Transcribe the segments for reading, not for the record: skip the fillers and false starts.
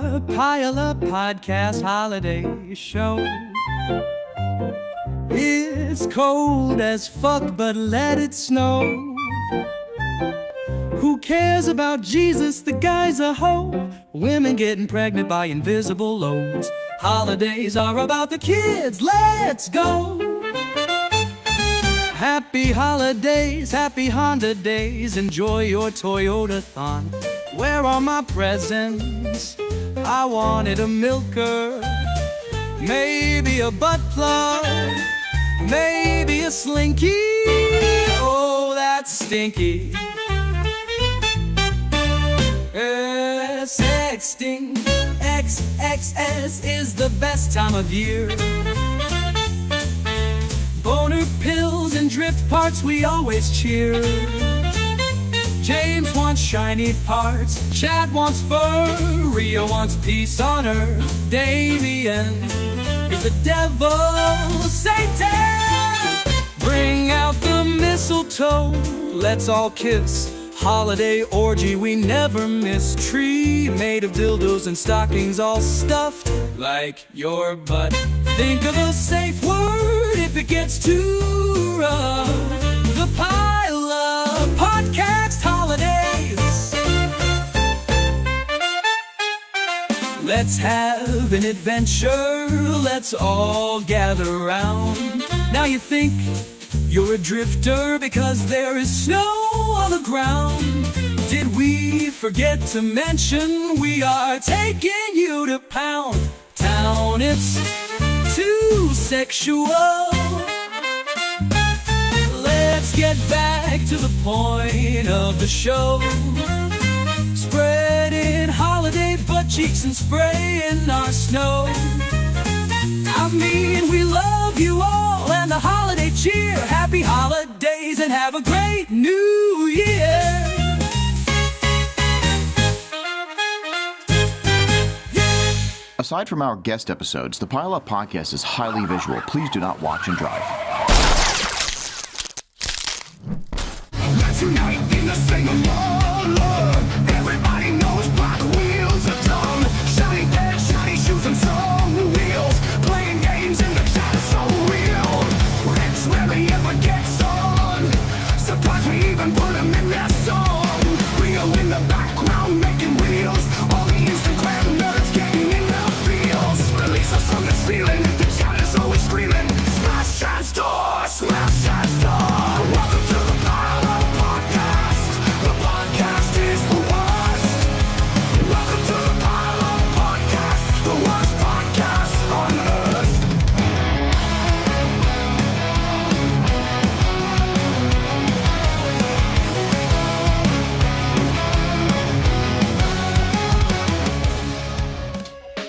the Pile Up Podcast Holiday Show. It's cold as fuck, but let it snow. Who cares about Jesus? The guy's a hoe. Women getting pregnant by invisible loads. Holidays are about the kids. Let's go. Happy holidays, happy Honda days. Enjoy your Toyota-thon. Where are my presents? I wanted a milker, maybe a butt plug, maybe a slinky. Oh, that's stinky. Sexting, XXX is the best time of year. Boner pills and drift parts, we always cheer. James wants shiny parts, Chad wants fur, Rio wants peace on earth. Damien is the devil, Satan. Bring out the mistletoe, let's all kiss. Holiday orgy we never miss. Tree made of dildos and stockings all stuffed like your butt. Think of a safe word if it gets too rough. The Pile Up Podcast Holidays. Let's have an adventure, let's all gather round. Now you think you're a drifter because there is snow on the ground. Did we forget to mention we are taking you to Pound Town? It's too sexual. Let's get back to the point of the show. Spreading holiday butt cheeks and spraying our snow. I mean, we love you all and the holiday cheer. Happy holidays and have a great new year. Aside from our guest episodes, the Pile Up Podcast is highly visual. Please do not watch and drive. Let's unite in the sing-along. Everybody knows black wheels are dumb. Shiny pants, shiny shoes, and some wheels. Playing games in the chat is so real. Rich rarely ever gets on. Surprised we even put him in their song. Rio in the background making reels. All the Instagram nerds getting in their feels. Release us from the ceiling. The chat is always screaming. Smash Chad's door, smash Chad's door. Welcome to the Pile Up Podcast. The podcast is the worst. Welcome to the Pile Up Podcast. The worst podcast on earth.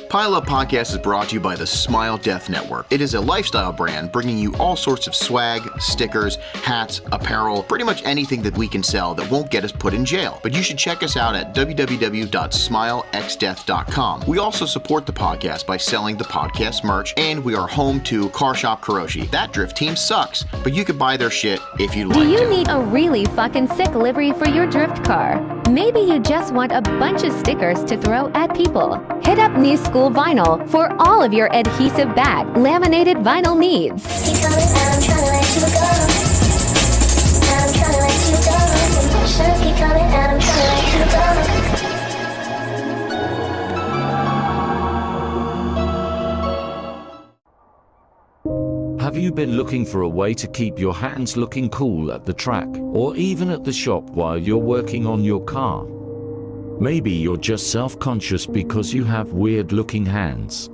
Pile Up Podcast is brought to you by the Smile Death Network. It is a lifestyle brand bringing you all sorts of swag, stickers, hats, apparel, pretty much anything that we can sell that won't get us put in jail. But you should check us out at www.smilexdeath.com. We also support the podcast by selling the podcast merch, and we are home to Car Shop Kuroshi. That drift team sucks, but you can buy their shit if you'd like to. Do you need a really fucking sick livery for your drift car? Maybe you just want a bunch of stickers to throw at people. Hit up New School Vinyl for all of your adhesive bag, laminated vinyl needs. Keep coming, and I'm trying to let you go. And I'm trying to let you go. Emotions keep coming, and I'm trying to let you go. Have you been looking for a way to keep your hands looking cool at the track, or even at the shop while you're working on your car? Maybe you're just self-conscious because you have weird-looking hands.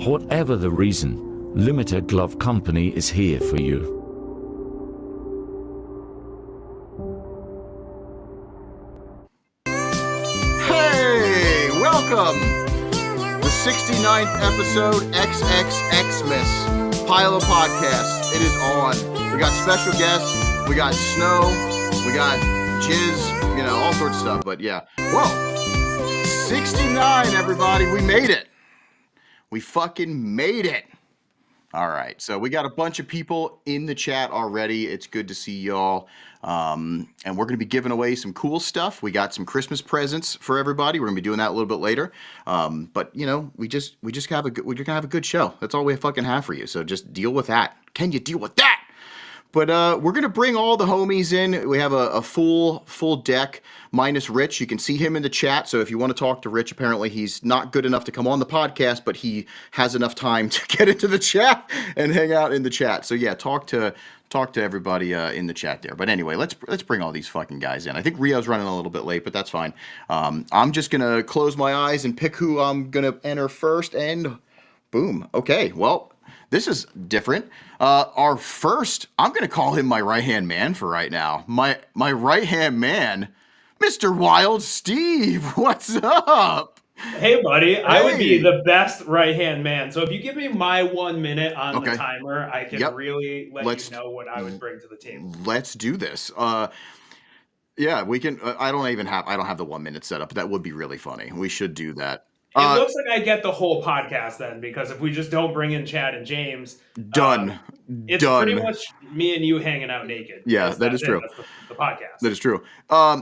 Whatever the reason, Limited Glove Company is here for you. Hey, welcome! The 69th episode, XXXmas, Pile Up Podcast. It is on. We got special guests, we got snow, we got jizz, you know, all sorts of stuff, but yeah. Whoa! 69, everybody, we made it! We fucking made it! All right. So we got a bunch of people in the chat already. It's good to see y'all. And we're going to be giving away some cool stuff. We got some Christmas presents for everybody. We're going to be doing that a little bit later. But you know, we're gonna have a good show. That's all we fucking have for you. So just deal with that. Can you deal with that? But we're gonna bring all the homies in. We have a full deck minus Rich. You can see him in the chat. So if you want to talk to Rich, apparently he's not good enough to come on the podcast, but he has enough time to get into the chat and hang out in the chat. So yeah, talk to everybody in the chat there. But anyway, let's bring all these fucking guys in. I think Rio's running a little bit late, but that's fine. I'm just gonna close my eyes and pick who I'm gonna enter first, and boom. Okay, well. This is different. Our first, I'm going to call him my right-hand man for right now. My right-hand man, Mr. Wild Steve. What's up? Hey, buddy. I would be the best right-hand man. So if you give me my 1 minute on the Okay. timer, I can really let you know what I would bring to the team. Let's do this. Yeah, we can. I don't have the 1 minute setup. That would be really funny. We should do that. It looks like I get the whole podcast then, because if we just don't bring in Chad and James, it's pretty much me and you hanging out naked. Yeah, that is true. That's the podcast. That is true.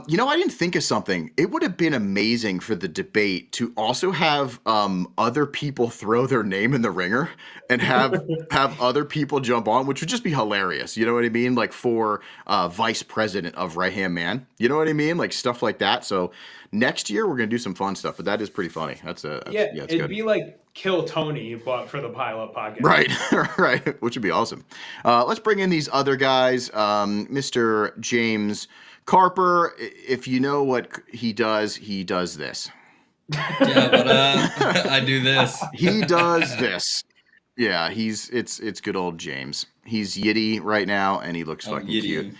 You know, I didn't think of something. It would have been amazing for the debate to also have other people throw their name in the ringer and have other people jump on, which would just be hilarious. You know what I mean? Like for vice president of Right Hand Man. You know what I mean? Like stuff like that. So next year we're gonna do some fun stuff, but that is pretty funny. It'd good. Be like Kill Tony, but for the Pilot podcast. Right, which would be awesome. Let's bring in these other guys. Mr. James Carper, if you know what he does this. Yeah, but I do this. He does this. Yeah, it's good old James. He's Yiddy right now, and he looks fucking cute.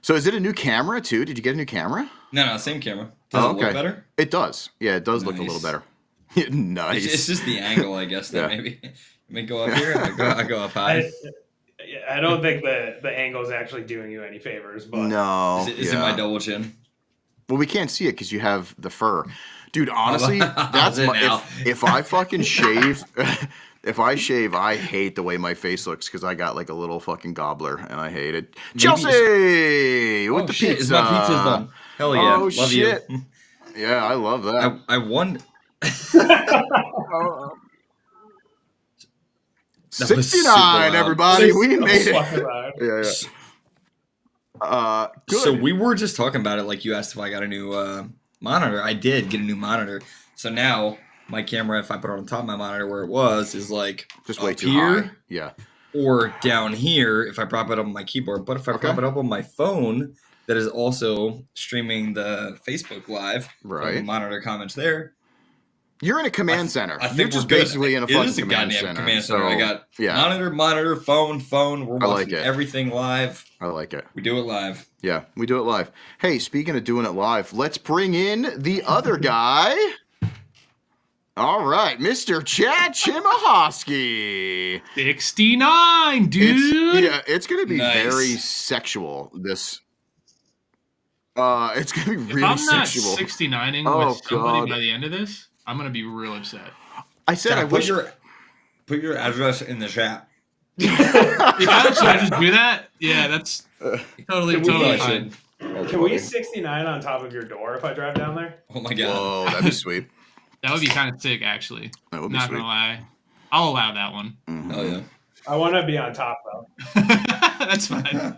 So is it a new camera too? Did you get a new camera? No, same camera. Does it look better? It does. Yeah, it does look a little better. Nice. It's just the angle, I guess, that maybe may go up here. I go up high. I don't think the angle is actually doing you any favors. But no. Is it my double chin? Well, we can't see it because you have the fur. Dude, honestly, that's if I fucking shave... If I shave, I hate the way my face looks because I got like a little fucking gobbler and I hate it. Chelsea with the pizza. Is my pizza's done? Hell yeah! Oh, love shit. You. Yeah, I love that. I won. 69, everybody. We made it. Yeah. Good. So we were just talking about it. Like you asked if I got a new monitor. I did get a new monitor. So now my camera, if I put it on top of my monitor where it was, is like just way up too here, high. Yeah. Or down here if I prop it up on my keyboard. But if I prop it up on my phone, that is also streaming the Facebook Live. Right. So the monitor comments there. You're in a command center. You're just basically in a fucking command center. Command center. So, I got monitor, phone. We're watching everything live. I like it. We do it live. Yeah, we do it live. Hey, speaking of doing it live, let's bring in the other guy. All right, Mr. Chad Chimahosky. 69, dude. It's going to be very sexual. It's going to be really sexual. If I'm not 69ing with somebody by the end of this, I'm going to be real upset. I said I wish... Put your address in the chat. Should I just do that? Yeah, that's totally fine. Can we 69 on top of your door if I drive down there? Oh my god. Whoa, that'd be sweet. That would be kind of sick, actually. That would be Not sweet. gonna lie. I'll allow that one. Mm-hmm. Oh yeah. I want to be on top though. That's fine.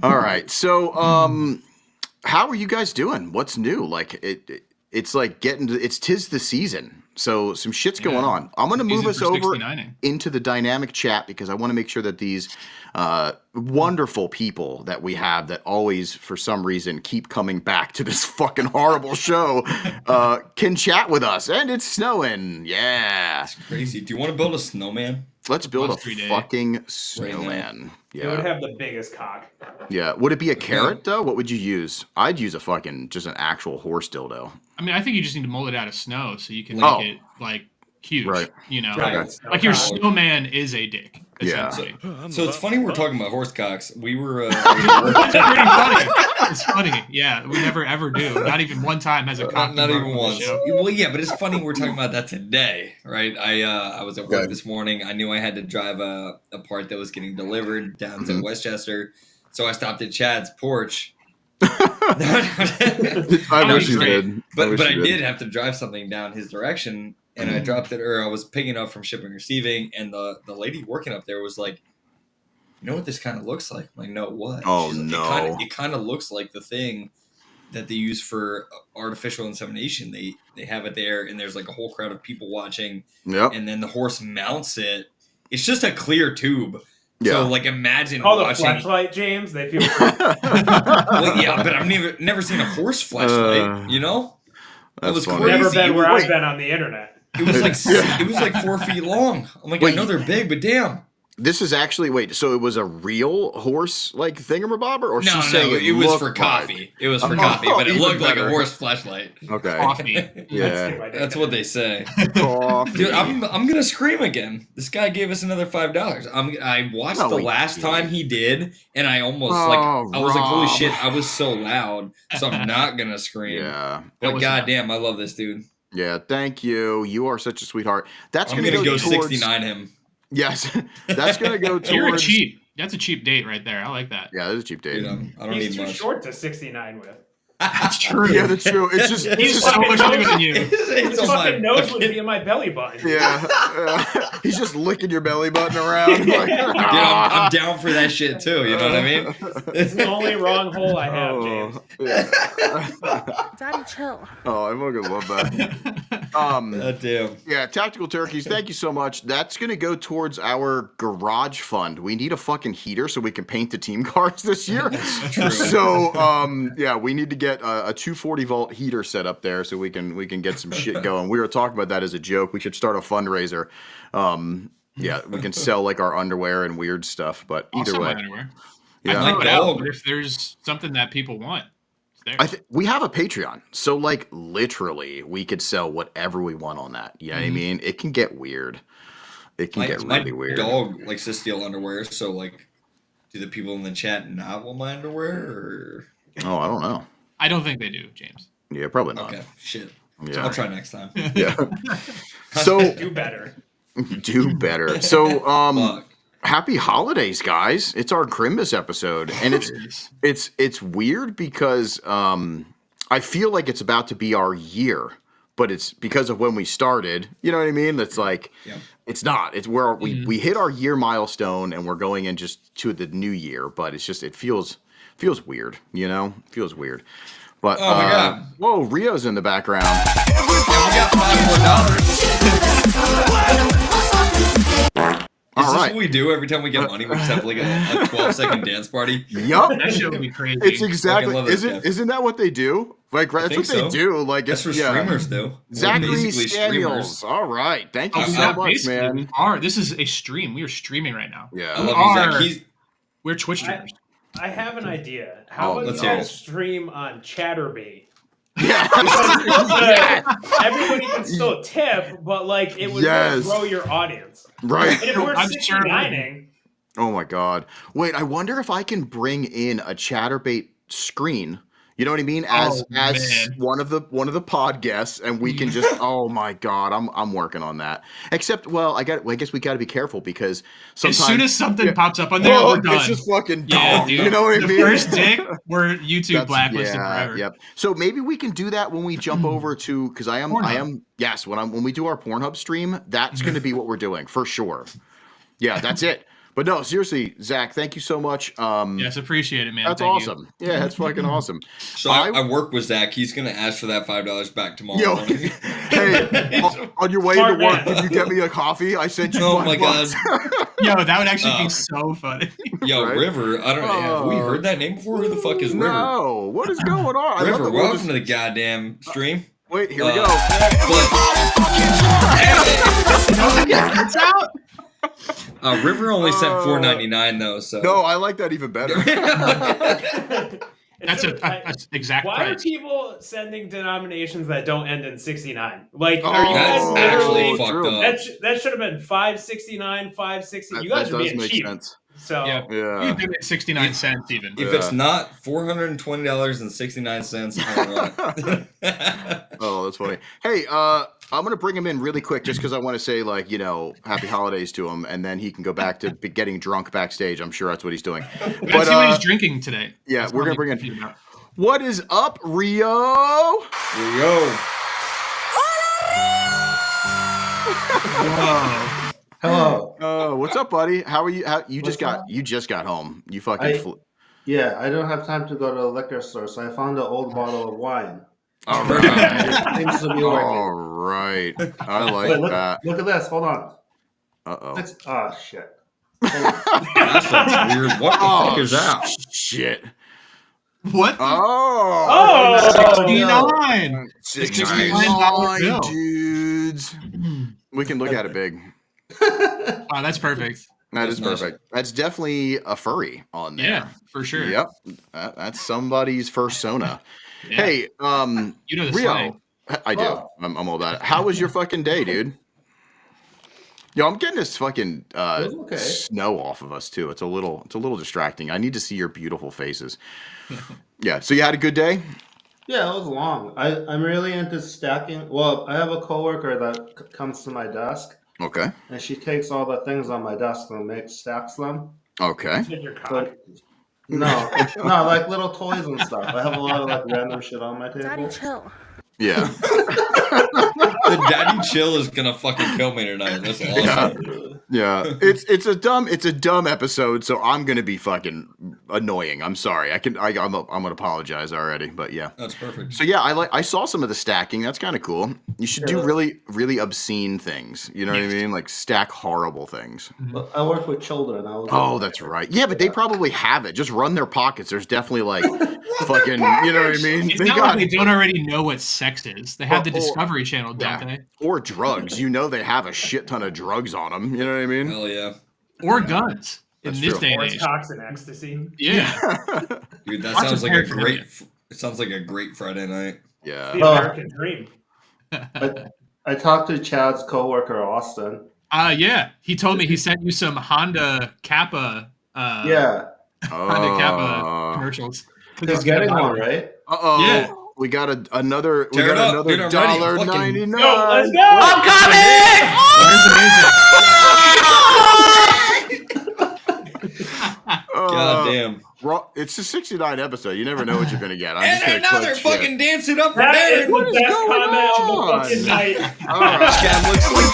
All right. So, how are you guys doing? What's new? Like it's like tis the season. So some shit's going on. I'm going to move us over into the dynamic chat because I want to make sure that these wonderful people that we have that always, for some reason, keep coming back to this fucking horrible show can chat with us. And it's snowing. Yeah. It's crazy. Do you want to build a snowman? Let's build a fucking snowman. It would have the biggest cock. Yeah. Would it be a carrot, though? What would you use? I'd use just an actual horse dildo. I mean, I think you just need to mold it out of snow so you can make it, like, huge. Right. You know? Okay. Like your snowman is a dick. Yeah. So it's funny we're talking about horse cocks. We were. It's pretty funny. It's funny. Yeah, we never ever do. Not even one time has a cock. Not been even brought on the once. show. Well, yeah, but it's funny we're talking about that today, right? I was at work this morning. I knew I had to drive a part that was getting delivered down to Westchester, so I stopped at Chad's porch. I wish you did. But I did have to drive something down his direction, and I dropped it, or I was picking up from shipping and receiving, and the lady working up there was like, "You know what this kind of looks like?" I'm like, "No, what?" Oh, She's like, no. It kind of looks like the thing that they use for artificial insemination. They have it there, and there's like a whole crowd of people watching. Yep. And then the horse mounts it. It's just a clear tube. Yeah. So like imagine Call the watching. flashlight, James. They feel. Well, yeah, but I've never seen a horse flashlight. You know, that was funny. crazy. Never been where Wait. I've been on the internet. It was like 4 feet long. I'm like, Wait. I know they're big, but damn. This is actually so it was a real horse like thingamabobber, or No, she's saying it was looked for like- coffee. It was for Oh, coffee, but it even looked like better. a horse flashlight. Okay. Coffee. Yeah. That's what they say. Coffee. Dude, I'm gonna scream again. This guy gave us another $5. I watched No, the he last didn't. time he did, and I almost Oh, I was like, holy Rob. shit! I was so loud, so I'm not gonna scream. Yeah. But was goddamn, I love this dude. Yeah. Thank you. You are such a sweetheart. That's I'm gonna gonna go towards, 69 him. Yes. That's gonna go towards. You're cheap. That's a cheap date right there. I like that. Yeah, that's a cheap date. Dude, I don't He's need too much. short to 69 with. That's true. Yeah, that's true. It's just. He's so much bigger than you. His fucking nose would be in my belly button. Yeah. He's just licking your belly button around. Like, Dude, I'm down for that shit too. You know what I mean? It's the only wrong hole I have, James. Yeah. Daddy, chill. Oh, I fucking love that. Damn. Yeah, Tactical Turkeys, thank you so much. That's going to go towards our garage fund. We need a fucking heater so we can paint the team cars this year. True. So, yeah, we need to get a 240 volt heater set up there so we can get some shit going. We were talking about that as a joke. We should start a fundraiser. Yeah, we can sell like our underwear and weird stuff, but I'll either sell way. my underwear. Yeah. I throw it out, dog. but if there's something that people want, it's there. We have a Patreon, so like literally we could sell whatever we want on that. You know what I mean? It can get weird. It can get really my weird. dog likes to steal underwear, so like, do the people in the chat not want my underwear? Or Oh, I don't know. I don't think they do, James. Yeah, probably not. okay, shit. Yeah. I'll try next time. Yeah. So Do better. do better. So Fuck. happy holidays, guys. It's our Christmas episode, and it's weird because I feel like it's about to be our year, but it's because of when we started. You know what I mean? It's like it's not. It's where we hit our year milestone, and we're going in just to the new year. But it's just it feels weird. You know, feels weird. But Oh my God. whoa, Rio's in the background. And we got $5 more. Is All this right. what we do every time we get money? We just have like a 12-second dance party. Yup. That shit would be crazy. It's exactly. love this guy. Isn't that what they do? Like that's think what they so. do. Like That's it's what streamers do. We're Zachary basically Daniels. streamers. All right. Thank you Oh, so yeah, much, basically, man. we are. This is a stream. We are streaming right now. Yeah. I love you, Zach. Are- He's, We're Twitch streamers. I have an idea. How Oh, about let's you hear guys it. stream on Chatterbait? Yeah. Everybody can still tip, but like it would Yes. grow your audience. Right. And if we're I'm sure it 69ing, Oh my God. Wait, I wonder if I can bring in a Chatterbait screen. You know what I mean? As man. one of the pod guests, and we can just. Oh my God, I'm working on that. Except, well, I guess we got to be careful because sometimes As soon as something pops up on there, well, we're done. it's just fucking Yeah, dumb. dude. You know what I The mean? first dick, we're YouTube That's- blacklisted forever. Yep. So maybe we can do that when we jump over to because I am yes when we do our Pornhub stream, that's going to be what we're doing for sure. Yeah, that's it. But no, seriously, Zach, thank you so much. Yes, appreciate it, man. That's Thank you. awesome. Yeah, that's fucking awesome. so I work with Zach. He's gonna ask for that $5 back tomorrow. Yo, morning. hey, on your way Smart to work, man. did you get me a coffee? I sent you. Oh $5. my God. Yo, that would actually Oh. be so funny. Yo, Right? River. I don't know. Have we heard that name before? Who the fuck is River? No, what is going on? I love River, that we're welcome just- to the goddamn stream. Wait, here we go. It's out. River only sent $4.99 though. So No, I like that even better. That's that's exact Why price. are people sending denominations that don't end in 69? Like, Oh, are you guys That's literally actually fucked up. that should have been 569, 560. You guys that are does being make cheap. sense. So Yeah. You do it 69 cents even. If it's not $420.69, I don't want it. Oh, that's funny. Hey, I'm gonna bring him in really quick just because I want to say, like, happy holidays to him, and then he can go back to getting drunk backstage. I'm sure that's what he's doing. Let's see what he's drinking today. Yeah, That's we're gonna what bring I'm in. thinking about. What is up, Rio? Rio. Whoa. Hello. What's up, buddy? How are you? You just got home. You fucking. Yeah, I don't have time to go to the liquor store, so I found an old bottle of wine. All right. It seems to be working. All right. I like Wait, that. Look at this. Hold on. Uh-oh. Oh, shit. That's weird. What the fuck is that? Shit. What? Oh. 69. $69, bill. dudes. We can look at it big. Wow, that's perfect. That is Nice. perfect. That's definitely a furry on there. Yeah, for sure. Yep. That's somebody's persona. Yeah. Hey, You know the Rio. slang. I do. Oh. I'm all about it. How was your fucking day, dude? Yo, I'm getting this fucking It was okay. snow off of us too. It's a little distracting. I need to see your beautiful faces. Yeah. So you had a good day? Yeah, it was long. I'm really into stacking. Well, I have a coworker that comes to my desk, Okay. and she takes all the things on my desk and stacks them. Okay. in your cock. But no, like little toys and stuff. I have a lot of like random shit on my table. chill. Yeah. The daddy chill is gonna fucking kill me tonight. That's awesome. Yeah. It's a dumb episode, so I'm gonna be fucking annoying. I'm sorry. I'm gonna apologize already, but yeah. That's perfect. So yeah, I saw some of the stacking. That's kind of cool. You should do really, really obscene things. You know what I mean? Like stack horrible things. But I work with children. Oh, that's right. Yeah, but they probably have it. Just run their pockets. There's definitely like fucking. You know what I mean? It's not like they don't already know what sex is. They have the Discovery Channel, don't they? Or drugs. You know they have a shit ton of drugs on them. You know what I mean? Hell yeah. Or guns That's in this true. day and Or age. cocks and ecstasy. Yeah. Dude, that Lots sounds of like a paraphernalia. great. It sounds like a great Friday night. Yeah. The American dream. I talked to Chad's coworker Austin. Yeah. He told me he sent you some Honda Kappa. Yeah, Honda Kappa commercials. he's getting one, right? Uh-oh. Yeah. We got another Tear it up, dude, I'm ready. $1.99. Yo, let's go! I'm coming! Where's the music? God damn. It's a 69 episode. You never know what you're gonna get. I'm And just gonna another click shit. fucking dancing up for That is Darren. the best going comment of the on? fucking night. Chad looks like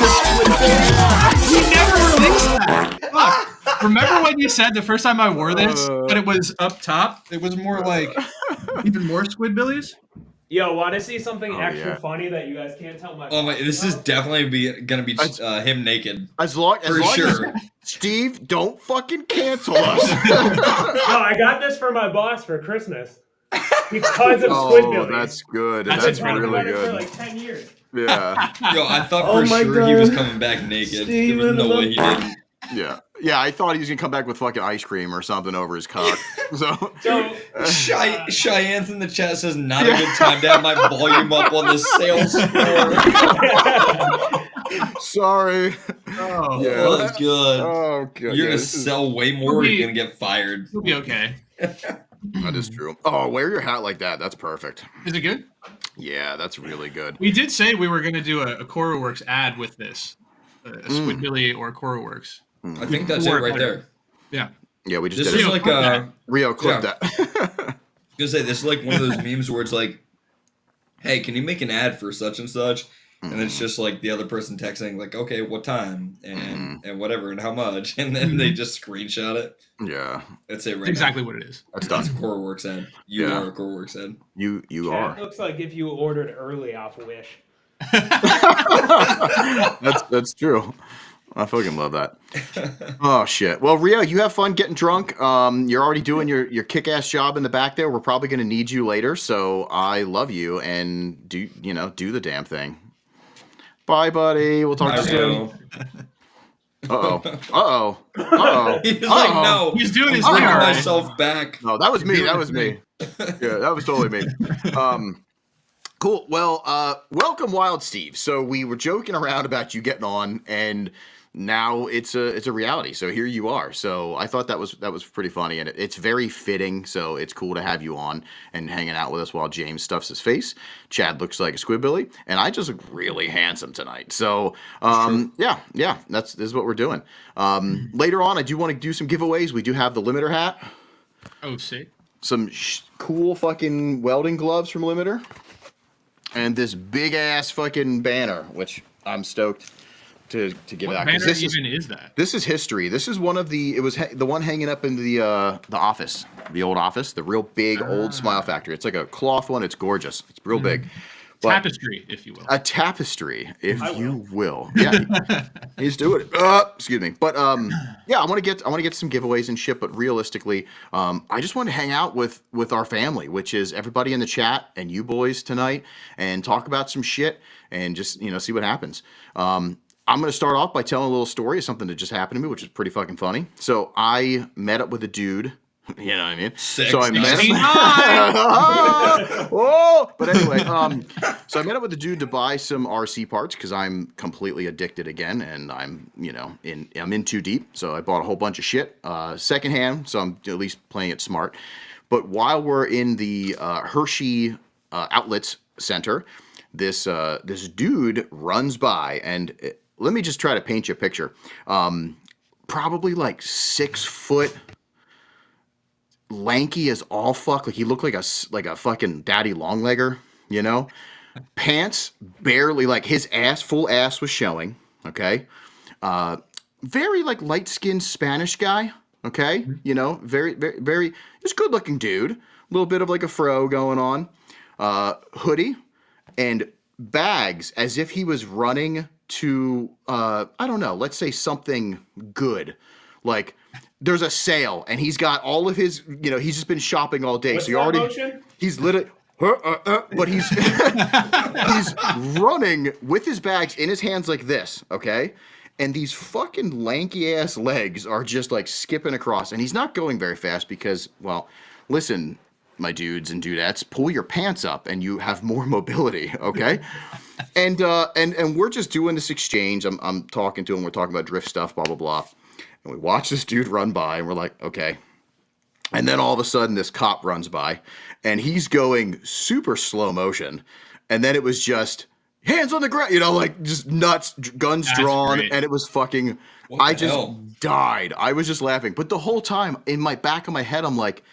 He never released that. Fuck. Remember when you said the first time I wore this that it was up top? It was more like even more Squidbillies? Yo, want to see something extra yeah. funny that you guys can't tell my Oh my! This is definitely gonna be him naked. As long For sure. as Steve, don't fucking cancel us. No, I got this for my boss for Christmas. Because of Oh, Squidbillies. that's good. That's That's I've been talking really about it for good. like 10 years. Yeah. Yo, I thought Oh for my sure he was God. coming back naked. There was no way he didn't. Yeah. Yeah, I thought he was gonna come back with fucking ice cream or something over his cock. So So, Cheyenne's in the chat says not a good time to have my volume up on the sales floor. sorry. Oh, Yeah. Oh, that's good. Oh god. You're yeah, gonna this is- sell way more. Or you're gonna get fired. it'll be okay. That is true. Oh, wear your hat like that. That's perfect. Is it good? Yeah, that's really good. We did say we were going to do a CoroWorks ad with this. A Squidbilly or CoroWorks. I think that's it right there. Yeah. Yeah, we just This did is it. like Rio, clip yeah. that. gonna say this is like one of those memes where it's like, hey, can you make an ad for such and such? And it's just like the other person texting like, okay, what time and whatever and how much, and then they just screenshot it. Yeah, That's it right Exactly now. what it is. that's That's a done. CoroWorks ad. You Yeah. are a CoroWorks ad. You Chat are. looks like if you ordered early off Wish. That's true. I fucking love that. Oh shit. Well, Rio, you have fun getting drunk. You're already doing your kick-ass job in the back there. We're probably gonna need you later, so I love you and do the damn thing. Bye, buddy. We'll talk to you soon. Uh-oh. He's like, no. He's doing his I'm thing bringing already. myself back. No, that was me. That was me. Yeah, that was totally me. Cool. Well, welcome, Wild Steve. So we were joking around about you getting on, and now it's a reality. So here you are. So I thought that was pretty funny, and it's very fitting. So it's cool to have you on and hanging out with us while James stuffs his face. Chad looks like a squidbilly, and I just look really handsome tonight. So yeah, this is what we're doing. Later on, I do want to do some giveaways. We do have the limiter hat. Oh, sick. Some cool fucking welding gloves from Limiter. And this big ass fucking banner, which I'm stoked to give what out. Banner this even is that? This is history. This is one of the. It was the one hanging up in the office, the old office, the real big old Smile Factory. It's like a cloth one. It's gorgeous. It's real big. But tapestry, if you will. A tapestry, if you will. Yeah, he's doing it. Excuse me. But yeah, I want to get some giveaways and shit. But realistically, I just want to hang out with our family, which is everybody in the chat and you boys tonight, and talk about some shit and just see what happens. I'm going to start off by telling a little story of something that just happened to me, which is pretty fucking funny. So I met up with a dude. You know what I mean? So I met him. Oh, but anyway, so I met up with the dude to buy some RC parts because I'm completely addicted again, and I'm in too deep. So I bought a whole bunch of shit, secondhand. So I'm at least playing it smart. But while we're in the Hershey Outlets Center, this dude runs by, and let me just try to paint you a picture. Probably like 6 foot. Lanky as all fuck, like he looked like a fucking daddy longlegger, Pants barely, like his full ass was showing. Okay, very like light skinned Spanish guy. Okay, very very very just good looking dude. A little bit of like a fro going on. Hoodie and bags as if he was running to I don't know. Let's say something good, like. There's a sale, and he's got all of his, he's just been shopping all day. What's so you already, motion? He's literally, but he's he's running with his bags in his hands like this, okay? And these fucking lanky ass legs are just like skipping across, and he's not going very fast because, well, listen, my dudes and dudettes, pull your pants up, and you have more mobility, okay? And we're just doing this exchange. I'm talking to him. We're talking about drift stuff, blah blah blah. And we watch this dude run by, and we're like, okay. And then all of a sudden, this cop runs by, and he's going super slow motion. And then it was just hands on the ground, like just nuts, guns drawn, great. And it was fucking. I just died. I was just laughing, but the whole time in my back of my head, I'm like,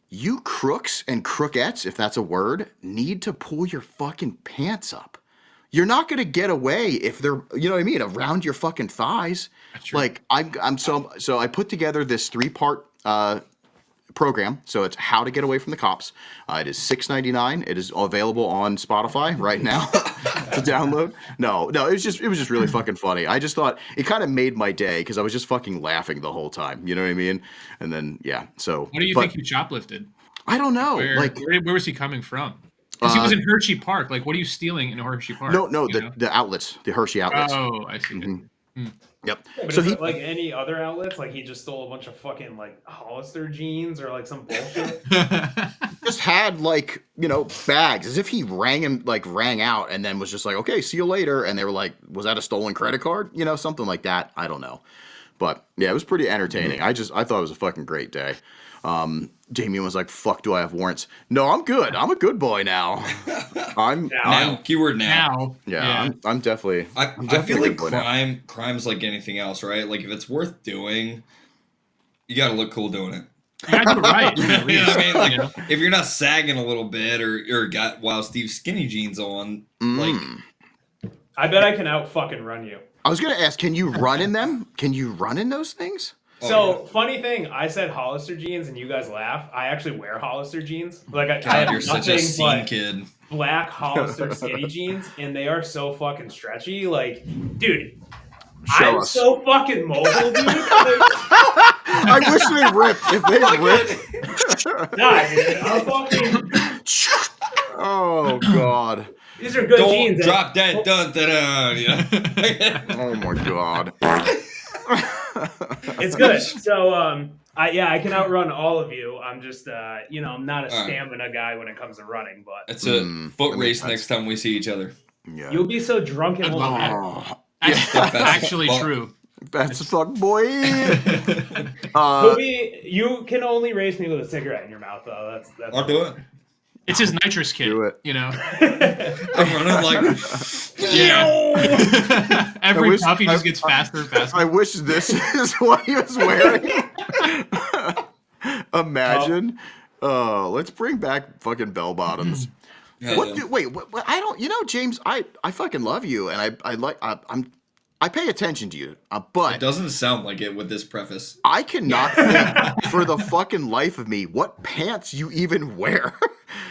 you crooks and crookettes, if that's a word, need to pull your fucking pants up. You're not going to get away if they're, around your fucking thighs. Like so I put together this 3-part program. So it's how to get away from the cops. It is $6.99. It is available on Spotify right now to download. No, it was just really fucking funny. I just thought it kind of made my day because I was just fucking laughing the whole time. You know what I mean? And then so. What do you think you shoplifted? I don't know. Where was he coming from? Because he was in Hershey Park. Like, what are you stealing in Hershey Park? No, the outlets, the Hershey outlets. Oh, I see. Mm-hmm. Yep. Yeah, but so is it like any other outlets? Like he just stole a bunch of fucking like Hollister jeans or like some bullshit. Just had like bags as if he rang out and then was just like, okay, see you later. And they were like, was that a stolen credit card? Something like that. I don't know, but yeah, it was pretty entertaining. Mm-hmm. I thought it was a fucking great day. Damien was like, fuck, do I have warrants? No, I'm good. I'm a good boy now. Keyword now. Yeah. I'm definitely. I feel like crime's like anything else, right? Like if it's worth doing, you got to look cool doing it. That's right. You know what I mean? Like if you're not sagging a little bit or got Wild Steve skinny jeans on, like. I bet I can out fucking run you. I was gonna ask, can you run in them? Can you run in those things? Funny thing, I said Hollister jeans and you guys laugh. I actually wear Hollister jeans. Like I have you're such a scene kid. Black Hollister skinny jeans, and they are so fucking stretchy. Like, dude, I'm so fucking mobile, dude. I wish they ripped. If they ripped. Nah, dude, I'm fucking. Oh God. These are good jeans. Don't drop that dun da dun. Yeah. Oh my God. It's good. So I can outrun all of you. I'm just, I'm not a stamina guy when it comes to running, but it's a foot race next time we see each other. Yeah. You'll be so drunk it won't matter. That's actually true. That's fuck, boy. You can only race me with a cigarette in your mouth, though. That's I'll do it. It's his nitrous kit. Do it. You know. I'm running like. Yeah. Every puff he just gets faster and faster. I wish this is what he was wearing. Imagine. Let's bring back fucking bell bottoms. Wait, I don't. You know, James, I fucking love you, and I pay attention to you, but it doesn't sound like it with this preface. I cannot think for the fucking life of me what pants you even wear.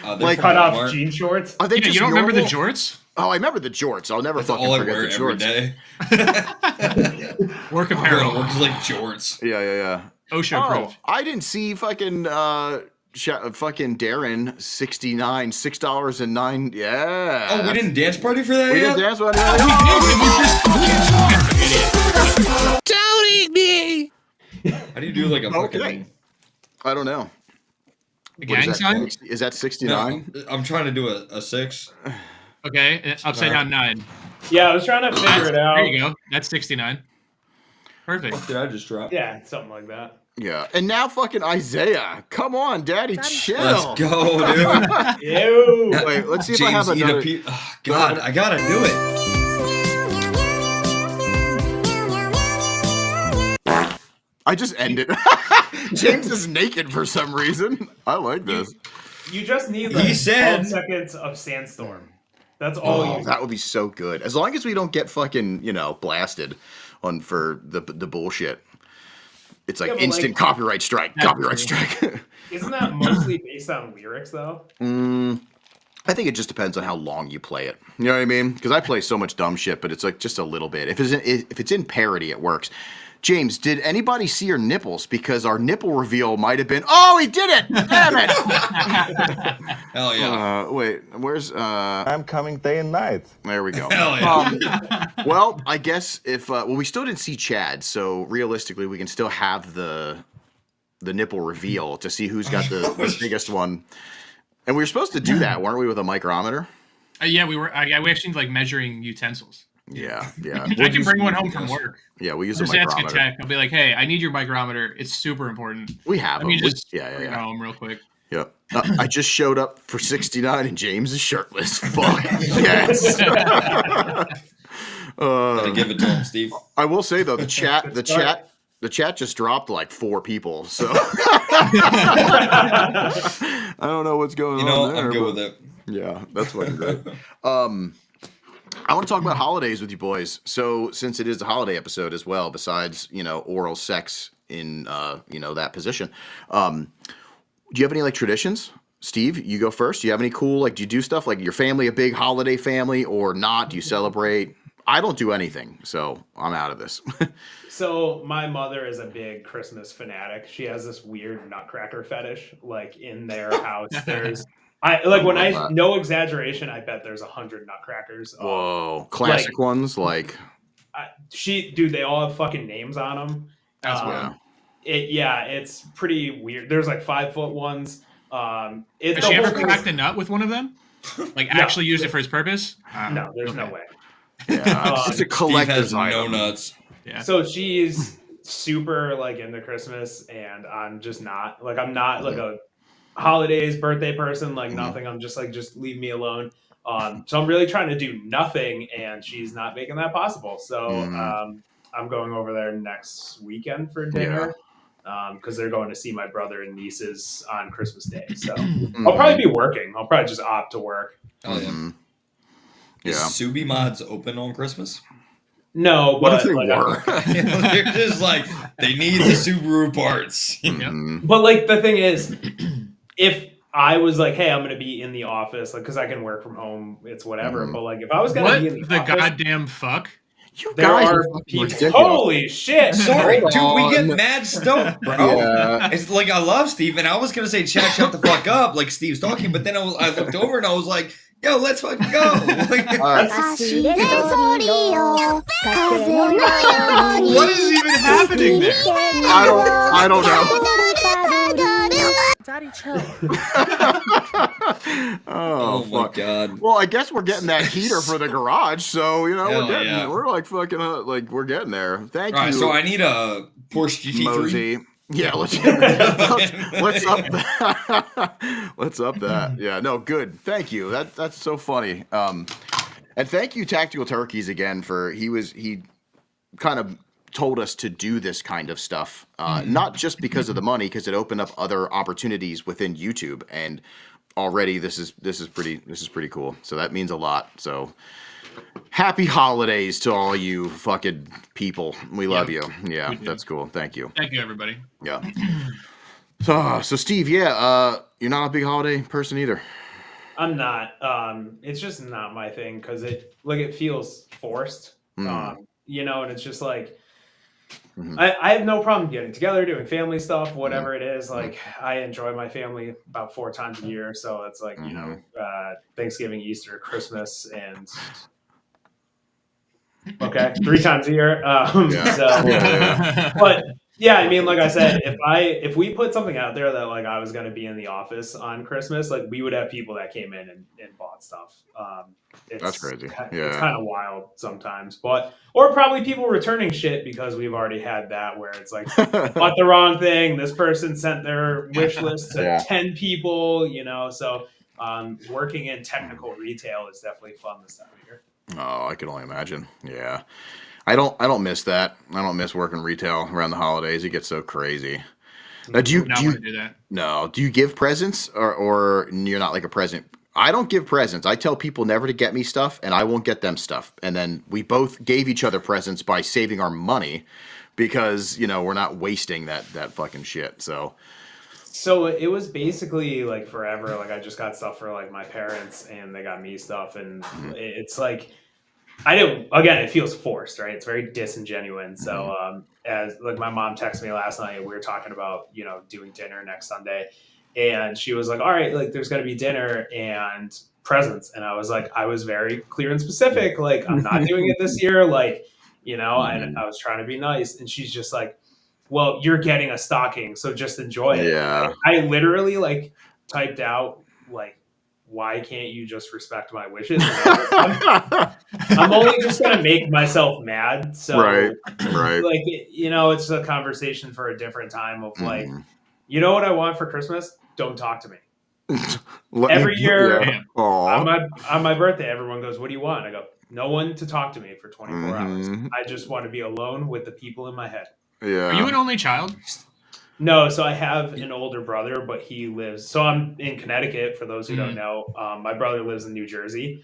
Like cut off jean shorts. Are they you don't remember the jorts? Oh, I remember the jorts. I'll never fucking all I forget wear the jorts. every day. Work apparel. Works like jorts. Yeah. OSHA approved. I didn't see fucking fucking Darren 69 $6.09. Yeah. Oh, we didn't dance party for that. We yet? didn't dance party. Don't eat me. How do you do like a fucking? I don't know. The gang sign? Is that 69? No, I'm trying to do a 6. Okay, upside down 9. Yeah, I was trying to figure it out. There you go. That's 69. Perfect. What did I just drop? Yeah, something like that. Yeah, and now fucking Isaiah. Come on, Daddy, chill. Let's go, dude. Ew. Wait, let's see if James, I have another. God, I gotta do it. I just ended. James is naked for some reason. I like this. You just need like 12 seconds of sandstorm. That's all you. That would be so good. As long as we don't get fucking, blasted for the bullshit. It's like instant copyright strike. Copyright strike. Isn't that mostly based on lyrics though? I think it just depends on how long you play it. You know what I mean? Because I play so much dumb shit, but it's like just a little bit. If it's in parody, it works. James, did anybody see your nipples? Because our nipple reveal might have been. Oh, he did it! Damn it! Hell yeah! Wait, where's? I'm coming day and night. There we go. Hell yeah! Well, I guess if we still didn't see Chad, so realistically, we can still have the nipple reveal to see who's got the biggest one. And we were supposed to do that, weren't we, with a micrometer? Yeah, we were. We actually like measuring utensils. Yeah. I can bring one home from work. Yeah, we use a Just ask a micrometer. tech. I'll be like, hey, I need your micrometer. It's super important. We have Let me them. just bring it home real quick. Yeah. I just showed up for 69 and James is shirtless. Fuck. Yes. Gotta give it to him, Steve. I will say though, the chat just dropped like 4 people. So I don't know what's going on there. I'm good with it. Yeah, that's fucking good. I want to talk about holidays with you boys. So since it is a holiday episode as well, besides, oral sex in, that position, do you have any like traditions? Steve, you go first. Do you have any cool, do you do stuff like your family, a big holiday family or not? Do you celebrate? I don't do anything, so I'm out of this. So my mother is a big Christmas fanatic. She has this weird nutcracker fetish. Like in their house, no exaggeration, I bet there's 100 nutcrackers. Whoa, classic ones like. They all have fucking names on them. That's weird. It's pretty weird. There's like 5-foot ones. Has she ever cracked a nut with one of them? Like actually used it for its purpose? No, there's no way. Yeah, it's a collector's item. No nuts. Yeah. So she's super like into Christmas, and I'm just not. Like I'm not like a holidays, birthday person. Like nothing. I'm just like just leave me alone. So I'm really trying to do nothing, and she's not making that possible. So I'm going over there next weekend for dinner. Because they're going to see my brother and nieces on Christmas Day. So I'll probably be working. I'll probably just opt to work. Oh, yeah. Is Subi Mods open on Christmas? No, what but if they were? They're just like, they need the Subaru parts. But like the thing is, if I was like, hey, I'm going to be in the office, like, because I can work from home, it's whatever. But like, if I was going to be in the office, goddamn fuck? There are people. Holy shit! Sorry, dude, we get mad stoked, bro. Yeah. It's like I love Steve, and I was gonna say, "Chat, shut the fuck up," like Steve's talking, but then I looked over and I was like, "Yo, let's fucking go!" Like, what is even happening there? I don't know. Daddy, chill. Oh my fuck. god. Well, I guess we're getting that heater for the garage, so you know Hell yeah. we're like fucking like we're getting there. Thank All right, you. so I need a Porsche GT3. Mosey. Yeah, let's up that. Let's up that. Yeah, no, good. Thank you. That's so funny. And thank you, Tactical Turkeys, again for he kind of told us to do this kind of stuff, not just because of the money, because it opened up other opportunities within YouTube, and already this is pretty cool. So that means a lot. So happy holidays to all you fucking people. We love you. Yeah, that's cool. Thank you. Thank you, everybody. Yeah. So Steve, yeah, you're not a big holiday person either. I'm not. It's just not my thing because it feels forced. You know, and it's just like I have no problem getting together, doing family stuff, whatever it is. Like I enjoy my family about 4 times a year, so it's like you know, Thanksgiving, Easter, Christmas, and 3 times a year. But yeah, I mean, like I said, if we put something out there that like I was going to be in the office on Christmas, like we would have people that came in and bought stuff. That's crazy. It's kind of wild sometimes, or probably people returning shit because we've already had that where it's like bought the wrong thing. This person sent their wish list to 10 people, you know. So working in technical retail is definitely fun this time of year. Oh, I can only imagine. Yeah. I don't miss that. I don't miss working retail around the holidays. It gets so crazy. Now, do you do that? No. Do you give presents or you're not like a present? I don't give presents. I tell people never to get me stuff, and I won't get them stuff. And then we both gave each other presents by saving our money because, you know, we're not wasting that fucking shit. So it was basically like forever. Like I just got stuff for like my parents and they got me stuff. And it's like, again, it feels forced, right? It's very disingenuous. So as like my mom texted me last night, we were talking about, you know, doing dinner next Sunday. And she was like, all right, like there's going to be dinner and presents. And I was very clear and specific. Like, I'm not doing it this year. Like, you know, and I was trying to be nice. And she's just like, well, you're getting a stocking, so just enjoy it. Yeah. I literally like typed out like, why can't you just respect my wishes? I'm only just gonna make myself mad. So right. Like, you know, it's a conversation for a different time of like, you know what I want for Christmas? Don't talk to me. Every year on my birthday, everyone goes, what do you want? I go, no one to talk to me for 24 hours. I just want to be alone with the people in my head. Yeah. Are you an only child? No, so I have an older brother, but he lives. So I'm in Connecticut. For those who don't know, my brother lives in New Jersey.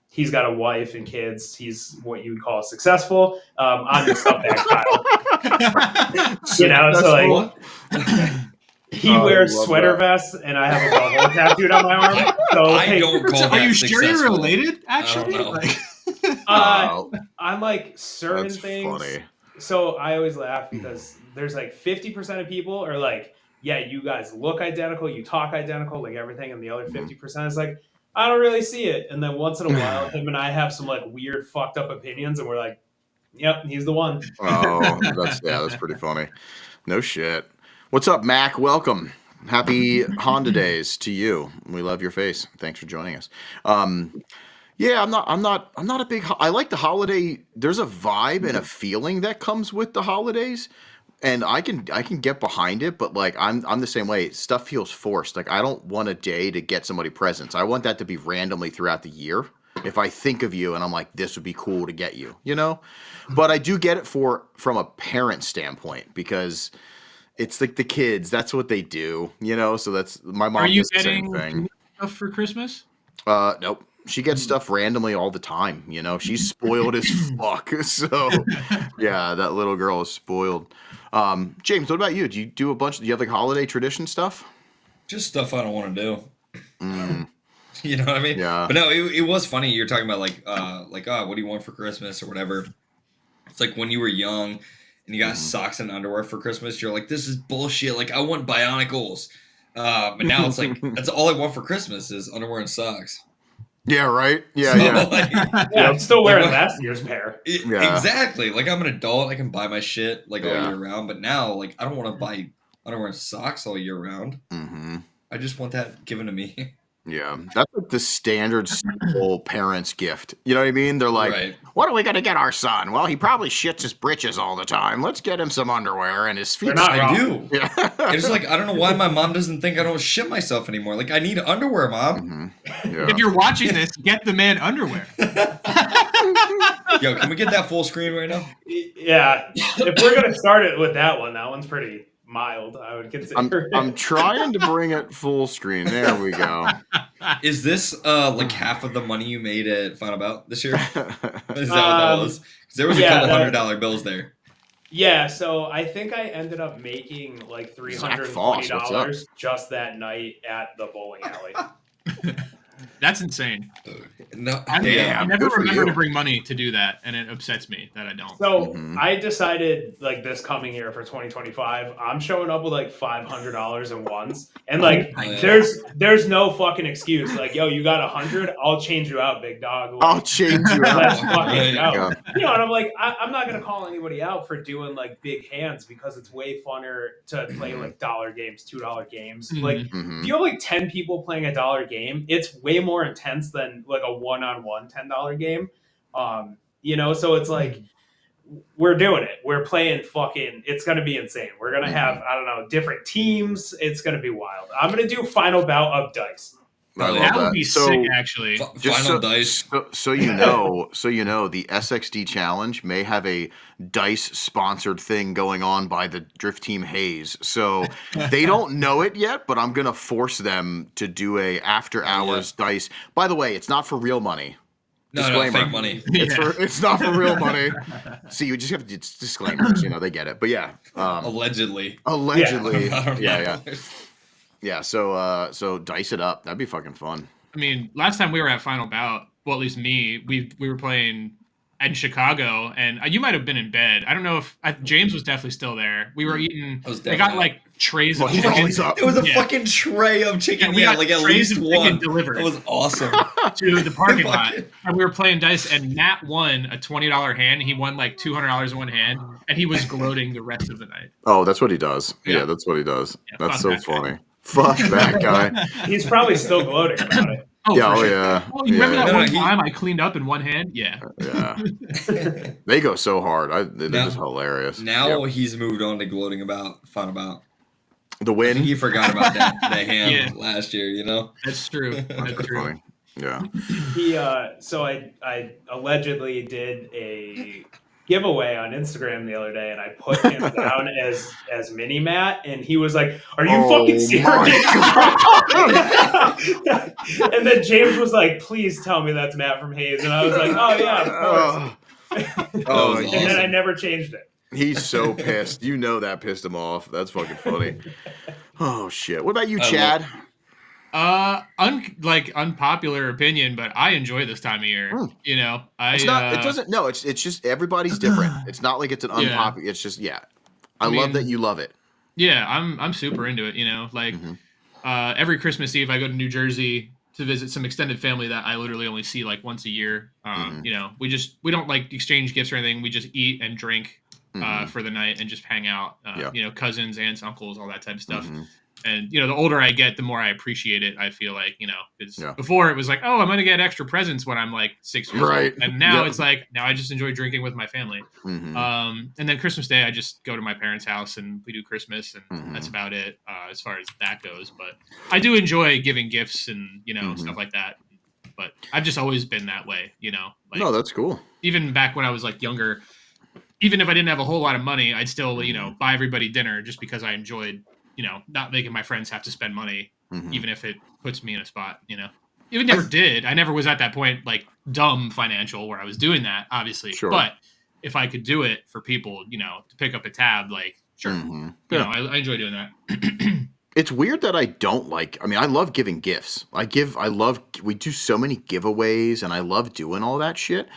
He's got a wife and kids. He's what you would call successful. I'm just up that child. You know, so like he wears sweater vests, and I have a butthole tattooed on my arm. So I don't call that Are you sure you're successful. related? Actually, I'm like certain things. Funny. So I always laugh because there's like 50% of people are like, yeah, you guys look identical, you talk identical, like everything. And the other 50% is like, I don't really see it. And then once in a while, him and I have some like weird fucked up opinions and we're like, yep, he's the one. Oh, that's pretty funny. No shit. What's up, Mac? Welcome. Happy Honda Days to you. We love your face. Thanks for joining us. Yeah, I'm not a big. I like the holiday. There's a vibe and a feeling that comes with the holidays, and I can get behind it. But like, I'm the same way. Stuff feels forced. Like I don't want a day to get somebody presents. I want that to be randomly throughout the year. If I think of you and I'm like, this would be cool to get you, you know. But I do get it from a parent standpoint because it's like the kids. That's what they do, you know. So that's my mom. Are you does the same getting thing. stuff for Christmas? Nope. She gets stuff randomly all the time, you know. She's spoiled as fuck. So, yeah, that little girl is spoiled. James, what about you? Do you do a bunch? Do you have like holiday tradition stuff? Just stuff I don't want to do. You know what I mean? Yeah. But no, it was funny. You're talking about like, what do you want for Christmas or whatever. It's like when you were young and you got socks and underwear for Christmas. You're like, this is bullshit. Like I want Bionicles. But now it's like that's all I want for Christmas is underwear and socks. Yeah, right. Yeah, So, yeah. like, Yeah, I'm still wearing last year's pair. Yeah. Exactly. Like I'm an adult. I can buy my shit like all Yeah. year round. But now, like, I don't want to buy underwear and socks all year round. Mm-hmm. I just want that given to me. Yeah, that's like the standard simple parents' gift. You know what I mean? They're like, Right. "What are we gonna get our son? Well, he probably shits his britches all the time. Let's get him some underwear and his feet." They're not I wrong. do. Yeah. It's like, I don't know why my mom doesn't think I don't shit myself anymore. Like, I need underwear, Mom. Yeah. If you're watching this, get the man underwear. Yo, can we get that full screen right now? Yeah, if we're gonna start it with that one's pretty mild, I would consider. I'm trying to bring it full screen. There we go. Is this like half of the money you made at Final Bout this year? Is that what that was? 'Cause there was a couple $100 bills there. Yeah, so I think I ended up making like $320 just that night at the bowling alley. That's insane. No, I Damn, never good for remember you. to bring money to do that, and it upsets me that I don't. So I decided like this coming year for 2025, I'm showing up with like $500 in ones, and like there's no fucking excuse. Like, yo, you got 100, I'll change you out, big dog. Like, I'll change you let's out. fucking go. Yeah. You know, and I'm like, I'm not gonna call anybody out for doing like big hands because it's way funner to play like dollar games, $2 games. Like if you have like 10 people playing a dollar game, it's way more intense than like a one-on-one $10 game. You know, so it's like we're doing it. We're playing fucking, it's gonna be insane. We're gonna have, I don't know, different teams. It's gonna be wild. I'm gonna do final bout of dice. I love That would that. be So- sick, actually. Final dice. So you know, the SXD challenge may have a dice sponsored thing going on by the Drift Team Hayes. So they don't know it yet, but I'm gonna force them to do a after hours dice. By the way, it's not for real money. No, Disclaimer. fake money. It's not for real money. See, you just have to it's disclaimers. You know, they get it. But yeah, Allegedly. allegedly, I don't yeah. know. Yeah, so dice it up. That'd be fucking fun. I mean, last time we were at Final Bout, well, at least me, we were playing in Chicago, and you might have been in bed. I don't know if James was definitely still there. We were eating. I was They got definitely like trays Well, of he's chicken. always up. It was a Yeah. fucking tray of chicken. Yeah, we Yeah, got like at trays least of chicken one. delivered. That was awesome. to the parking lot, and we were playing dice, and Matt won a $20 hand. He won like $200 in one hand, and he was gloating the rest of the night. Oh, that's what he does. Yeah, Yeah. that's what he does. Yeah, That's fuck so that guy. funny. Fuck that guy. He's probably still gloating about it. Oh, Yeah, for oh sure. yeah. Oh, you remember that No, one he- time I cleaned up in one hand? Yeah. Yeah. They go so hard. They're Now- just hilarious. Now Yeah. he's moved on to gloating about Final Bout. The I think win. he forgot about that hand Yeah. last year, you know? That's true. That's true. Funny. Yeah. He so I allegedly did a giveaway on Instagram the other day, and I put him down as Mini Matt, and he was like, "Are you Oh fucking serious?" And then James was like, "Please tell me that's Matt from Hayes," and I was like, "Oh yeah, of course." Oh, was And then awesome. I never changed it. he's so pissed. You know that pissed him off. That's fucking funny. Oh shit. What about you, I Chad? Unpopular opinion, but I enjoy this time of year. You know, It's not. It doesn't. No. It's just everybody's different. It's not like it's an Yeah. unpopular. It's just I I love mean- that you love it. Yeah, I'm super into it. You know, like every Christmas Eve, I go to New Jersey to visit some extended family that I literally only see like once a year. You know, we don't like exchange gifts or anything. We just eat and drink for the night and just hang out. Yeah. You know, cousins, aunts, uncles, all that type of stuff. And you know, the older I get, the more I appreciate it. I feel like, you know, it's before it was like, oh, I'm gonna get extra presents when I'm like 6 years Right. old, and now Yep. it's like now I just enjoy drinking with my family. And then Christmas Day, I just go to my parents' house and we do Christmas, and that's about it as far as that goes. But I do enjoy giving gifts and you know stuff like that. But I've just always been that way, you know. Like, No, that's cool. even back when I was like younger, even if I didn't have a whole lot of money, I'd still you know buy everybody dinner just because I enjoyed you know not making my friends have to spend money, even if it puts me in a spot. You know, even never did. I never was at that point like dumb financial where I was doing that, obviously. Sure. But if I could do it for people, you know, to pick up a tab, like sure, you know, I enjoy doing that. It's weird that I don't like. I mean, I love giving gifts. We do so many giveaways, and I love doing all that shit.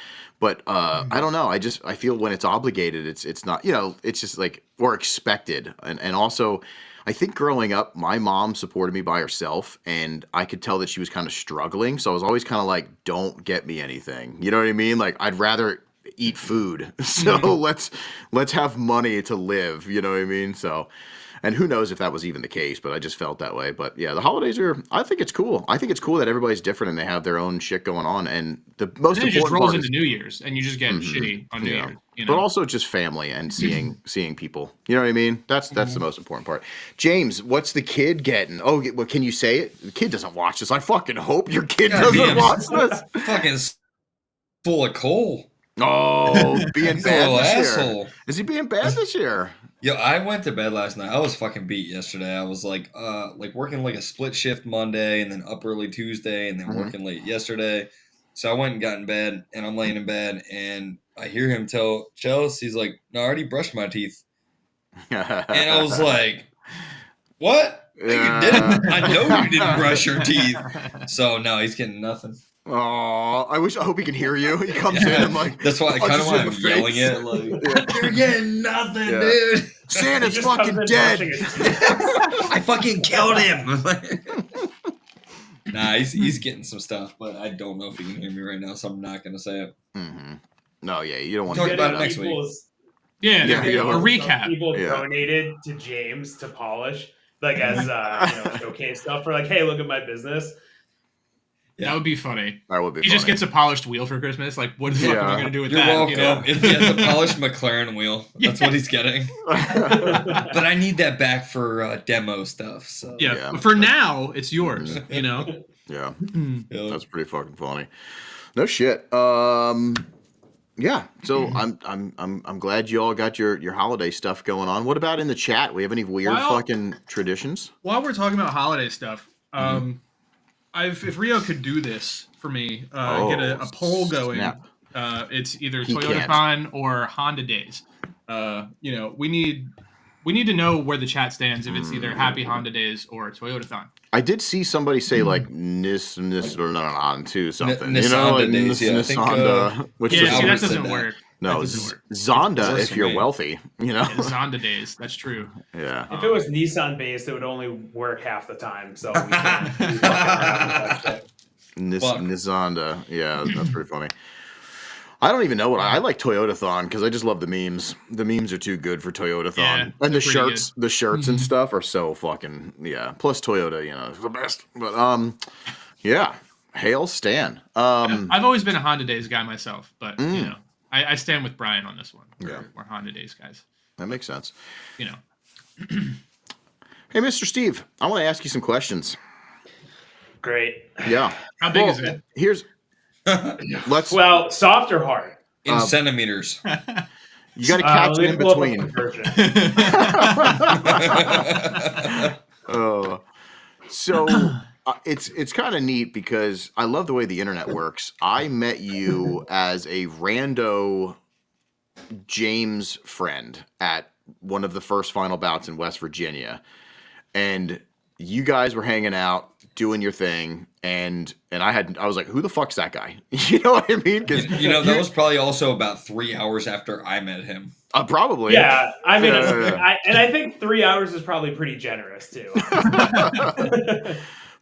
But I don't know. I feel when it's obligated, it's not. You know, it's just like or expected, and also. I think growing up, my mom supported me by herself, and I could tell that she was kind of struggling. So I was always kind of like, "Don't get me anything." You know what I mean? Like I'd rather eat food. So let's have money to live. You know what I mean? So And who knows if that was even the case, but I just felt that way. But yeah, the holidays I think it's cool. I think it's cool that everybody's different and they have their own shit going on. And the most And then it important just rolls part into is, New Year's, and you just get shitty on New Year's. You know? but also just family and seeing people. You know what I mean? That's the most important part. James, what's the kid getting? Oh, well, can you say it? The kid doesn't watch this. I fucking hope your kid doesn't watch this. Fucking full of coal. Oh, being He's a bad little this asshole. year. Is he being bad this year? Yo, I went to bed last night. I was fucking beat yesterday. I was like working like a split shift Monday and then up early Tuesday and then working late yesterday. So I went and got in bed and I'm laying in bed and I hear him tell Chelsea, he's like, "No, I already brushed my teeth." And I was like, "What? No, you didn't. I know you didn't brush your teeth." So no, he's getting nothing. Oh, I hope he can hear you. He comes in and like, that's why I kind of why I'm yelling it. Like, you're getting nothing, dude. Santa's fucking dead. I fucking killed him. Nah, he's getting some stuff, but I don't know if he can hear me right now, so I'm not gonna say it. No, yeah, you don't want Talk to about it next week. Yeah, yeah. A recap. People donated to James to polish, like as showcase stuff for like, hey, look at my business. That would be funny. That would be. He just gets a polished wheel for Christmas. Like, what the fuck am I gonna do with You're that? welcome. You know? It's a polished McLaren wheel. That's what he's getting. But I need that back for demo stuff. So Yeah. But for now, it's yours. You know. Yeah. That's pretty fucking funny. No shit. Yeah. So I'm glad you all got your holiday stuff going on. What about in the chat? We have any weird fucking traditions? While we're talking about holiday stuff, if Rio could do this for me, get a poll going. It's either Toyotathon or Honda Days. We need to know where the chat stands if it's either Happy Honda Days or Toyotathon. I did see somebody say like Nis too something. Nisanda Days, yeah. Nisanda, which See, that is doesn't work. No, Zonda if you're wealthy, you know. Zonda Days, that's true. Yeah. If it was Nissan based, it would only work half the time. So we can't do that shit. Nisanda, yeah, that's pretty funny. I don't even know what I like Toyotathon because I just love the memes. The memes are too good for Toyotathon, Yeah, and the shirts and stuff are so fucking Plus Toyota, is the best. But yeah, hail Stan. I've always been a Honda Days guy myself, but I stand with Brian on this one. We're Honda Days guys. That makes sense. Hey, Mr. Steve, I want to ask you some questions. Great. Yeah. How big is it? Here's soft or hard? In centimeters. You got to catch it in between. So it's kind of neat because I love the way the internet works. I met you as a rando James friend at one of the first final bouts in West Virginia, and you guys were hanging out, doing your thing, and I was like, who the fuck's that guy? You know what I mean? Because that was probably also about 3 hours after I met him. Probably. Yeah, I mean, I think 3 hours is probably pretty generous too.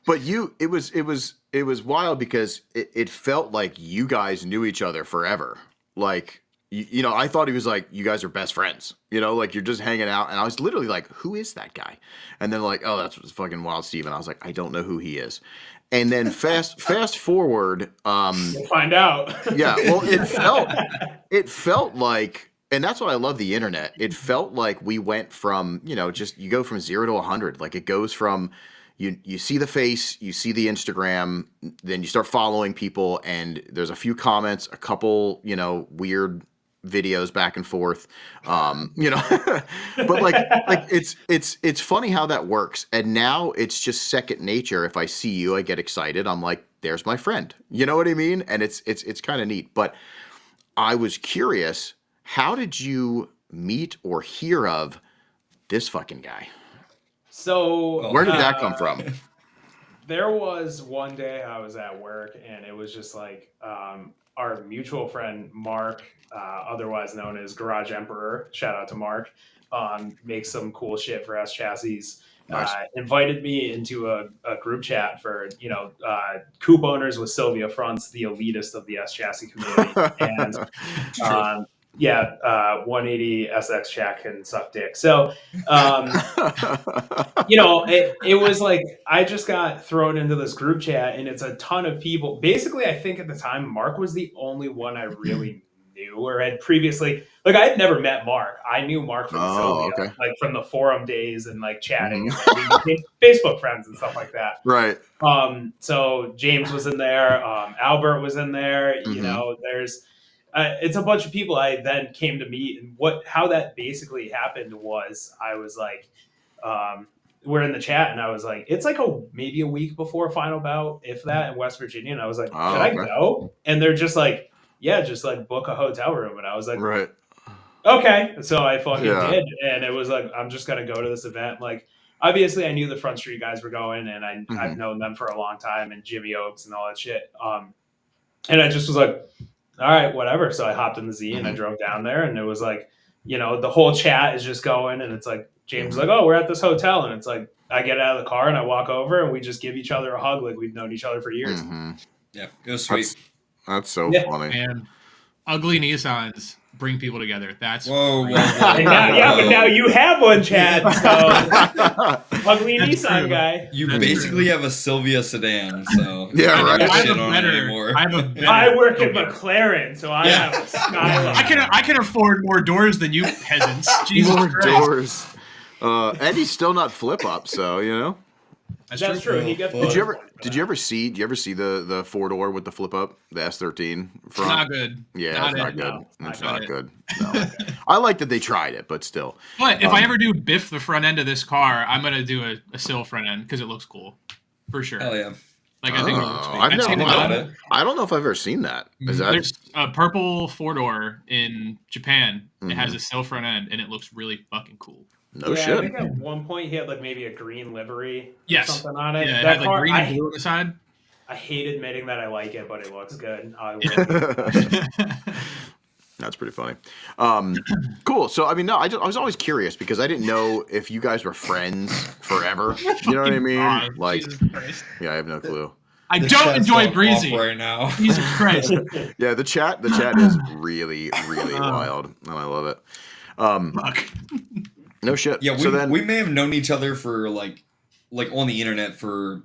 But it was wild because it felt like you guys knew each other forever. Like, I thought he was like, you guys are best friends, like you're just hanging out. And I was literally like, who is that guy? And then like, oh, that's fucking Wild Steve. And I was like, I don't know who he is. And then fast forward. We'll find out. Yeah. Well, it felt like, and that's what I love the internet. It felt like we went from, just you go from 0 to 100. Like it goes from, you see the face, you see the Instagram, then you start following people, and there's a few comments, a couple, weird videos back and forth, but like it's funny how that works. And now it's just second nature. If I see you, I get excited. I'm like, there's my friend. You know what I mean? And it's kind of neat. But I was curious, how did you meet or hear of this fucking guy? So where did that come from? There was one day I was at work, and it was just like our mutual friend Mark, otherwise known as Garage Emperor. Shout out to Mark. Makes some cool shit for S Chassis. Nice. Invited me into a group chat for coupe owners with Sylvia Fronts, the elitist of the S Chassis community, and 180 SX chat can suck dick. So, you know, it was like I just got thrown into this group chat, and it's a ton of people. Basically, I think at the time, Mark was the only one I really knew or had previously. Like, I had never met Mark. I knew Mark from Sylvia, okay. like from the forum days and like chatting, Mhm. and like, we became Facebook friends and stuff like that. Right. So James was in there, Albert was in there. You Mhm. know, there's. It's a bunch of people I then came to meet, and how that basically happened was I was like, we're in the chat, and I was like, it's like maybe a week before final bout, if that, in West Virginia, and I was like, should I go? And they're just like, yeah, just like book a hotel room, and I was like, right, okay. So I fucking Yeah. did, and it was like, I'm just gonna go to this event. Like, obviously, I knew the Front Street guys were going, and I've known them for a long time, and Jimmy Oaks and all that shit. And I just was like, all right, whatever. So I hopped in the Z and I drove down there, and it was like, you know, the whole chat is just going, and it's like James is like, oh, we're at this hotel, and it's like I get out of the car and I walk over, and we just give each other a hug like we've known each other for years. Yeah, it was sweet. That's so Yeah. funny. And ugly Nissans bring people together. That's Whoa. And now, but now you have one, Chad. So ugly Nissan guy. You That's basically have a Sylvia sedan, so Yeah, right. I I shit have a on it better. anymore. I have a better. I work at McLaren, so I Yeah. have a Skyline. I can afford more doors than you peasants. Jesus More Christ. doors. Eddie's still not flip up, so you know. That's true. He gets Did you ever see the 4-door with the flip up, the S13 front? Not good. Yeah, it's not good. No, It's not not it. good. No. I like that they tried it, but still. But if I ever do biff the front end of this car, I'm gonna do a sill front end because it looks cool, for sure. Hell yeah. Like I think it looks cool. I've seen never, it got on- it. I don't know if I've ever seen that. Is that There's a purple 4-door in Japan. It has a sill front end, and it looks really fucking cool. no I shit? think at one point he had like maybe a green livery or Yes. something on it. Yeah, it That had like car, green and blue on the side. I hate admitting that I like it, but it looks good. I will. That's pretty funny. Cool. So I mean, no, I was always curious because I didn't know if you guys were friends forever. You know what I mean? God, Like, Jesus Christ. yeah, I have no clue. I The don't chat's enjoy going Breezy. off right now. Jesus Christ. Yeah, the chat is really wild, and I love it. Fuck. No shit. Yeah, so then, we may have known each other for like on the internet for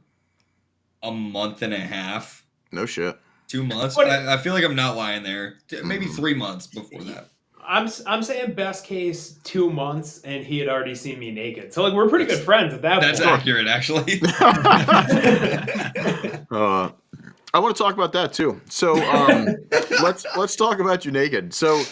a month and a half, no shit. 2 months. What- I feel like I'm not lying there. Maybe 3 months before that. I'm saying best case 2 months, and he had already seen me naked. So like we're pretty good friends at that That's point. accurate, actually. I want to talk about that too. So let's talk about you naked. So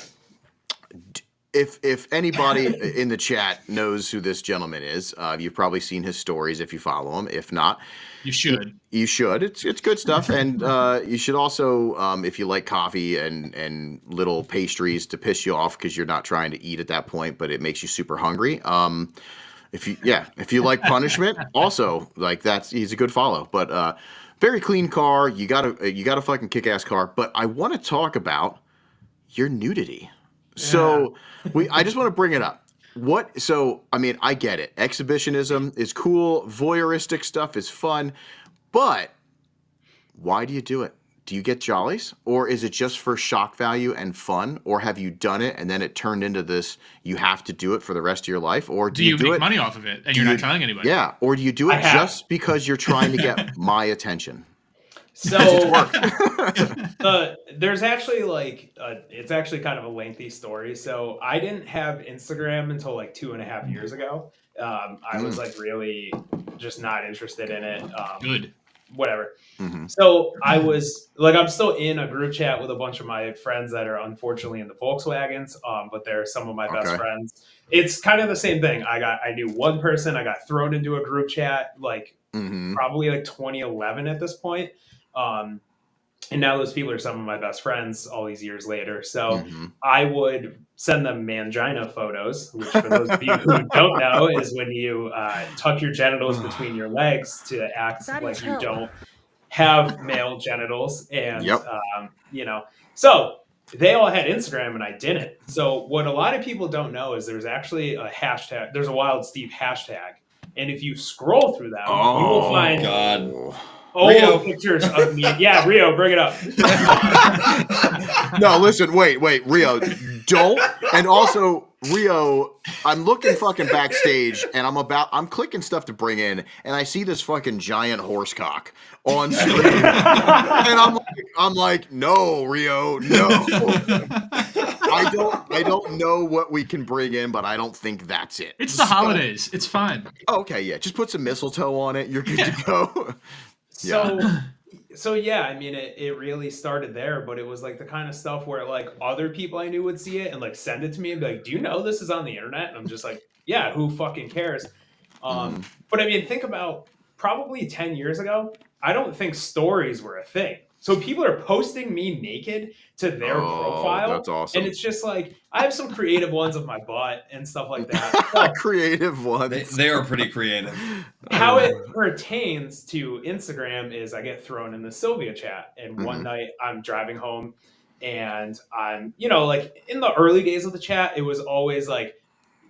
if anybody in the chat knows who this gentleman is, you've probably seen his stories if you follow him. If not, You should. you should. It's good stuff, and you should also, if you like coffee and little pastries to piss you off because you're not trying to eat at that point, but it makes you super hungry. If you like punishment, also like he's a good follow. But very clean car. You got a fucking kick ass car. But I want to talk about your nudity. So I just want to bring it up. So I mean, I get it. Exhibitionism is cool. Voyeuristic stuff is fun. But why do you do it? Do you get jollies? Or is it just for shock value and fun? Or have you done it and then it turned into this, you have to do it for the rest of your life? Or Do you do make it? money off of it and you're not telling anybody? Yeah. Or do you do I it have. just because you're trying to get my attention? So there's actually it's actually kind of a lengthy story. So I didn't have Instagram until like 2.5 years ago. I was like really just not interested in it. Good. Whatever. Mm-hmm. So I was like, I'm still in a group chat with a bunch of my friends that are unfortunately in the Volkswagens, but they're some of my best Okay. friends. It's kind of the same thing. I knew one person. I got thrown into a group chat like Mm-hmm. probably like 2011 at this point. And now those people are some of my best friends all these years later. So Mm-hmm. I would send them mangina photos, which for those of you who don't know is when you tuck your genitals between your legs to act like you don't have male genitals. And, Yep. So they all had Instagram and I didn't. So what a lot of people don't know is there's actually a hashtag. There's a Wild Steve hashtag. And if you scroll through them, you will find God. old Rio. pictures of me. Yeah, Rio, bring it up. No, listen, wait, Rio. don't. And also, Rio, I'm looking fucking backstage, and I'm clicking stuff to bring in, and I see this fucking giant horse cock on screen, and I'm like, no, Rio, no. I don't know what we can bring in, but I don't think that's it. It's the holidays. It's fine. Oh, okay, yeah. Just put some mistletoe on it. You're good to go. So yeah, I mean, it really started there, but it was like the kind of stuff where like other people I knew would see it and like send it to me and be like, "Do you know this is on the internet?" And I'm just like, "Yeah, who fucking cares?" But I mean, think about probably 10 years ago, I don't think stories were a thing. So people are posting me naked to their profile. That's awesome. And it's just like, I have some creative ones of my butt and stuff like that. Well, creative ones. They are pretty creative. How it pertains to Instagram is I get thrown in the Sylvia chat. And one night I'm driving home and I'm, like in the early days of the chat, it was always like,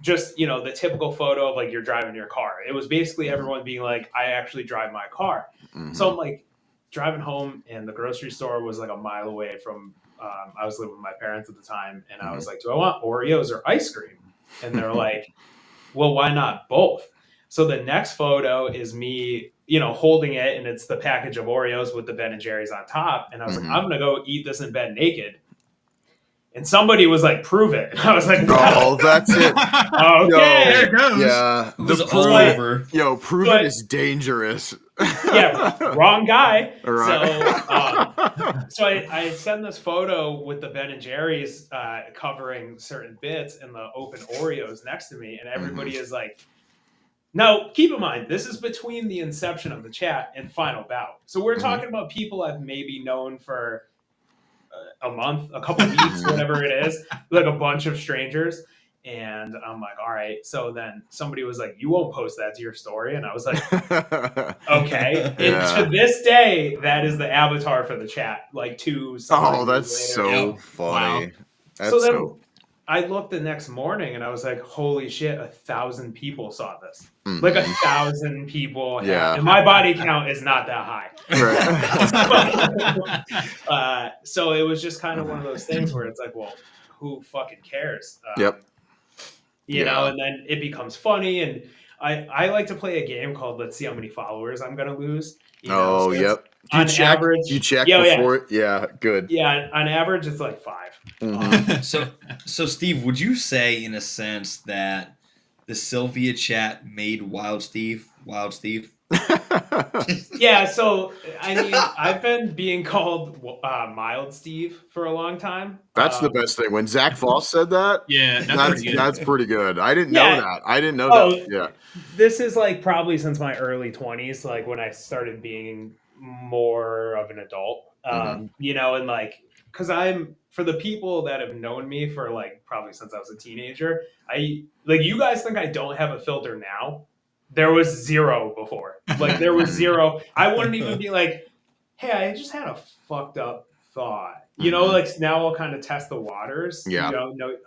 just, the typical photo of like you're driving your car. It was basically everyone being like, I actually drive my car. So I'm like driving home and the grocery store was like a mile away from, I was living with my parents at the time. And I was like, do I want Oreos or ice cream? And they're like, well, why not both? So the next photo is me, holding it and it's the package of Oreos with the Ben & Jerry's on top. And I was like, I'm going to go eat this in bed naked. And somebody was like, prove it. And I was like, oh, that's it. Okay, there it goes. Yeah. It was all over. Prove it is dangerous. Yeah, wrong guy. Right. So I send this photo with the Ben & Jerry's covering certain bits and the open Oreos next to me. And everybody is like, now, keep in mind, this is between the inception of the chat and final bout. So we're talking about people I've maybe known for a month, a couple weeks, whatever it is, like a bunch of strangers. And I'm like, all right. So then somebody was like, you won't post that to your story. And I was like, okay. And to this day, that is the avatar for the chat. Like that's later. so funny. Wow. That's so then I looked the next morning and I was like, holy shit, 1,000 people saw this. Like 1,000 people. Yeah. And my body count is not that high. Right. So it was just kind of one of those things where it's like, well, who fucking cares? Yep. You know, and then it becomes funny. And I like to play a game called Let's See How Many Followers I'm going to lose. So yep. On average. You check before it? Yeah, good. Yeah, on average, it's like 5. So Steve, would you say in a sense that the Sylvia chat made Wild Steve? Yeah, so I mean, I've been being called Mild Steve for a long time. That's the best thing. When Zach Voss said that, that's pretty good. I didn't know that. I didn't know that. Yeah. This is like probably since my early 20s, like when I started being more of an adult, and like, because for the people that have known me for like probably since I was a teenager, you guys think I don't have a filter now. There was zero before. Like there was zero. I wouldn't even be like, hey, I just had a fucked up thought. Like now I'll kind of test the waters. Yeah.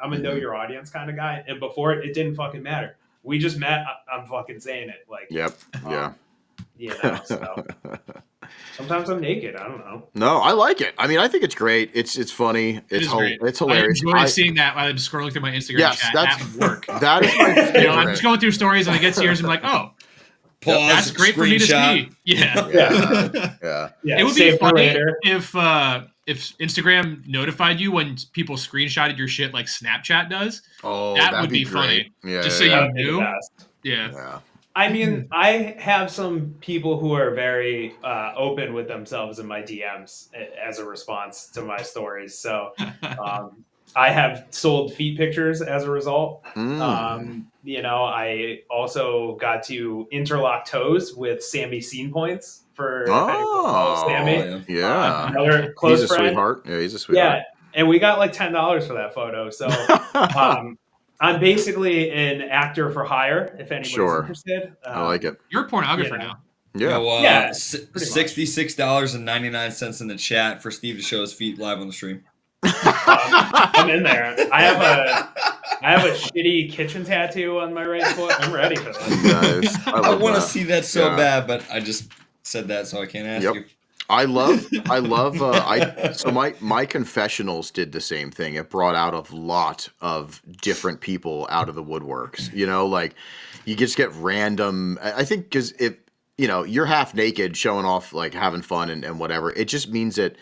I'm a know your audience kind of guy. And before it didn't fucking matter. We just met. I'm fucking saying it. Like, yep. Yeah. So sometimes I'm naked. I don't know. No, I like it. I mean, I think it's great. It's funny. It's hilarious. I enjoy seeing that while I'm scrolling through my Instagram chat at work. That is my favorite. I'm just going through stories and I get to yours and I'm like, oh, pause, that's great for me to see. Yeah. It would be funny if Instagram notified you when people screenshotted your shit like Snapchat does. Oh, that would be funny. Yeah, just so you knew. Yeah. I mean, I have some people who are very open with themselves in my DMs as a response to my stories. So I have sold feet pictures as a result. I also got to interlock toes with Sammy Scene Points for Sammy. Yeah. Another close he's a friend. Sweetheart. Yeah, he's a sweetheart. Yeah. And we got like $10 for that photo. So I'm basically an actor for hire, if anybody's interested. I like it. You're a pornographer now. Yeah. $66.99 in the chat for Steve to show his feet live on the stream. I'm in there. I have a shitty kitchen tattoo on my right foot. I'm ready for this. Nice. I want to see that so bad, but I just said that, so I can't ask you. I love so my confessionals did the same thing. It brought out a lot of different people out of the woodworks. You know, like you just get random. I think because if you're half naked, showing off, like having fun and whatever, it just means that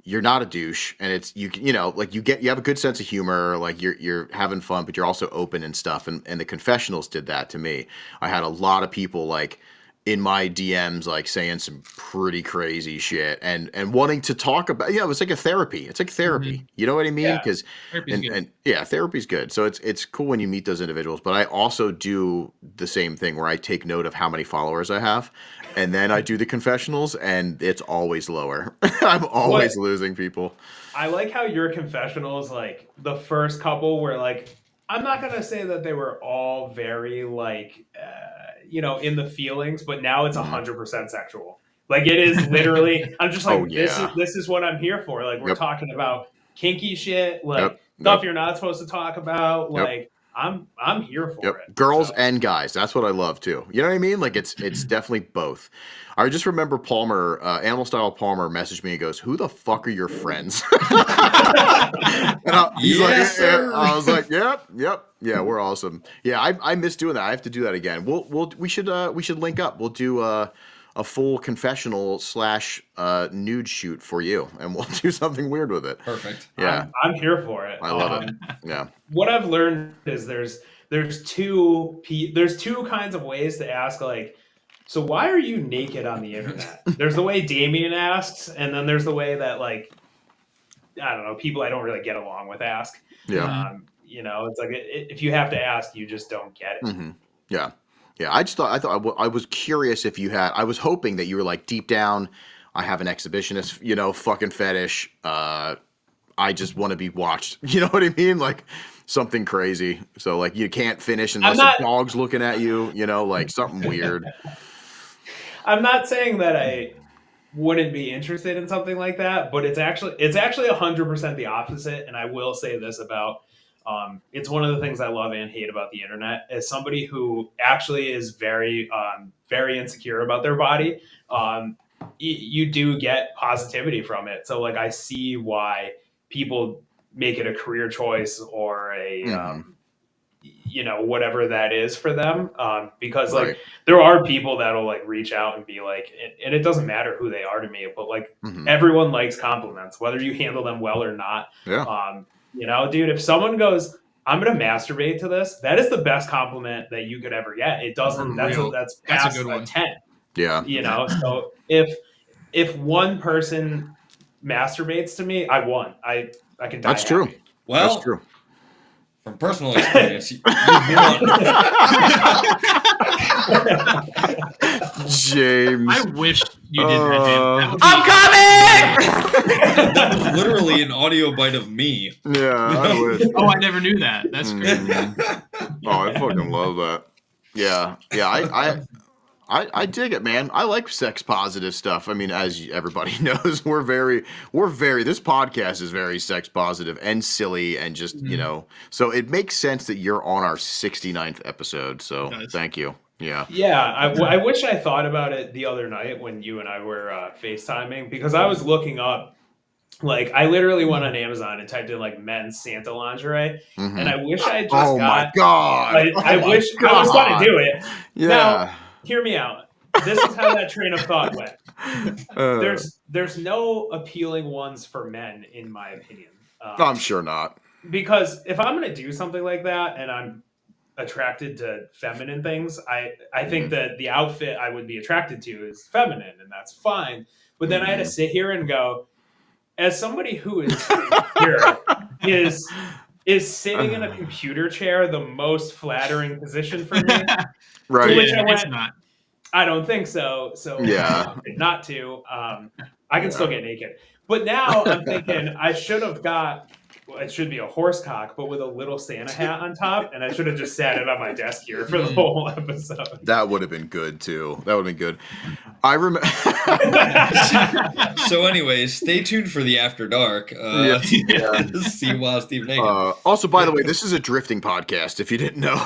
you're not a douche, and it's like you have a good sense of humor, like you're having fun, but you're also open and stuff. And the confessionals did that to me. I had a lot of people like in my DMs, like saying some pretty crazy shit and wanting to talk about, it's like a therapy. It's like therapy. You know what I mean? Yeah. Because Therapy's good. and yeah, therapy's good. So it's cool when you meet those individuals. But I also do the same thing where I take note of how many followers I have, and then I do the confessionals, and it's always lower. I'm always losing people. I like how your confessionals, like the first couple were like, I'm not going to say that they were all very like, in the feelings, but now it's 100% sexual. Like it is literally, I'm just like, Oh, yeah. this is what I'm here for. Like we're Yep. talking about kinky shit, like Yep. stuff Yep. you're not supposed to talk about. Yep. Like I'm here for Yep. it. Girls So, and guys. That's what I love too. You know what I mean? Like it's definitely both. I just remember Palmer, Animal Style Palmer messaged me and goes, "Who the fuck are your friends?" And he's like, Yes, sir. I was like, yep, yeah, we're awesome. Yeah, I miss doing that. I have to do that again. We should link up. We'll do a full confessional / nude shoot for you, and we'll do something weird with it. Perfect. Yeah, I'm here for it. I love it. Yeah. What I've learned is there's two kinds of ways to ask, like, so why are you naked on the internet? There's the way Damien asks, and then there's the way that, like, I don't know, people I don't really get along with ask. Yeah. It's like if you have to ask, you just don't get it. Mm-hmm. Yeah. Yeah. I was curious if you had. I was hoping that you were like deep down, I have an exhibitionist, fucking fetish. I just want to be watched. You know what I mean? Like something crazy. So like you can't finish unless a dog's looking at you. Like something weird. I'm not saying that I wouldn't be interested in something like that, but it's actually 100% the opposite. And I will say this about it's one of the things I love and hate about the internet. As somebody who actually is very very insecure about their body, you do get positivity from it. So like I see why people make it a career choice or a whatever that is for them, because like there are people that'll like reach out and be like, and it doesn't matter who they are to me, but like everyone likes compliments, whether you handle them well or not. Dude, if someone goes, I'm gonna masturbate to this, that is the best compliment that you could ever get. It doesn't that's past a good one. 10. Yeah. So if one person masturbates to me, I won. I can die. That's true. happy. Well, That's true. from personal experience, you've won. James. I wish you did that, James. That was literally an audio bite of me. Yeah, I wish. Oh, I never knew that. That's great. Oh, I fucking love that. Yeah. I dig it, man. I like sex positive stuff. I mean, as everybody knows, we're very this podcast is very sex positive and silly and just, so it makes sense that you're on our 69th episode. So thank you. Yeah. Yeah. I wish I thought about it the other night when you and I were FaceTiming, because I was looking up, like, I literally went on Amazon and typed in like men's Santa lingerie, and I wish I just Oh my God. I wish I was going to do it. Yeah. Now, hear me out. This is how that train of thought went. There's no appealing ones for men, in my opinion. I'm sure not. Because if I'm going to do something like that and I'm attracted to feminine things, I think that the outfit I would be attracted to is feminine, and that's fine. But then I had to sit here and go, as somebody who is here, is sitting in a computer chair the most flattering position for me? Right. To which I It's went, not. I don't think so. So Yeah. not to. I can still get naked. But now I'm thinking I should have got it should be a horse cock, but with a little Santa hat on top, and I should have just sat it on my desk here for the whole episode. That would have been good too. That would have been good. I remember. So, anyways, stay tuned for the After Dark. See Wild Steve naked. Also, by the way, this is a drifting podcast. If you didn't know.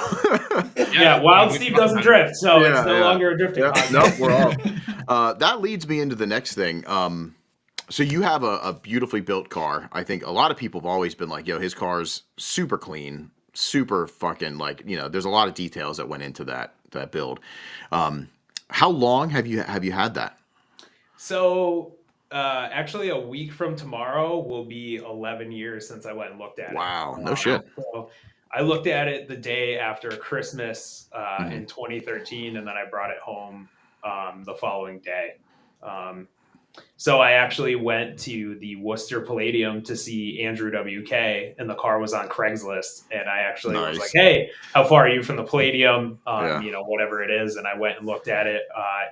Yeah, Wild Steve doesn't drift, so it's no longer a drifting podcast. Nope, we're off. That leads me into the next thing. So you have a beautifully built car. I think a lot of people have always been like, yo, his car's super clean, super fucking like, there's a lot of details that went into that build. How long have you had that? So actually a week from tomorrow will be 11 years since I went and looked at it. Wow, no shit. So I looked at it the day after Christmas in 2013, and then I brought it home the following day. So I actually went to the Worcester Palladium to see Andrew WK, and the car was on Craigslist. And I actually was like, hey, how far are you from the Palladium? Whatever it is. And I went and looked at it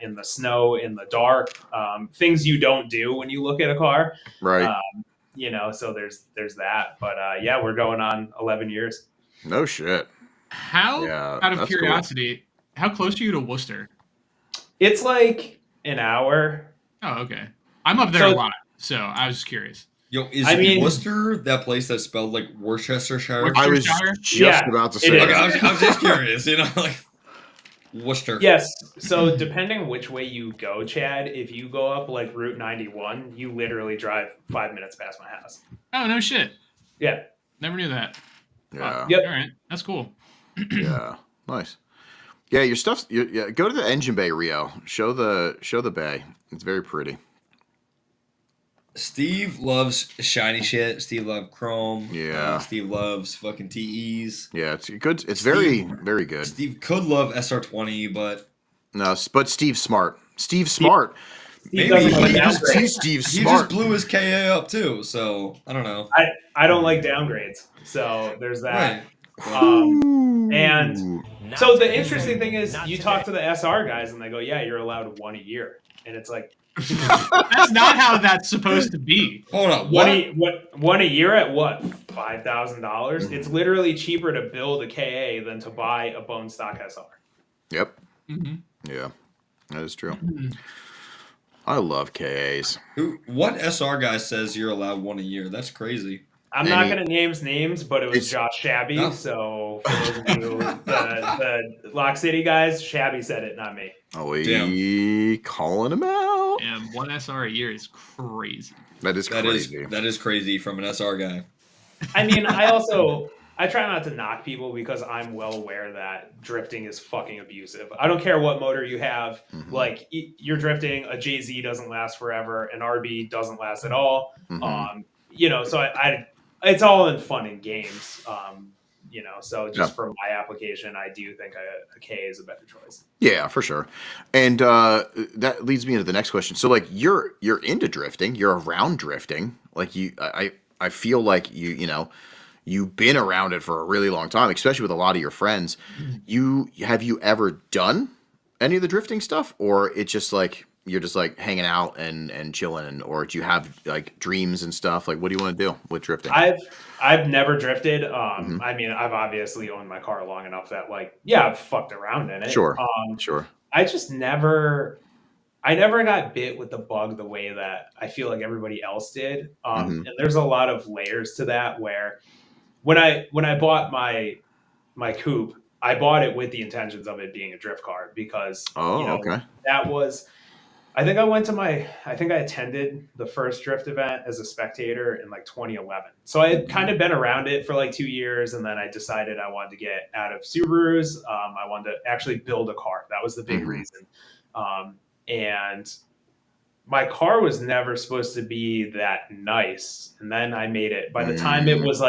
in the snow, in the dark, things you don't do when you look at a car. Right. So there's that. But yeah, we're going on 11 years. No shit. How, out of curiosity, how close are you to Worcester? It's like an hour. Oh, okay. I'm up there a lot, so I was just curious. Yo, is Worcester that place that's spelled like Worcestershire? I was just about to say that. Okay, I was just curious, like Worcester. Yes. So depending which way you go, Chad, if you go up like Route 91, you literally drive 5 minutes past my house. Oh, no shit. Yeah. Never knew that. Yeah. Yep. All right. That's cool. Yeah. Nice. Yeah, your stuff's go to the engine bay, Rio. Show the bay. It's very pretty. Steve loves shiny shit. Steve loves chrome. Yeah. Steve loves fucking TEs. Yeah, it's good. It's very good. Steve could love SR20, but no. But Steve's smart. Steve's smart. Steve doesn't like Steve's he smart. just blew his KA up too. So I don't know. I don't like downgrades. So there's that. Right. And so the interesting thing is, you talk to the SR guys, and they go, "Yeah, you're allowed one a year," and it's like. That's not how that's supposed to be. Hold on. One a year at what? $5,000? It's literally cheaper to build a KA than to buy a bone stock SR. Yep. Mm-hmm. Yeah, that is true. I love KAs. What SR guy says you're allowed one a year? That's crazy. I'm not going to name names, but it was Josh Shabby. No. So for those of you, the Lock City guys, Shabby said it, not me. Oh, we calling him out. And one SR a year is crazy. That is crazy. That is crazy from an SR guy. I mean, I try not to knock people because I'm well aware that drifting is fucking abusive. I don't care what motor you have. Mm-hmm. Like, you're drifting, a JZ doesn't last forever, an RB doesn't last at all. Mm-hmm. So it's all in fun and games. So just for my application, I do think a K is a better choice. Yeah, for sure. And that leads me into the next question. So, like, you're into drifting. You're around drifting. Like, I feel like you've been around it for a really long time, especially with a lot of your friends. Have you ever done any of the drifting stuff, or it's just like you're just like hanging out and chilling, or do you have like dreams and stuff? Like, what do you want to do with drifting? I've never drifted. I mean, I've obviously owned my car long enough that I've fucked around in it. Sure. I just never got bit with the bug the way that I feel like everybody else did. And there's a lot of layers to that, where when I bought my coupe, I bought it with the intentions of it being a drift car because that was. I think I attended the first drift event as a spectator in 2011. So I had kind of been around it for 2 years, and then I decided I wanted to get out of Subarus. I wanted to actually build a car. That was the big reason. And my car was never supposed to be that nice. And then I made it. By the time it was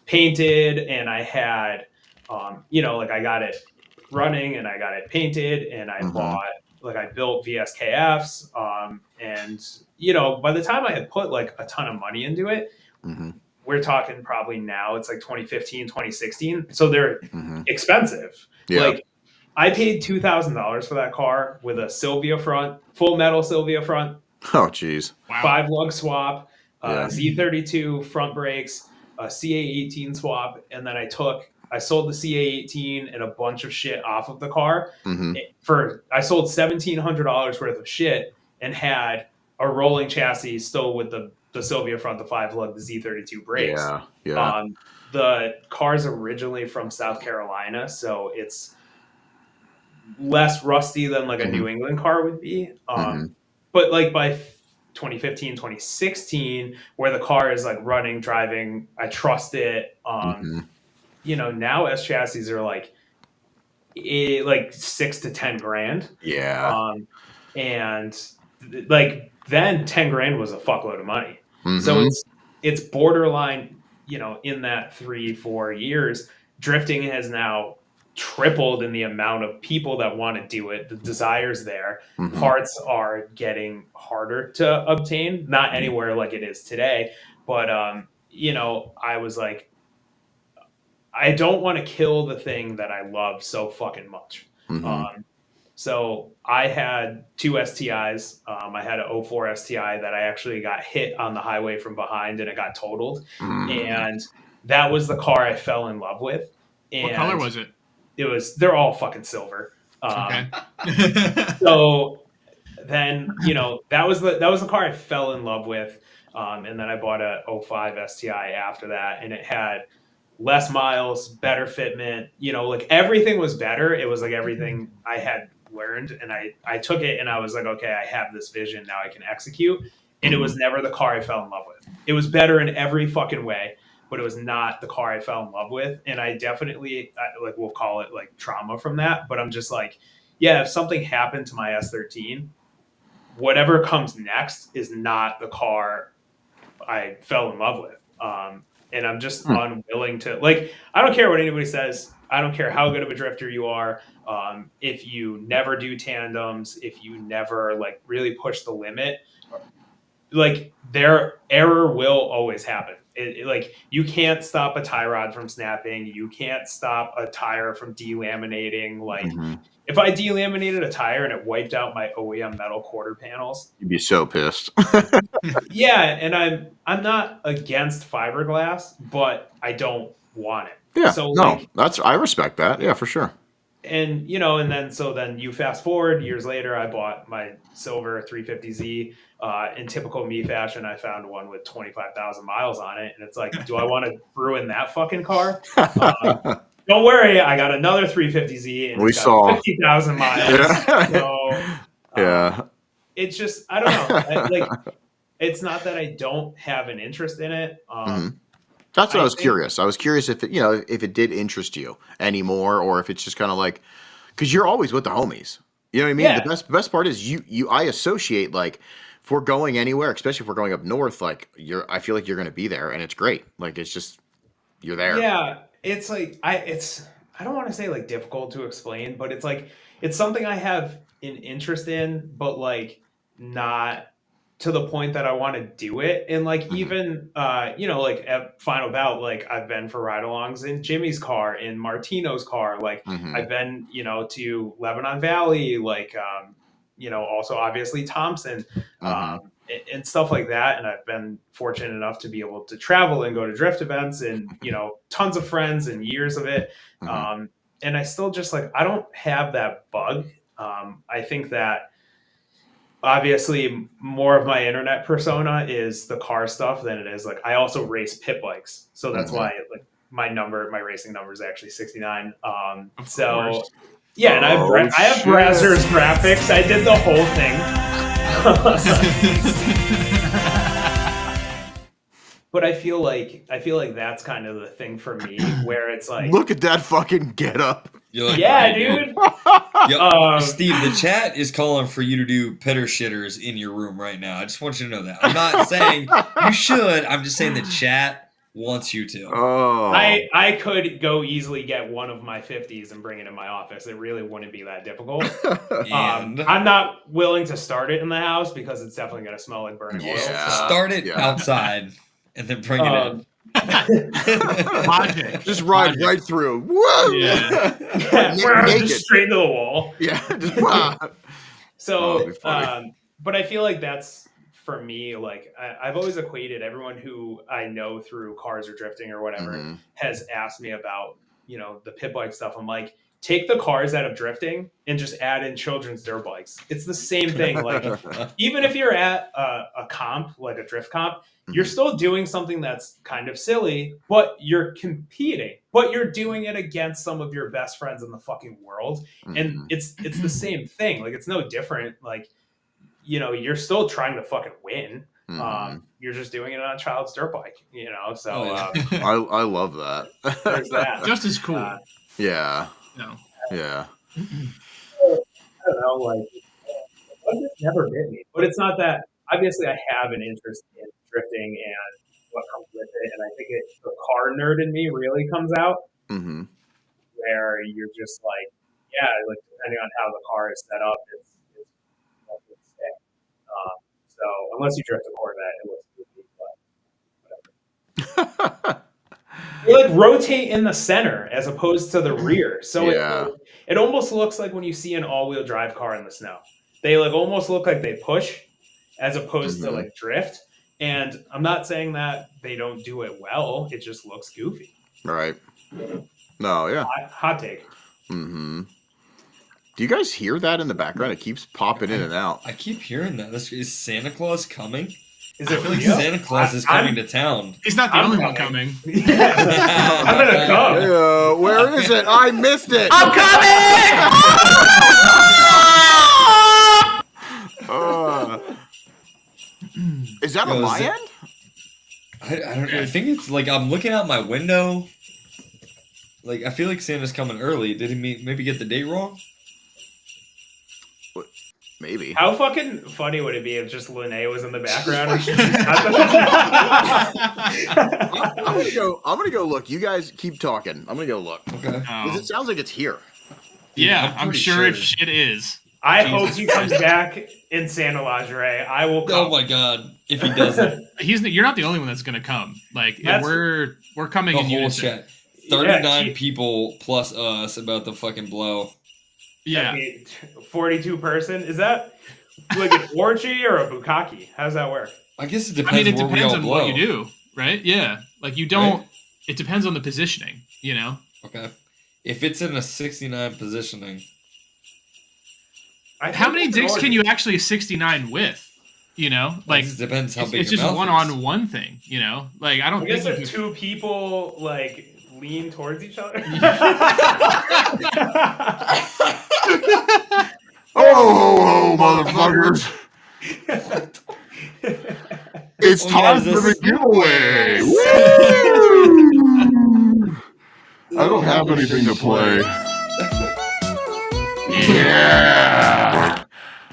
painted, and I had, I got it running and I got it painted, and I bought. I built VSKFs, and by the time I had put a ton of money into it, we're talking probably now it's 2015, 2016. So they're expensive. Yeah. I paid $2,000 for that car with a Sylvia front, full metal Sylvia front. Oh, geez. Wow. 5 lug swap, Z32 front brakes, a CA18 swap, and then I sold the CA18 and a bunch of shit off of the car. I sold $1,700 worth of shit and had a rolling chassis still with the Sylvia front, the 5-lug, the Z32 brakes. Yeah. The car's originally from South Carolina, so it's less rusty than like a New England car would be. But like by 2015, 2016, where the car is like running, driving, I trust it. Now S chassis are like 6 to 10 grand. Yeah. And like then 10 grand was a fuckload of money. So it's borderline, in that 3-4 years, drifting has now tripled in the amount of people that want to do it. The desire's there. Parts are getting harder to obtain, not anywhere like it is today. But, I was like, I don't want to kill the thing that I love so fucking much. So I had 2 STIs. I had an 04 STI that I actually got hit on the highway from behind and it got totaled. And that was the car I fell in love with. And what color was it? They're all fucking silver. Okay. So then, that was the car I fell in love with. And then I bought a 05 STI after that, and it had less miles, better fitment, like everything was better. It was like everything I had learned, and I took it and I was like, okay, I have this vision, now I can execute. And it was never the car I fell in love with. It was better in every fucking way, but it was not the car I fell in love with. And I definitely, we'll call it like trauma from that, but I'm just like, yeah, if something happened to my S13, whatever comes next is not the car I fell in love with. And I'm just unwilling to, I don't care what anybody says. I don't care how good of a drifter you are. If you never do tandems, if you never really push the limit, their error will always happen. You can't stop a tie rod from snapping. You can't stop a tire from delaminating. If I delaminated a tire and it wiped out my OEM metal quarter panels, you'd be so pissed. Yeah, and I'm not against fiberglass, but I don't want it. Yeah, so I respect that. Yeah, for sure. And then you fast forward years later, I bought my silver 350Z. In typical me fashion, I found one with 25,000 miles on it, and it's like, do I want to ruin that fucking car? Don't worry, I got another 350Z, and it's got 50,000 miles. Yeah. So, yeah. It's just, I don't know. It's not that I don't have an interest in it. That's what I was curious. I was curious if it did interest you anymore, or if it's just kind of like, because you're always with the homies. You know what I mean? Yeah. The best part is I associate if we're going anywhere, especially if we're going up north, I feel like you're going to be there, and it's great. It's just you're there. Yeah, it's I don't want to say difficult to explain, but it's something I have an interest in, but not to the point that I want to do it. And even at Final Bout, I've been for ride-alongs in Jimmy's car, in Martino's car, I've been to Lebanon Valley, also obviously Thompson, and stuff like that. And I've been fortunate enough to be able to travel and go to drift events, and tons of friends and years of it. And I still just I don't have that bug. I think that obviously more of my internet persona is the car stuff than it is I also race pit bikes, so that's why my racing number is actually 69. So yeah, and I have Brazzers graphics. I did the whole thing. But I feel like that's kind of the thing for me, where it's look at that fucking getup. Yeah, dude. Steve, the chat is calling for you to do pitter shitters in your room right now. I just want you to know that. I'm not saying you should. I'm just saying the chat wants you to. Oh. I could go easily get one of my 50s and bring it in my office. It really wouldn't be that difficult. I'm not willing to start it in the house because it's definitely going to smell like burning oil. Start it outside and then bring it in. Logic. Just ride right through. Whoa! Yeah. Just straight into the wall. Yeah. Just, wow. So, but I feel like that's for me, like I've always equated everyone who I know through cars or drifting or whatever has asked me about, you know, the pit bike stuff. I'm like, take the cars out of drifting and just add in children's dirt bikes. It's the same thing. Like, even if you're at a comp, like a drift comp, you're still doing something that's kind of silly, but you're competing, but you're doing it against some of your best friends in the fucking world. And it's the same thing. Like, it's no different. Like, you know, you're still trying to fucking win. You're just doing it on a child's dirt bike, you know? So I love that. there's that. Just as cool. Yeah. No. Yeah. I don't know, like, it's never bit me. But it's not that, obviously I have an interest in drifting and what comes with it. And I think the car nerd in me really comes out, where you're just like, yeah, like, depending on how the car is set up, it's sick. So unless you drift a Corvette, it looks goofy, but whatever. They like rotate in the center as opposed to the rear. So it almost looks like when you see an all-wheel drive car in the snow. They like almost look like they push as opposed to like drift. And I'm not saying that they don't do it well. It just looks goofy. Right. No, yeah. Hot take. Do you guys hear that in the background? It keeps popping in and out. I keep hearing that. Is Santa Claus coming? Is it I feel like real? Santa Claus is coming to town. He's not the only one coming. I'm gonna come. Where is it? I missed it. I'm coming! Is that on my end? I don't know. I think it's like I'm looking out my window. Like, I feel like Santa's coming early. Did he maybe get the date wrong? Maybe. How fucking funny would it be if just Lene was in the background? I'm gonna go look. You guys keep talking. I'm gonna go look. Okay. Because it sounds like it's here. Yeah, I'm pretty sure it is. I hope he comes back in Santa lingerie. I will come. Oh my god! If he doesn't, You're not the only one that's gonna come. Like, we're coming the in whole unison. chat. 39 people plus us about the fucking blow. Yeah. 42 person. Is that like an orgy or a bukkake? How does that work? I guess it depends. I mean, it where we depends all on blow. what you do, right? Yeah. Like, you don't. Right. It depends on the positioning. You know. Okay. If it's in a 69 positioning. How many dicks can you actually 69 with? You know, like, it depends how big it's your just mouth one is. on one thing. You know, like, I don't. I guess think if two people like lean towards each other. Oh, motherfuckers! It's time for the giveaway. I don't have anything to play. Yeah.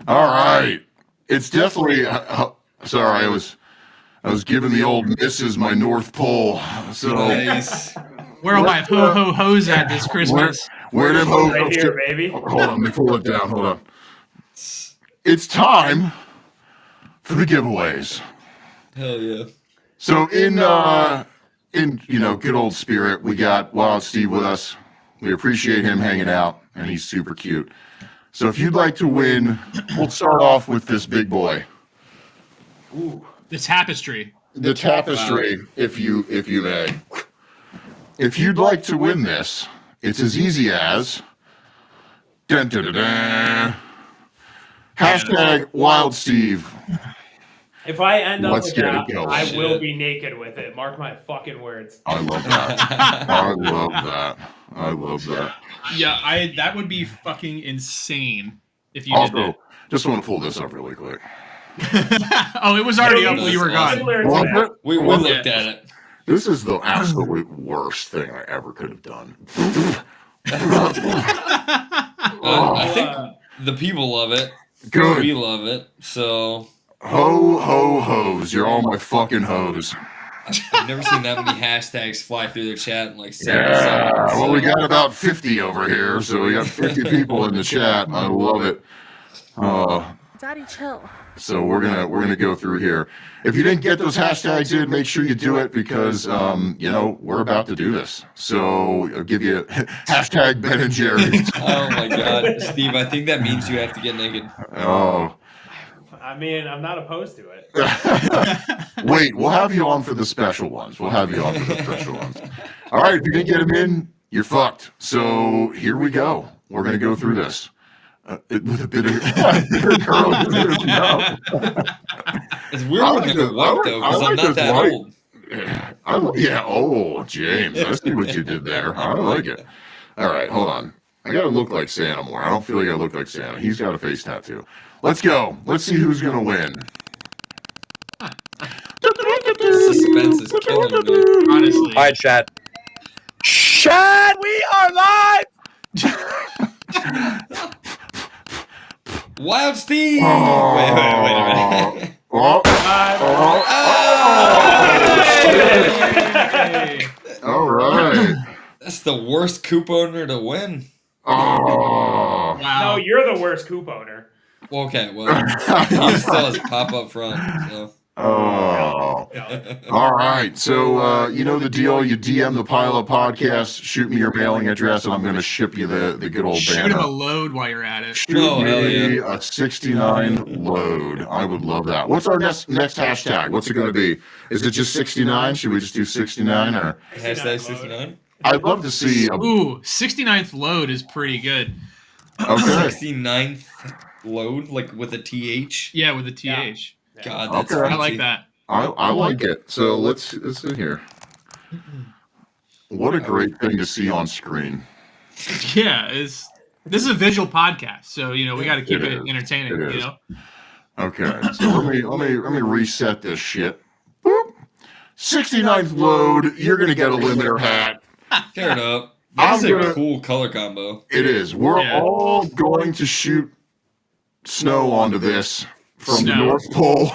All right. It's definitely. Sorry, I was giving the old missus my North Pole. So. Nice. Where are my ho-ho-hos at this Christmas? Where them ho-hos? Right here, baby. Hold on, let me pull it down. Hold on. It's time for the giveaways. Hell yeah. So in good old spirit, we got Wild Steve with us. We appreciate him hanging out, and he's super cute. So if you'd like to win, we'll start off with this big boy. Ooh, the tapestry. The tapestry, if you may. If you'd like to win this, it's as easy as hashtag Wild Steve. If I end up Let's with get that, it going. I will be naked with it. Mark my fucking words. I love that. I love that. I love that. Yeah, that would be fucking insane if you Also, did just want to pull this up really quick. that. Oh, it was already up while you were gone. We looked at it. This is the absolute worst thing I ever could have done. I think the people love it. Good. We love it. So. Ho, ho, hoes. You're all my fucking hoes. I've never seen that many hashtags fly through the chat in like 7 Yeah. seconds. Well, we got about 50 over here, so we got 50 people in the chat. I love it. Daddy, chill. So we're gonna go through here. If you didn't get those hashtags in, make sure you do it because we're about to do this. So I'll give you hashtag Ben and Jerry. Oh my god, Steve! I think that means you have to get naked. Oh, I mean, I'm not opposed to it. Wait, we'll have you on for the special ones. All right, if you didn't get them in, you're fucked. So here we go. We're going to go through this. With a bit of It's weird when they're white, though, because I'm not that old. James, I see what you did there. I like it. All right, hold on. I got to look like Santa more. I don't feel like I look like Santa. He's got a face tattoo. Let's go. Let's see who's going to win. Suspense is killing me. Honestly. All right, chat. Chat, we are live. Wild Steve! Oh. Wait a minute. All right. That's the worst coop owner to win. Oh. No, you're the worst coop owner. Well, okay, well, he still has pop up front. So. Oh. All right. So, you know the deal. You DM the Pile Up Podcast, shoot me your mailing address, and I'm going to ship you the good old Shoot banner. him a load while you're at it. Shoot me a 69 load. I would love that. What's our next hashtag? What's it going to be? Is it just 69? Should we just do 69 or Hashtag 69? I'd love to see a 69th load is pretty good. Okay. 69th load, like with a TH? Yeah, with a TH. God, that's Okay. I like that. I like it. So let's see here. What a great thing to see on screen. Yeah, this is a visual podcast, so we got to keep it entertaining. It is. Okay, so let me reset this shit. Boop. 69th load. You're gonna get a limiter hat. Tear it up. That's a cool color combo. It is. We're all going to shoot snow onto this from the North Pole.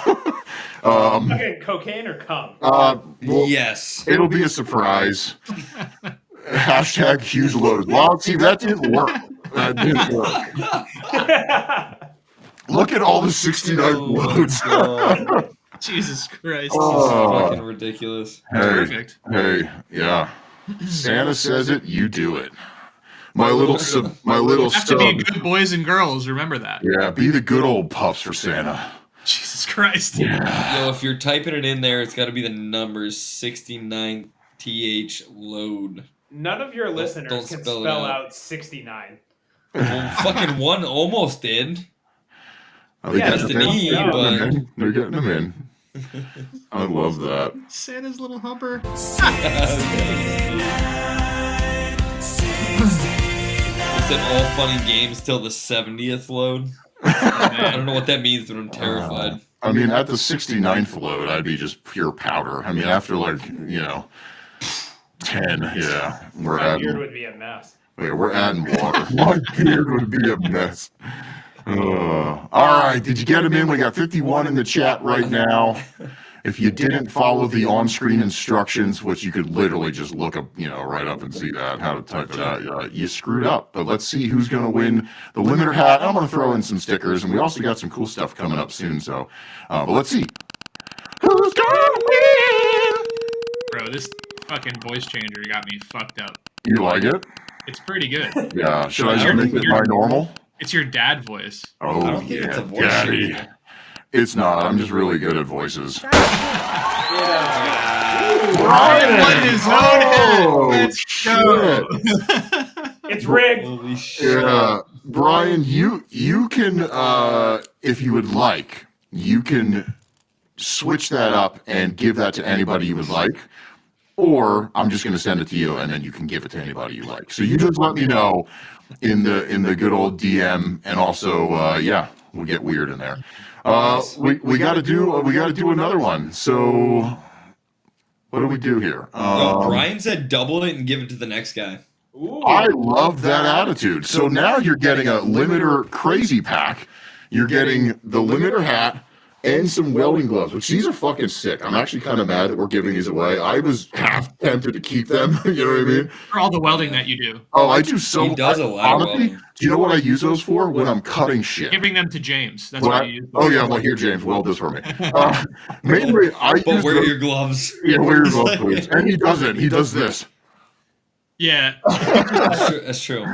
Okay, cocaine or cum? Yes. It'll be a surprise. Hashtag huge load. Well, see, that didn't work. Look at all the 69 loads. Jesus Christ. This is fucking ridiculous. Perfect. Hey, yeah. Santa says it, you do it. My little You have to be sub. good boys and girls. Remember that. Yeah, be the good old pups for Santa. Jesus Christ. Yeah. Yo, if you're typing it in there, it's got to be the numbers 69 TH load. None of your listeners don't can spell spell it out. out 69. Well, fucking one almost did. I think Yeah, that's just the an E, but They're getting them in. I love that. Santa's little humper. he said all fun and games till the 70th load. I don't know what that means, but I'm terrified. I mean, at the 69th load, I'd be just pure powder. I mean, after 10, yeah, My beard would be a mess. we're adding water. My beard would be a mess. All right, did you get them in? We got 51 in the chat right now. If you didn't follow the on-screen instructions, which you could literally just look up, right up and see that, how to type it out, you screwed up. But let's see who's going to win the limiter hat. I'm going to throw in some stickers, and we also got some cool stuff coming up soon. So, but let's see. Who's going to win? Bro, this fucking voice changer got me fucked up. You like it? It's pretty good. Yeah. Should I just make it my normal? It's your dad voice. Oh, I don't think it's a voice Daddy. changer. It's not. I'm just really good at voices. Brian won his own hat. Let's go. It's rigged. Holy shit. Yeah, Brian, you can, if you would like, you can switch that up and give that to anybody you would like, or I'm just going to send it to you and then you can give it to anybody you like. So you just let me know in the good old DM, and also, we'll get weird in there. We got to do another one. So what do we do here? Yo, Brian said double it and give it to the next guy. Ooh. I love that attitude. So now you're getting a limiter crazy pack. You're getting the limiter hat and some welding gloves, which these are fucking sick. I'm actually kind of mad that we're giving these away. I was half tempted to keep them. You know what I mean? For all the welding that you do. Oh, I do so He does a lot of honestly, welding. do you know what I use those for? When I'm cutting shit. Giving them to James. That's When what I- you use. oh yeah, I'm like, here, James, weld this for me. Mainly, I But use wear those- your gloves. Yeah, wear your gloves, please. And he doesn't. He does this. Yeah. That's true.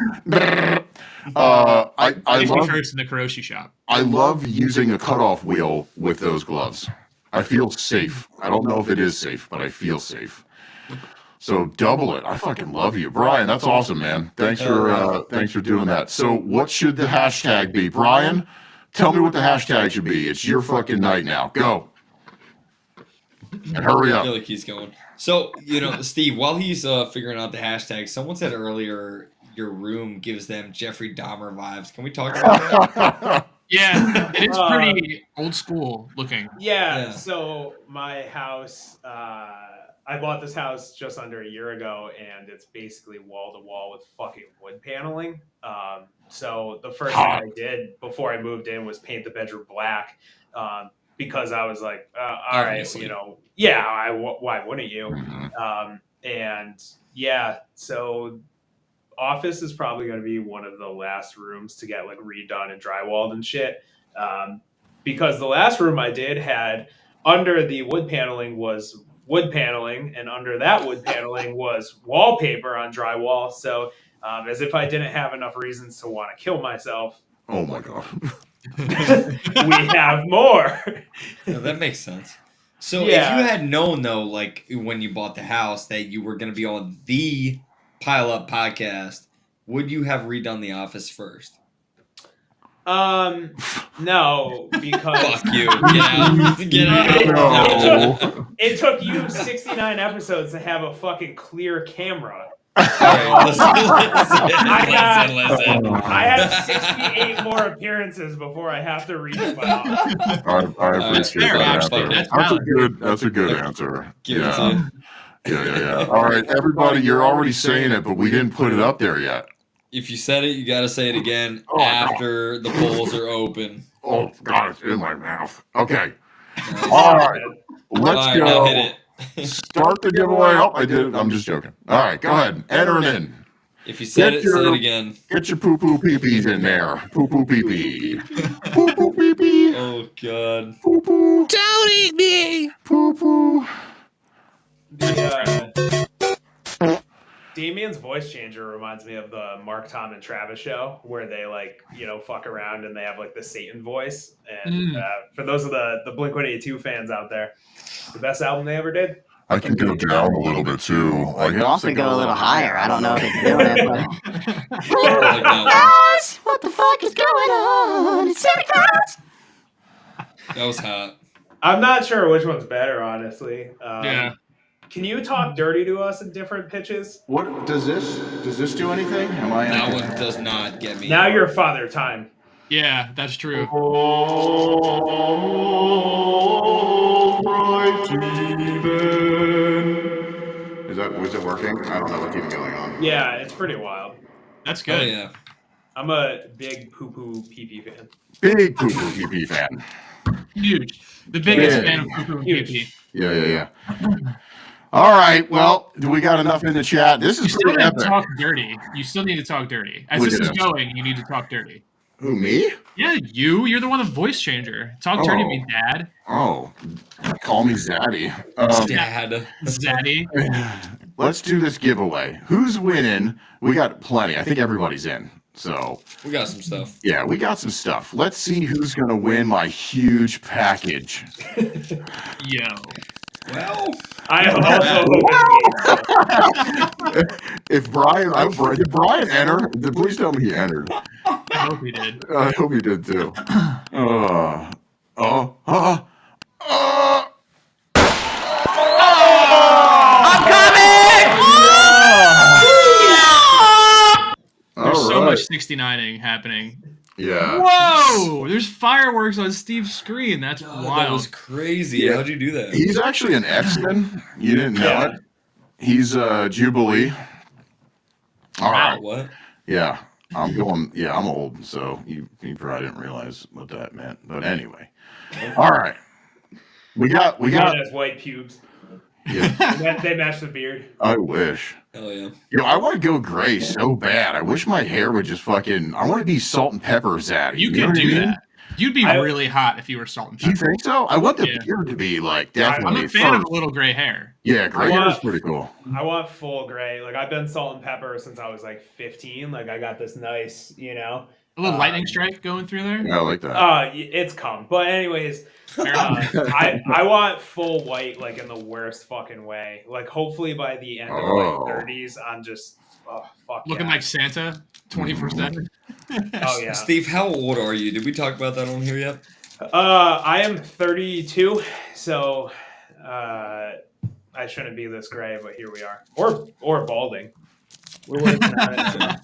I Safety love first in the Karoshi shop. I love using a cutoff wheel with those gloves. I feel safe. I don't know if it is safe, but I feel safe. So double it. I fucking love you, Brian. That's awesome, man. Thanks for doing that. So what should the hashtag be, Brian? Tell me what the hashtag should be. It's your fucking night now. Go. And hurry I up. feel like he's going. So, Steve, while he's figuring out the hashtag, someone said earlier your room gives them Jeffrey Dahmer vibes. Can we talk about that? Yeah, it is pretty old school looking. Yeah. So my house, I bought this house just under a year ago, and it's basically wall to wall with fucking wood paneling. So the first thing I did before I moved in was paint the bedroom black, because I was like, all right, why wouldn't you? And yeah, so office is probably going to be one of the last rooms to get like redone and drywalled and shit. Because the last room I did had under the wood paneling was wood paneling, and under that wood paneling was wallpaper on drywall. So as if I didn't have enough reasons to want to kill myself. Oh my God. We have more. No, that makes sense. So if Yeah. you had known though, like when you bought the house, that you were going to be on the Pile Up podcast, would you have redone the office first? No, because Fuck you. Get out. No. It took you 69 episodes to have a fucking clear camera. Alright, listen. I have 68 more appearances before I have to redo my office. I appreciate fair, that actually. answer. That's a good answer. Give it to you. Yeah. All right, everybody, you're already saying it, but we didn't put it up there yet. If you said it, you got to say it again after the polls are open. Oh, God, it's in my mouth. Okay. All right. Let's go. Now hit it. Start the giveaway. Oh, I did it. I'm just joking. All right, go ahead. Enter it in. If you said it, say it again. Get your poo-poo pee-pees in there. Poo-poo pee-pee. Poo-poo pee-pee. Oh, God. Poo-poo. Don't eat me! Poo-poo. Damien's voice changer reminds me of the Mark, Tom, and Travis show, where they fuck around and they have like the Satan voice. And for those of the Blink-182 fans out there, the best album they ever did. I can go down a little bit too. You can also go a little higher. I don't know if it's doing it, but... Guys, what the fuck is going on? It's Santa Claus! That was hot. I'm not sure which one's better, honestly. Yeah. Can you talk dirty to us in different pitches? What does this do anything? Am I? That one does not get me. Now you're Father Time. Yeah, that's true. Was it working? I don't know what's even going on. Yeah, it's pretty wild. That's good. Oh, yeah. I'm a big poo-poo pee-pee fan. Big poo-poo pee-pee fan. Huge. The biggest Yeah. fan of poo-poo and pee-pee. Yeah. All right. Well, do we got enough in the chat? This You is still pretty need to epic. talk dirty. You still need to talk dirty. As Look this at is us. going, you need to talk dirty. Who, me? Yeah, you. You're the one with voice changer. Talk dirty to me, Dad. Oh, call me Zaddy. Dad. Zaddy. Let's do this giveaway. Who's winning? We got plenty. I think everybody's in. So We got some stuff. yeah, we got some stuff. Let's see who's gonna win my huge package. Yo. Well, I also If Brian, did Brian enter? Please tell me he entered. I hope he did. I hope he did too. There's so much 69ing happening. Yeah. Whoa! There's fireworks on Steve's screen. That's God, wild. that was crazy. Yeah. How'd you do that? He's actually an X-Men. You didn't know it. He's Jubilee. All right. What? Yeah. I'm old, so you probably didn't realize what that meant. But anyway. All right. We got has white pubes. Yeah. They match the beard. I wish. Hell yeah. I want to go gray so bad. I wish my hair would just fucking. I want to be salt and pepper Zaddy. You know can what I do mean? that. You'd be I- really hot if you were salt and Do you pepper. think so? I want the Yeah. beard to be like I'm definitely a fan of first. a little gray hair. Yeah, gray hair is want- pretty cool. I want full gray. Like I've been salt and pepper since I was like 15. Like I got this nice, A little lightning strike going through there. Yeah, I like that. It's come. But anyways, Fair enough. I want full white, like in the worst fucking way. Like hopefully by the end of my 30s, I'm just fuck Looking yeah. like Santa 24/7. Oh yeah. Steve, how old are you? Did we talk about that on here yet? I am 32, so I shouldn't be this gray, but here we are. Or balding. We're working on it.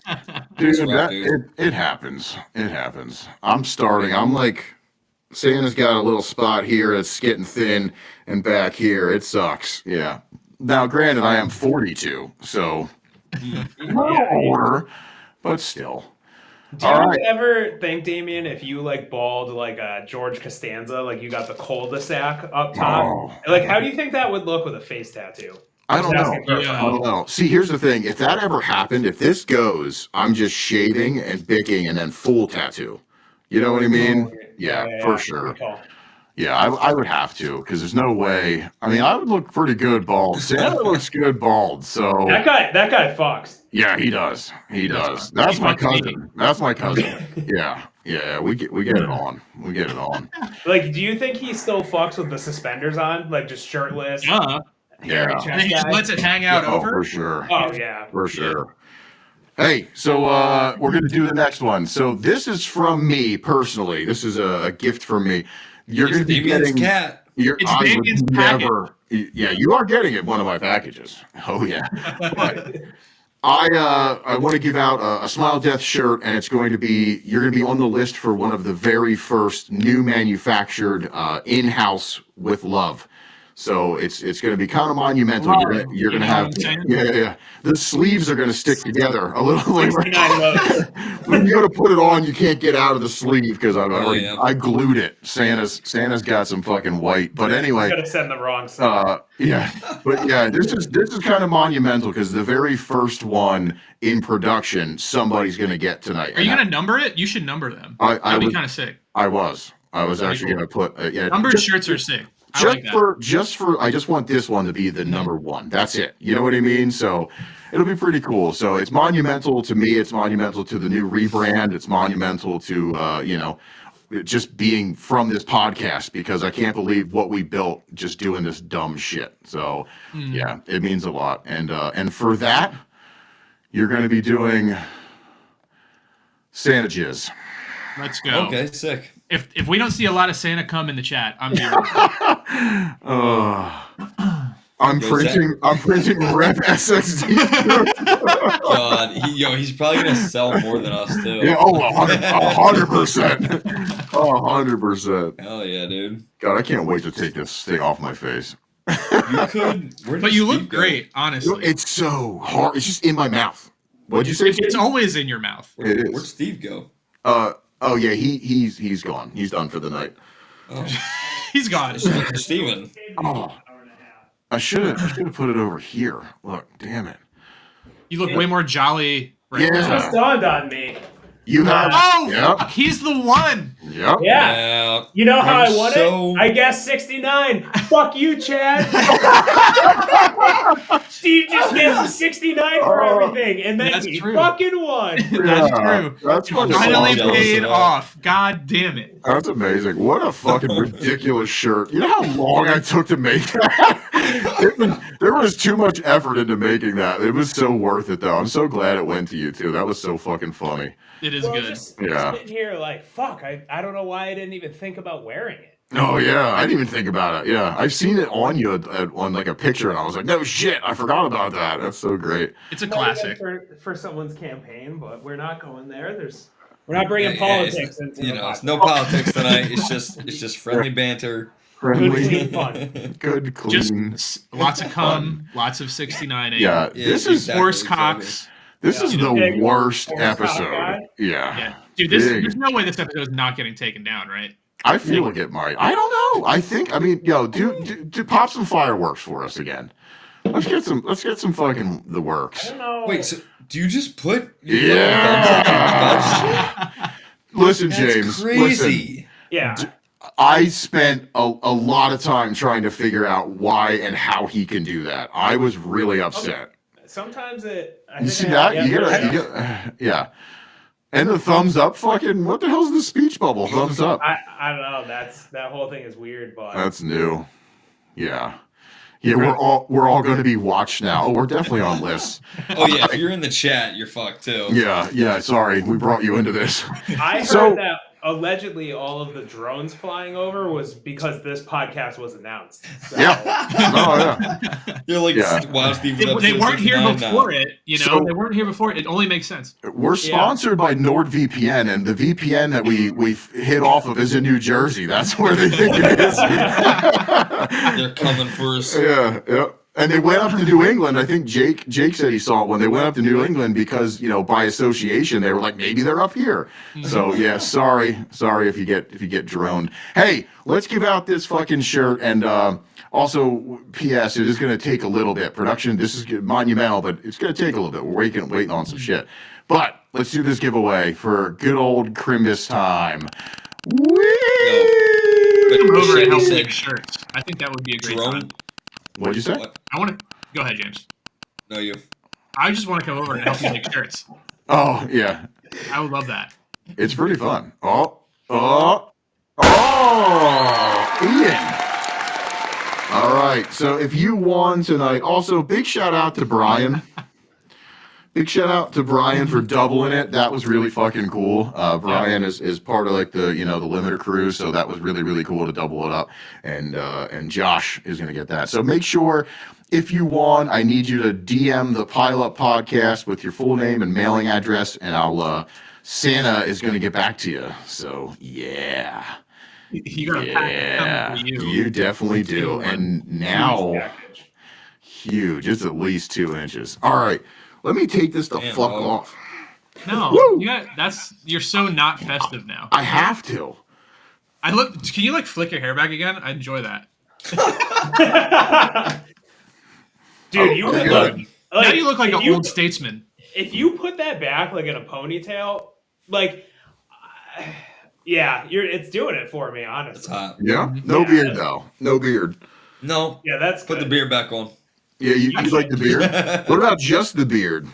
Dude, it happens. It happens. I'm starting. I'm like, Santa's got a little spot here that's getting thin, and back here it sucks. Yeah. Now, granted, I am 42, so a little older, but still. Do you ever think, Damien, if you like bald like George Costanza, like you got the cul-de-sac up top, like how do you think that would look with a face tattoo? I don't know. I don't know. See, here's the thing. If that ever happened, if this goes, I'm just shaving and picking and then full tattoo. You know what I mean? Yeah, for sure. Yeah, I would have to, because there's no way. I mean, I would look pretty good bald. Santa looks good bald, so That guy fucks. yeah, he does. He does. That's my cousin. That's my cousin. Yeah. We get it on. We get it on. Like, do you think he still fucks with the suspenders on, like just shirtless? Yeah. And he just lets it hang out Oh, over. for sure. Oh yeah. For sure. Hey, so we're going to do the next one. So this is from me personally. This is a gift from me. You're going to be Damien's getting cat. It's I would Damien's never. Yeah, you are getting it. One of my packages. Oh yeah. But I want to give out a Smile Death shirt, and it's going to be you're going to be on the list for one of the very first new manufactured in-house with love. So it's going to be kind of monumental. You're going to have the sleeves are going to stick together a little like when you go to put it on, you can't get out of the sleeve because I glued it. Santa's got some fucking white, but anyway, Gotta send the wrong side. but yeah, this is kind of monumental because the very first one in production, somebody's going to get tonight. Are you going to number it? You should number them. That'd be kind of sick. I was actually going to put numbered shirts are sick. I just want this one to be the number one. That's it. You know what I mean? So it'll be pretty cool. So it's monumental to me. It's monumental to the new rebrand. It's monumental to just being from this podcast because I can't believe what we built just doing this dumb shit. So yeah, it means a lot. And for that, you're going to be doing Santa Jizz. Let's go. Okay, sick. If we don't see a lot of Santa come in the chat, I'm here. I'm printing rep SXD. God, he's probably gonna sell more than us too. Yeah, 100%. 100%. Hell yeah, dude. God, I can't wait to take this thing off my face. You could, but you look great, honestly. It's so hard. It's just in my mouth. What'd you say? It's always in your mouth. It Where'd is. Steve go? Oh yeah, he's gone. He's done for the night. Oh. He's gone. Steven. Oh, I should have put it over here. Look, damn it. You look way more jolly right Yeah. It now. just dawned on me. You have. Oh, Yep. fuck, he's the one. Yep. Yeah. You know how I'm I won so- it? I guessed 69. Fuck you, Chad. Steve just gets 69 for everything, and then That's he true. fucking won. That's true. That's fucking Finally awesome. paid off. God damn it. That's amazing. What a fucking ridiculous shirt. You know how long I took to make that? There was too much effort into making that. It was so worth it, though. I'm so glad it went to you, too. That was so fucking funny. It is Well, good. just Yeah. sitting here like, fuck, I don't know why I didn't even think about wearing it. Oh, yeah. I didn't even think about it. Yeah. I've seen it on you on like a picture, and I was like, no shit. I forgot about that. That's so great. It's a Might have classic. been for someone's campaign, but we're not going there. We're not bringing Yeah, politics it's, into the it's no podcast. politics tonight. It's just friendly banter. Good, Friendly. clean fun. Good, clean. Just lots of cum, lots of 69. Yeah. This is horse cocks. This is the Big worst horse cock episode. guy. Yeah. Yeah. Dude, Big. there's no way this episode is not getting taken down, right? I feel like it might. I don't know. I mean, do pop some fireworks for us again. Let's get some fucking the works. I don't know. Wait, so do you just put Yeah. Listen, That's James. crazy. Yeah. I spent a lot of time trying to figure out why and how he can do that. I was really upset. Sometimes it. You see that? Yeah. And the thumbs up, fucking. What the hell's the speech bubble? Thumbs up. I don't know. That whole thing is weird, but That's new. Yeah. Yeah, we're all going to be watched now. Oh, we're definitely on lists. Oh yeah, if you're in the chat, you're fucked too. Yeah. Sorry, we brought you into this. I heard that allegedly all of the drones flying over was because this podcast was announced. So. Yeah. Oh yeah. They're like, wow, Steve. They weren't here 69 before now. it. You know, they weren't here before it. It only makes sense. We're sponsored by NordVPN, and the VPN that we hit off of is in New Jersey. That's where they think it is. They're coming for us. Yeah. And they went up to New England. I think Jake said he saw it when they went up to New England because, by association, they were like, maybe they're up here. So yeah, sorry if you get droned. Hey, let's give out this fucking shirt. And also, P.S. It is going to take a little bit. Production, this is monumental, but it's going to take a little bit. We're waiting on some shit. But let's do this giveaway for good old Crimbus time. Come over and help make shirts. I think that would be a great time. What'd you say? I want to go ahead, James. No, you. I just want to come over and help you make shirts. Oh yeah, I would love that. It's pretty fun. Ian. All right. So if you won tonight, also big shout out to Brian. Big shout out to Brian for doubling it. That was really fucking cool. Brian is part of like the the limiter crew, so that was really really cool to double it up. And Josh is gonna get that. So make sure if you won, I need you to DM the Pile Up Podcast with your full name and mailing address, and I'll Santa is gonna get back to you. So yeah. You got a pack for you. You definitely do. And now huge. It's at least 2 inches. All right. Let me take this the fuck off. No, you're so not festive now. I have to. Can you flick your hair back again? I enjoy that. Dude, you look now you look like an old statesman. If you put that back in a ponytail, it's doing it for me, honestly. It's hot. Yeah? No beard though. No beard. No. Yeah, that's Put the beard back on. Yeah, you like the beard? What about just the beard?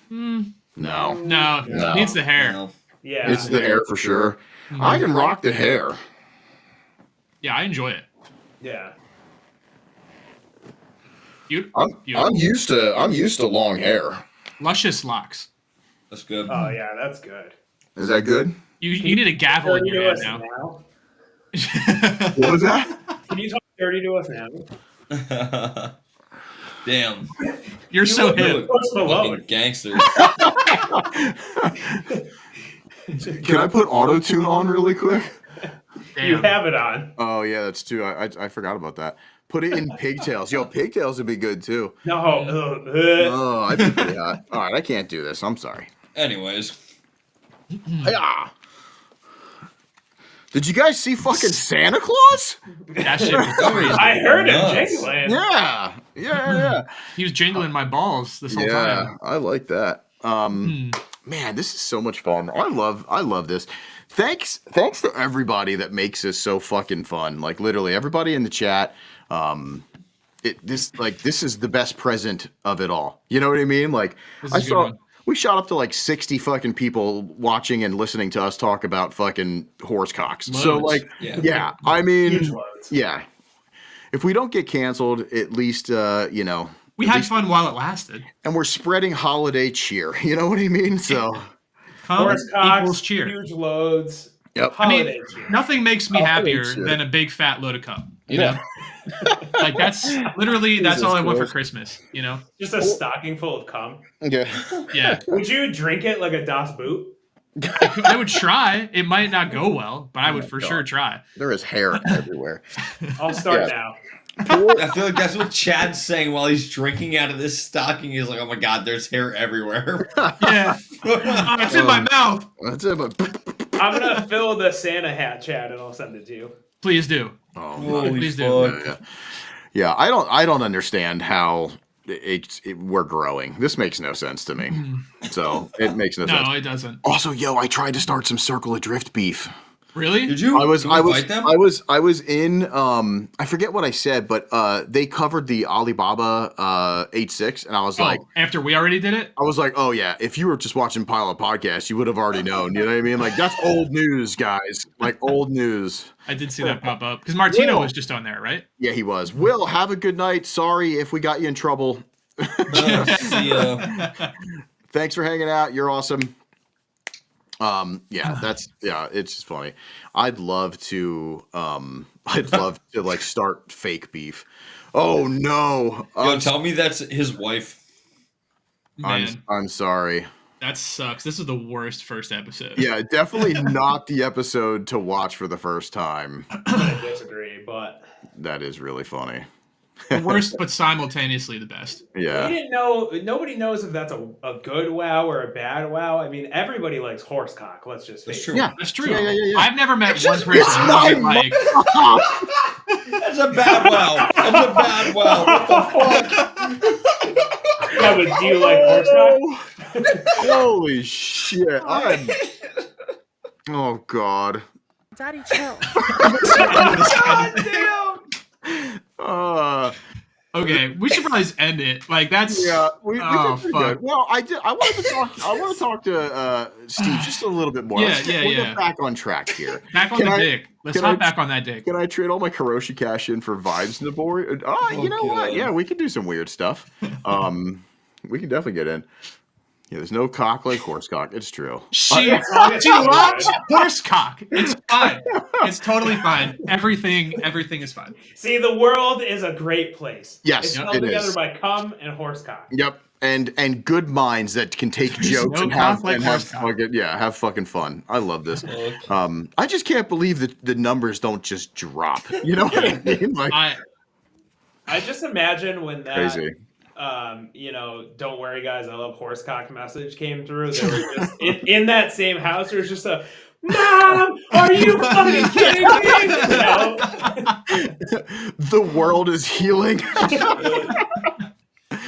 No. It needs the hair. No. Yeah. It's the hair for sure. I can rock the hair. Yeah, I enjoy it. Yeah. I'm used to long hair. Luscious locks. That's good. Oh yeah, that's good. Is that good? You need a gavel in your hand now. What was that? Can you talk dirty to us now? Damn. You're so hip. Fucking gangsters. Can I put auto tune on really quick? Damn. You have it on. Oh yeah, that's too. I forgot about that. Put it in pigtails. Yo, pigtails would be good too. No. Oh, I'd be pretty hot. All right, I can't do this. I'm sorry. Anyways. Yeah. Did you guys see fucking Santa Claus? That shit was crazy. I heard him jingling. Yeah. He was jingling my balls this whole time. I like that. Man, this is so much fun. I love this. Thanks to everybody that makes this so fucking fun. Like literally everybody in the chat. This is the best present of it all. You know what I mean? Like we shot up to like 60 fucking people watching and listening to us talk about fucking horse cocks. Loads. So like, I mean, Huge loads. yeah. If we don't get canceled, at least, We had fun while it lasted. and we're spreading holiday cheer. You know what I mean? So, Horse cocks, equals cheer. huge loads. yep. I mean, Holiday cheer. nothing makes me Holiday happier cheer. than a big fat load of cum. You know? Like that's all I want for Christmas, you know? Just a stocking full of cum. Yeah. Yeah. Would you drink it like a Das Boot? I would try. It might not go well, but I would for sure try. There is hair everywhere. I'll start Yeah. now. I feel like that's what Chad's saying while he's drinking out of this stocking. He's like, oh my god, there's hair everywhere. Yeah. Oh, it's in my mouth. That's it. But I'm gonna fill the Santa hat, Chad, and I'll send it to you. Please do. oh, Holy Please do. fuck. yeah. I don't understand how we're growing. This makes no sense to me. So it makes no sense. No, it doesn't. Also, yo, I tried to start some Circle Adrift beef. Really? Did you? Can we fight them? I was in I forget what I said, but they covered the Alibaba 86, and I was like, after we already did it? I was like, oh yeah, if you were just watching Pilot Podcast, you would have already known. You know what I mean? Like that's old news, guys. Like old news. I did see that pop up because Martino was just on there, right? Yeah, he was. Will, have a good night. Sorry if we got you in trouble. See ya. Thanks for hanging out. You're awesome. It's just funny. I'd love to like start fake beef. Oh no. Yo, tell me that's his wife. I'm sorry. That sucks. This is the worst first episode. Yeah, definitely not the episode to watch for the first time. I disagree, but that is really funny. The worst, but simultaneously the best. Yeah. We didn't know. Nobody knows if that's a good wow or a bad wow. I mean, everybody likes horsecock. Let's just face it. Yeah, that's true. Yeah. I've never met one person who doesn't like. That's a bad wow. That's a bad wow. What the fuck? Yeah, but do you like horsecock? Holy shit! Oh god. Daddy, chill. God damn. Okay, we should probably just end it. Like that's we did pretty good. Well, I want to talk to Steve just a little bit more. Let's get back on track here. Back on the dick. Let's hop back on that dick. Can I trade all my Karoshi cash in for vibes in the board? You know what? Yeah, we can do some weird stuff. We can definitely get in. Yeah, there's no cock like horsecock. It's true. She loves horsecock. It's fine. It's totally fine. Everything is fine. See, the world is a great place. Yes, it's held together by cum and horsecock. Yep, and good minds that can take jokes and have fucking fun. I love this. I just can't believe that the numbers don't just drop. You know what I mean? Like, I just imagine when that crazy. Don't worry, guys, I love horsecock message came through. There was just in that same house. There was just a Mom, are you fucking kidding me? The world is healing.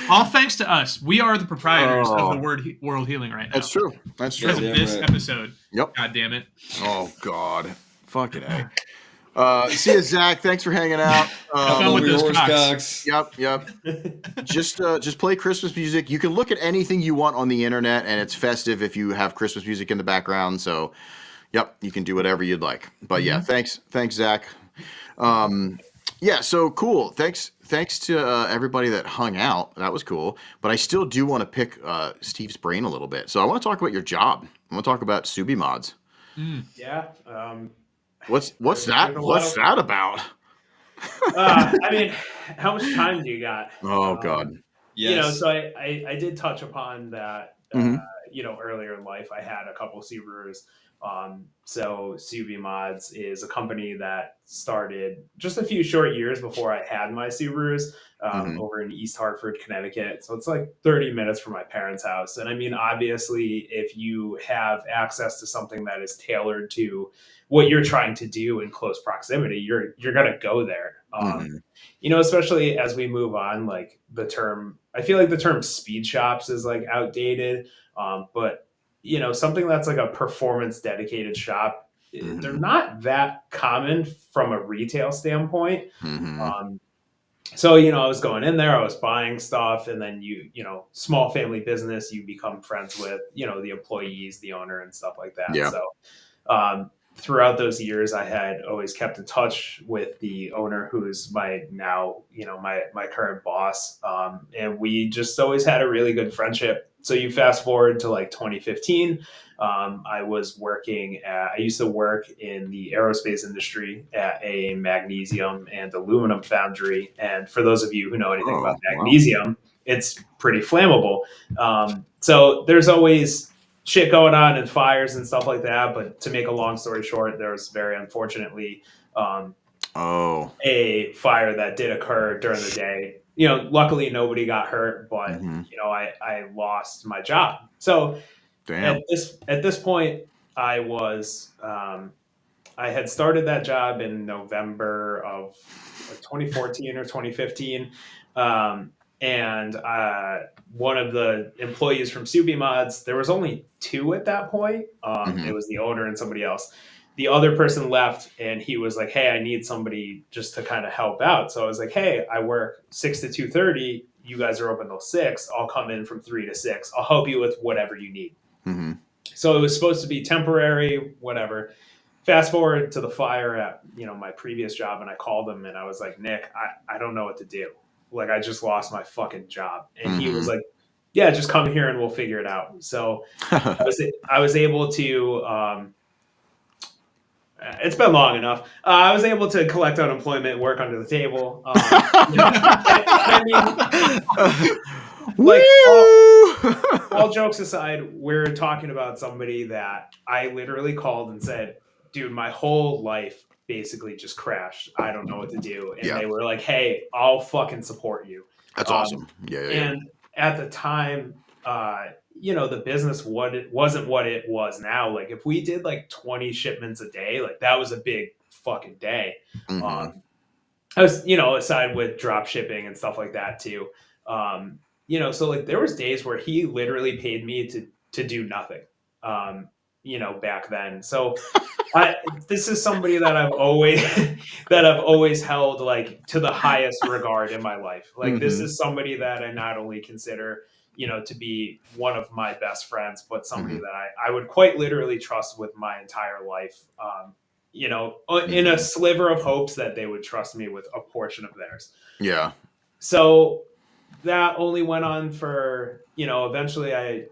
All thanks to us. We are the proprietors of the world healing right now. That's true. That's true. Because of this episode. Yep. God damn it. Oh God. Fucking A. See you, Zach. Thanks for hanging out. Have fun with those cocks. Yep. Just play Christmas music. You can look at anything you want on the internet, and it's festive if you have Christmas music in the background. So, yep, you can do whatever you'd like. But yeah, thanks, Zach. So cool. Thanks to everybody that hung out. That was cool. But I still do want to pick Steve's brain a little bit. So I want to talk about your job. I want to talk about Subi Mods. Yeah. What's that? What's that about? I mean, how much time do you got? Oh God. Yes. So I did touch upon that. Earlier in life, I had a couple Subarus. So Subi Mods is a company that started just a few short years before I had my Subarus over in East Hartford, Connecticut. So it's like 30 minutes from my parents' house. And I mean, obviously, if you have access to something that is tailored to what you're trying to do in close proximity, you're going to go there. Especially as we move on, like I feel like the term speed shops is like outdated. But something that's like a performance dedicated shop, they're not that common from a retail standpoint. So, I was going in there, I was buying stuff, and then small family business, you become friends with, the employees, the owner and stuff like that. Yeah. So, throughout those years, I had always kept in touch with the owner, who's my current boss. And we just always had a really good friendship. So you fast forward to like 2015, I used to work in the aerospace industry at a magnesium and aluminum foundry. And for those of you who know anything about magnesium, it's pretty flammable. So there's always shit going on and fires and stuff like that. But to make a long story short, there was very unfortunately a fire that did occur during the day. Luckily nobody got hurt, but I lost my job. So at this point, I was I had started that job in November of 2014 or 2015. and one of the employees from XXXmas, there was only 2 at that point. It was the owner and somebody else. The other person left, and he was like, "Hey, I need somebody just to kind of help out." So I was like, "Hey, I work 6 to 2:30. You guys are open till 6. I'll come in from 3 to 6. I'll help you with whatever you need." So it was supposed to be temporary, whatever. Fast forward to the fire at my previous job, and I called him and I was like, "Nick, I don't know what to do. Like, I just lost my fucking job." And he was like, "Yeah, just come here and we'll figure it out." So I was able to. It's been long enough. I was able to collect unemployment, work under the table. I mean, like, all jokes aside, we're talking about somebody that I literally called and said, "Dude, my whole life basically just crashed. I don't know what to do." And they were like, "Hey, I'll fucking support you." That's awesome. Yeah. And at the time, the business wasn't what it was now. Like, if we did like 20 shipments a day, like that was a big fucking day. I was, aside with drop shipping and stuff like that too. So like there was days where he literally paid me to do nothing. Back then. So this is somebody that I've always held like to the highest regard in my life. Like this is somebody that I not only consider to be one of my best friends, but somebody that I would quite literally trust with my entire life. In a sliver of hopes that they would trust me with a portion of theirs. Yeah. So that only went on for, eventually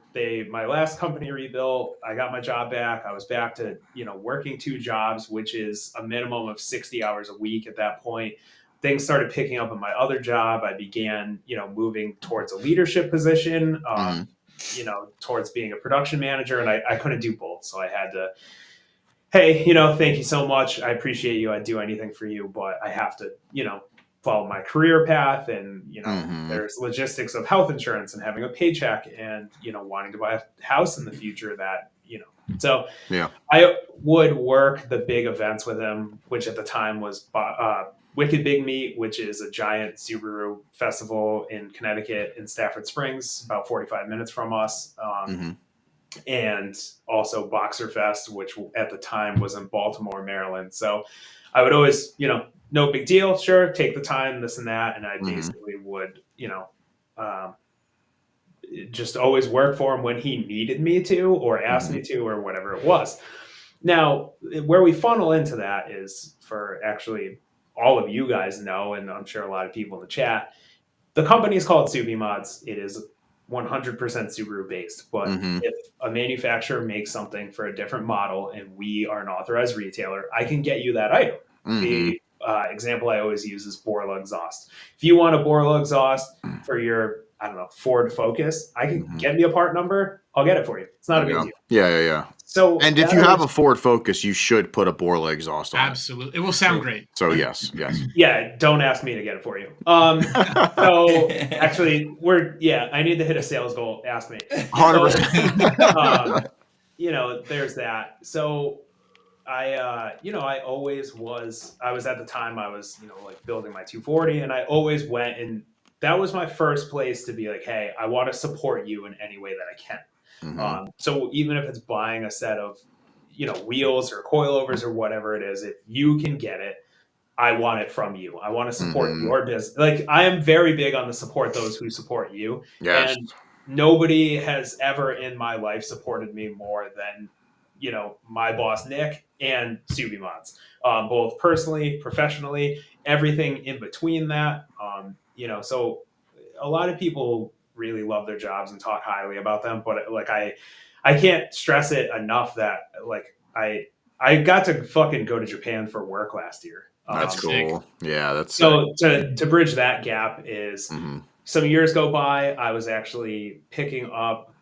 my last company rebuilt, I got my job back. I was back to, working 2 jobs, which is a minimum of 60 hours a week at that point. Things started picking up in my other job. I began, moving towards a leadership position, towards being a production manager, and I couldn't do both. So I had to, "Hey, thank you so much. I appreciate you. I'd do anything for you, but I have to, follow my career path. And, there's logistics of health insurance and having a paycheck and, wanting to buy a house in the future that, so yeah, I would work the big events with him, which at the time was Wicked Big Meat, which is a giant Subaru festival in Connecticut in Stafford Springs, about 45 minutes from us. And also Boxer Fest, which at the time was in Baltimore, Maryland. So I would always, no big deal. Sure. Take the time, this and that. And I basically would, just always work for him when he needed me to, or asked me to, or whatever it was. Now, where we funnel into that is for actually all of you guys know, and I'm sure a lot of people in the chat, the company is called XXXmas. It is 100% Subaru based, but if a manufacturer makes something for a different model and we are an authorized retailer, I can get you that item. The example I always use is Borla exhaust. If you want a Borla exhaust for your, Ford Focus, I can get me a part number. I'll get it for you. It's not a big deal. Yeah. So, and if you have a Ford Focus, you should put a Borla exhaust on Absolutely. It will sound great. So yes. Yeah, don't ask me to get it for you. So actually, I need to hit a sales goal. Ask me. 100%. There's that. So I was at the time I was, like building my 240, and I always went, and that was my first place to be like, "Hey, I want to support you in any way that I can." So even if it's buying a set of, wheels or coilovers or whatever it is, if you can get it, I want it from you. I want to support your business. Like, I am very big on the support those who support you. Yes. And nobody has ever in my life supported me more than, my boss, Nick, and XXXmas, both personally, professionally, everything in between that. So a lot of people really love their jobs and talk highly about them, but like, I can't stress it enough that like, I got to fucking go to Japan for work last year. That's cool. Yeah, that's so to bridge that gap is some years go by. I was actually picking up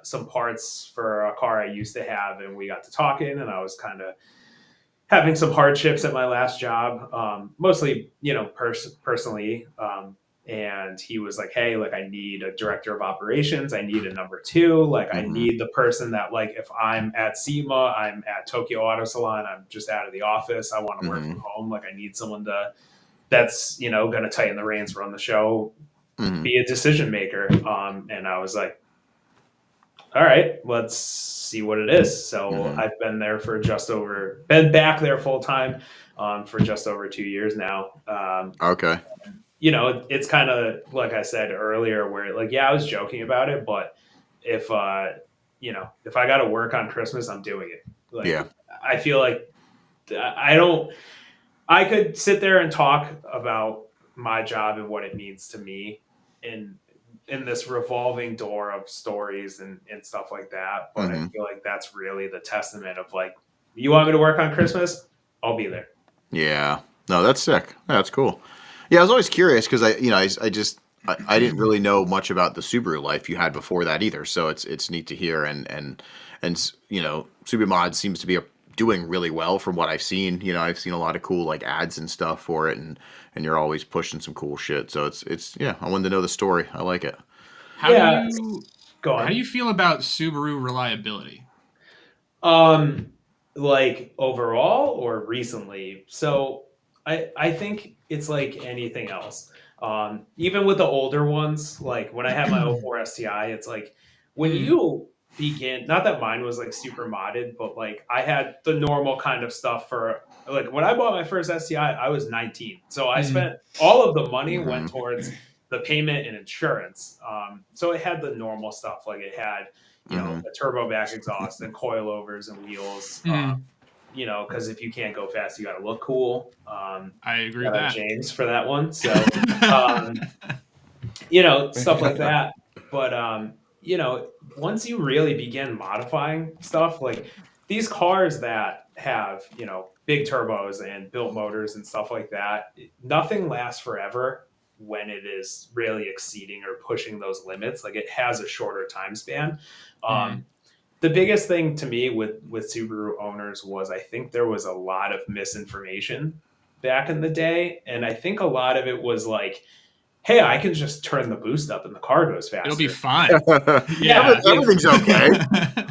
some parts for a car I used to have, and we got to talking, and I was kind of having some hardships at my last job, mostly, personally. And he was like, "Hey, like, I need a director of operations. I need a number 2. Like, I need the person that, like, if I'm at SEMA, I'm at Tokyo Auto Salon, I'm just out of the office, I want to work from home. Like, I need someone that's, going to tighten the reins, run the show, be a decision maker. And I was like, all right, let's see what it is. So I've been there for been back there full time for just over 2 years now. Okay. It's kind of like I said earlier, where like, yeah, I was joking about it, but if if I got to work on Christmas, I'm doing it. Like, Yeah. I feel like I could sit there and talk about my job and what it means to me in this revolving door of stories and stuff like that. But I feel like that's really the testament of like, you want me to work on Christmas? I'll be there. Yeah. No, that's sick. That's cool. Yeah, I was always curious because I didn't really know much about the Subaru life you had before that either. So it's neat to hear, and Subaru Mod seems to be doing really well from what I've seen. I've seen a lot of cool like ads and stuff for it, and you're always pushing some cool shit. So it's I wanted to know the story. I like it. How do you feel about Subaru reliability? Like overall or recently? So I think it's like anything else. Even with the older ones, like when I had my 04 STI, it's like when you begin, not that mine was like super modded, but like I had the normal kind of stuff for like when I bought my first STI, I was 19. So I spent all of the money went towards the payment and insurance. So it had the normal stuff, like it had a turbo back exhaust and coilovers and wheels. Because if you can't go fast, you got to look cool. I agree with that, James, for that one. So, stuff like that. But once you really begin modifying stuff, like these cars that have big turbos and built motors and stuff like that, nothing lasts forever when it is really exceeding or pushing those limits. Like it has a shorter time span. The biggest thing to me with Subaru owners was I think there was a lot of misinformation back in the day. And I think a lot of it was like, hey, I can just turn the boost up and the car goes faster. It'll be fine. Yeah, everything's okay.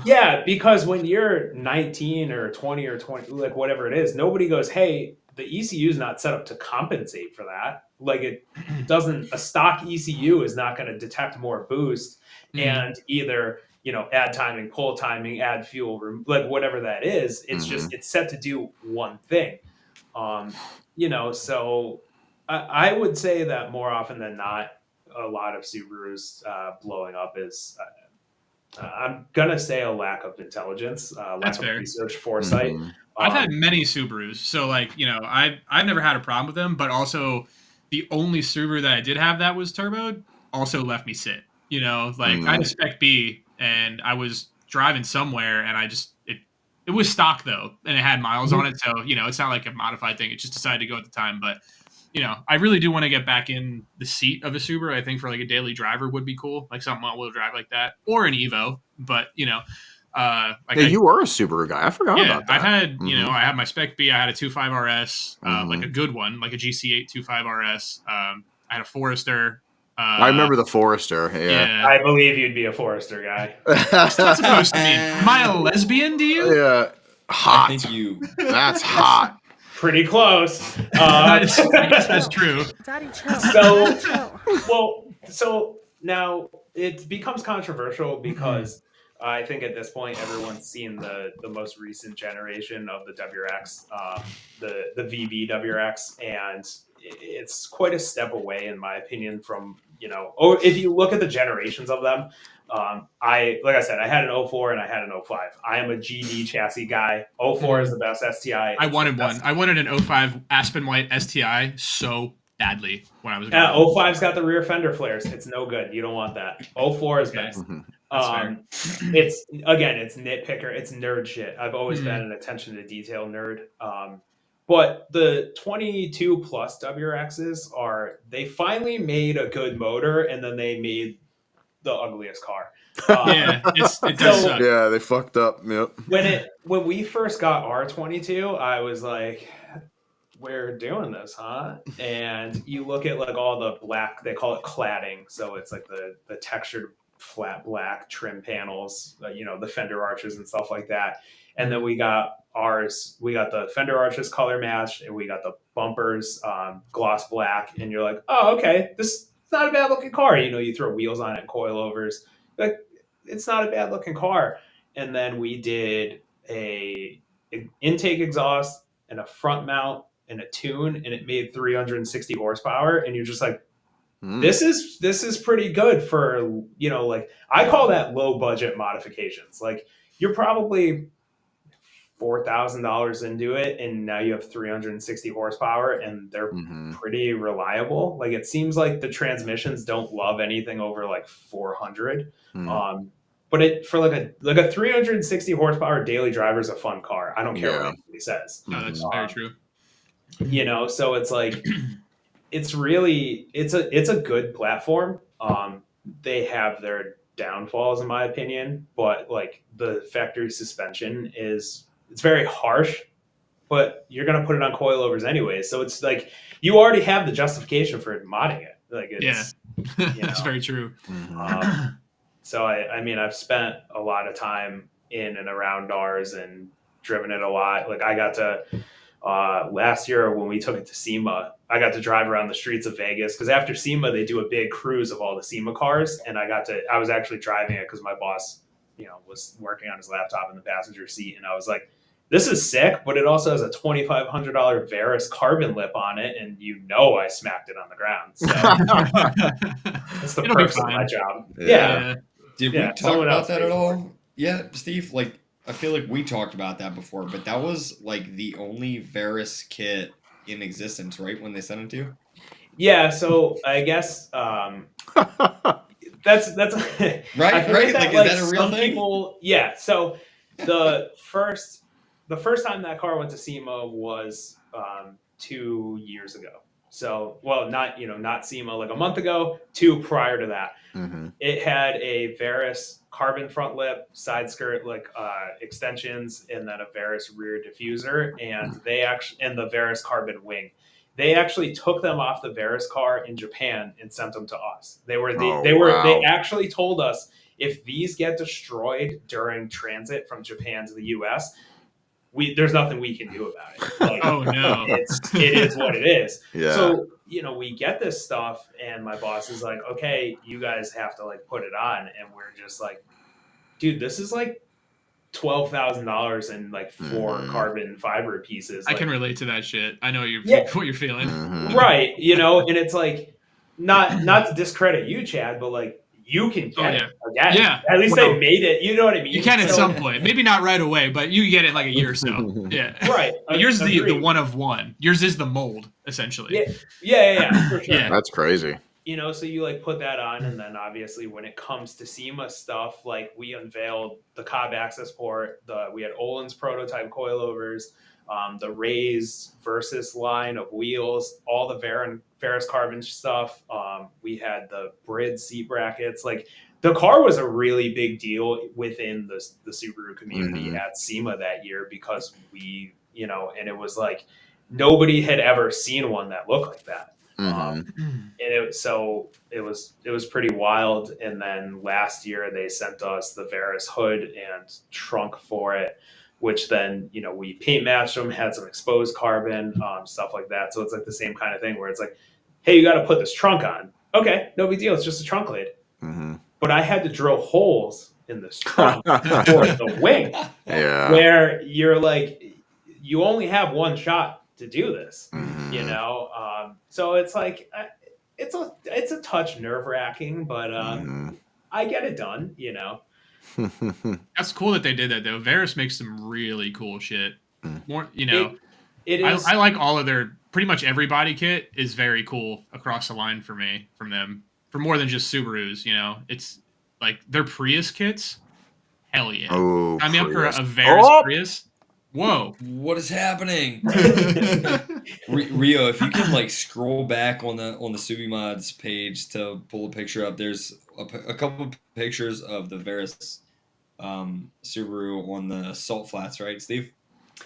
Yeah, because when you're 19 or 20 or 20, like whatever it is, nobody goes, hey, the ECU is not set up to compensate for that. Like it doesn't, a stock ECU is not going to detect more boost and either, add timing, pull timing, add fuel, like whatever that is. It's just, it's set to do one thing. So I would say that more often than not, a lot of Subarus blowing up is, I'm gonna say a lack of intelligence, lack of research, foresight. I've had many Subarus, so like I've never had a problem with them, but also the only Subaru that I did have that was turboed also left me sit. I had a Spec B and I was driving somewhere and it was stock though, and it had miles on it, so it's not like a modified thing. It just decided to go at the time, but I really do want to get back in the seat of a Subaru. I think for like a daily driver would be cool, like something all-wheel drive like that, or an Evo. But you were a Subaru guy. I forgot about that. I've had I had my Spec B. I had a 2.5 RS, like a good one, like a GC8 2.5 RS. I had a Forester. I remember the Forester. Yeah. I believe you'd be a Forester guy. That's supposed to be. Am I a lesbian? Do you? Yeah. Hot. I think you. That's hot. Pretty close. I guess that's true. Daddy, chill. So now it becomes controversial because I think at this point everyone's seen the most recent generation of the WRX, the VB WRX, and it's quite a step away, in my opinion, from or if you look at the generations of them. Like I said, I had an 04 and I had an 05. I am a GD chassis guy. 04 is the best STI. I wanted one. I wanted an 05 Aspen White STI so badly when I was. 05's got the rear fender flares. It's no good. You don't want that. 04 is best. It's nitpicker. It's nerd shit. I've always been an attention to detail nerd. But the 22 plus WRXs they finally made a good motor, and then they made the ugliest car. It does suck. Yeah, they fucked up. Yep. When we first got R22, I was like, we're doing this, huh? And you look at like all the black, they call it cladding. So it's like the textured flat black trim panels, the fender arches and stuff like that. And then we got the fender arches color matched, and we got the bumpers gloss black, and you're like, oh, okay, this it's not a bad looking car. You know, you throw wheels on it, coilovers, like it's not a bad looking car. And then we did an intake exhaust and a front mount and a tune, and it made 360 horsepower. And you're just like, this is pretty good for, you know, like I call that low budget modifications. Like you're probably $4,000 into it, and now you have 360 horsepower, and they're pretty reliable. Like it seems like the transmissions don't love anything over like 400. But it for like a 360 horsepower daily driver is a fun car. I don't care what anybody says. No, that's very true. You know, so it's like it's a good platform. They have their downfalls in my opinion, but like the factory suspension it's very harsh, but you're going to put it on coilovers anyway. So it's like you already have the justification for modding it. Like it's, that's very true. So I mean, I've spent a lot of time in and around ours and driven it a lot. Like I got to last year when we took it to SEMA, I got to drive around the streets of Vegas because after SEMA they do a big cruise of all the SEMA cars, and I was actually driving it because my boss, you know, was working on his laptop in the passenger seat, and I was like, this is sick, but it also has a $2,500 Veris carbon lip on it, and you know I smacked it on the ground. So that's the perks of my job. Yeah. Did we talk about that at all? Yeah, Steve. Like, I feel like we talked about that before, but that was like the only Veris kit in existence, right? When they sent it to you. Yeah. So I guess that's right. Right. Like, is that a real thing? People, yeah. So the first time that car went to SEMA was 2 years ago. So, well, not SEMA, like a month ago, 2 prior to that. It had a Veris carbon front lip, side skirt, like extensions, and then a Veris rear diffuser, and and the Veris carbon wing. They actually took them off the Veris car in Japan and sent them to us. They actually told us if these get destroyed during transit from Japan to the US, there's nothing we can do about it. Like, oh no, it is what it is. Yeah. So, you know, we get this stuff, and my boss is like, okay, you guys have to like put it on, and we're just like, dude, this is like $12,000 in like 4 carbon fiber pieces. I like, can relate to that shit. I know what you're feeling. Right? You know, and it's like not to discredit you, Chad, but like you can get it again. Yeah. At least they made it. You know what I mean? You can at some point. Maybe not right away, but you get it like a year or so. Yeah. Right. Yours is the one of one. Yours is the mold, essentially. Yeah, for sure. Yeah. That's crazy. You know, so you like put that on, and then obviously when it comes to SEMA stuff, like we unveiled the Cobb access port, we had Olin's prototype coilovers, the Rays Versus line of wheels, all the Veris carbon stuff. We had the Brid seat brackets. Like the car was a really big deal within the Subaru community at SEMA that year because we, you know, and it was like nobody had ever seen one that looked like that. And it was pretty wild. And then last year they sent us the Veris hood and trunk for it, which then, you know, we paint matched them, had some exposed carbon, stuff like that. So it's like the same kind of thing where it's like, hey, you got to put this trunk on. Okay, no big deal. It's just a trunk lid. But I had to drill holes in this trunk for the wing, where you're like, you only have one shot to do this, you know? So it's like, it's a touch nerve wracking, but I get it done, you know? That's cool that they did that though. Veris makes some really cool shit. More, you know, it is. I like all of their, pretty much every body kit is very cool across the line for me, from them, for more than just Subarus, you know? It's like their Prius kits. Hell yeah. Oh, I mean, up for a Veris Prius. Whoa. What is happening? Rio, if you can like scroll back on the SubiMods page to pull a picture up, there's a couple of pictures of the Veris Subaru on the salt flats, right, Steve?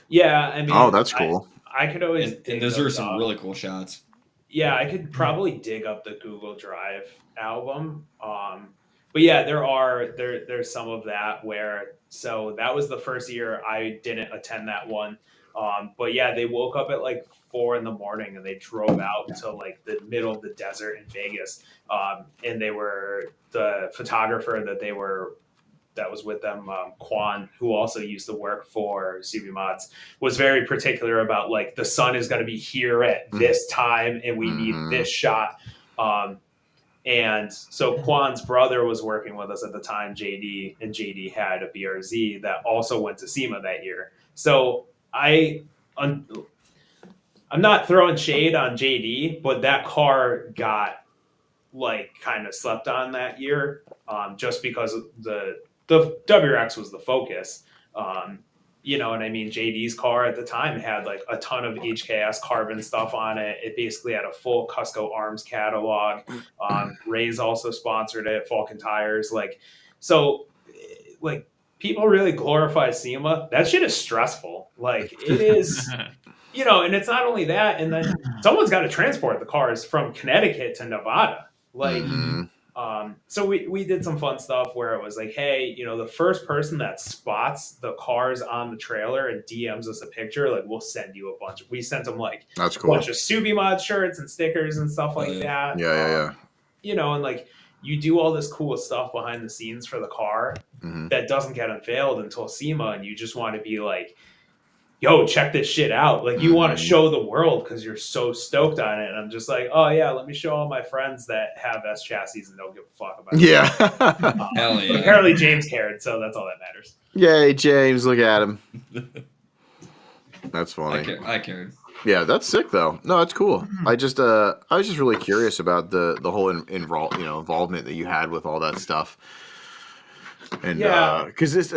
Yeah, I mean, oh, that's cool. I could always and those are some really cool shots. Yeah, I could probably dig up the Google Drive album. But yeah, there's some of that where, so that was the first year I didn't attend that one. But yeah, they woke up at like 4 a.m. and they drove out to like the middle of the desert in Vegas. And they were the photographer that was with them, Quan, who also used to work for XXXmas, was very particular about like the sun is going to be here at this time and we need this shot. And so Quan's brother was working with us at the time, JD, and JD had a BRZ that also went to SEMA that year. So I'm not throwing shade on JD, but that car got like kind of slept on that year, just because the WRX was the focus. You know what I mean? JD's car at the time had like a ton of HKS carbon stuff on it. It basically had a full Cusco Arms catalog. Ray's also sponsored it, Falcon Tires. Like, so like people really glorify SEMA. That shit is stressful. Like it is, you know, and it's not only that. And then someone's got to transport the cars from Connecticut to Nevada. Like, so we did some fun stuff where it was like, hey, you know, the first person that spots the cars on the trailer and DMs us a picture, like we'll send you a bunch. We sent them like That's cool. a bunch of XXXmas shirts and stickers and stuff like that. Yeah. You know, and like you do all this cool stuff behind the scenes for the car that doesn't get unveiled until SEMA, and you just want to be like, yo, check this shit out. Like you want to show the world because you're so stoked on it. And I'm just like, oh yeah, let me show all my friends that have S chassis and don't give a fuck about it. Yeah. Hell yeah. Apparently James cared, so that's all that matters. Yay, James, look at him. That's funny. I cared. Yeah, that's sick though. No, it's cool. I just I was just really curious about the whole involvement that you had with all that stuff. And because it's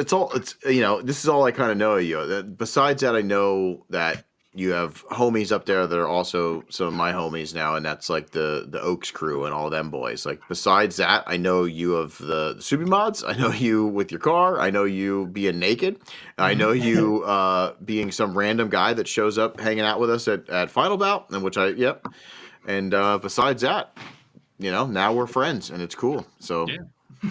you know, this is all I kind of know of you. Besides that, I know that you have homies up there that are also some of my homies now, and that's like the Oaks crew and all them boys. Like besides that, I know you of the XXXmas. I know you with your car. I know you being naked. I know you being some random guy that shows up hanging out with us at Final Bout, and And besides that, you know, now we're friends, and it's cool. So. Yeah.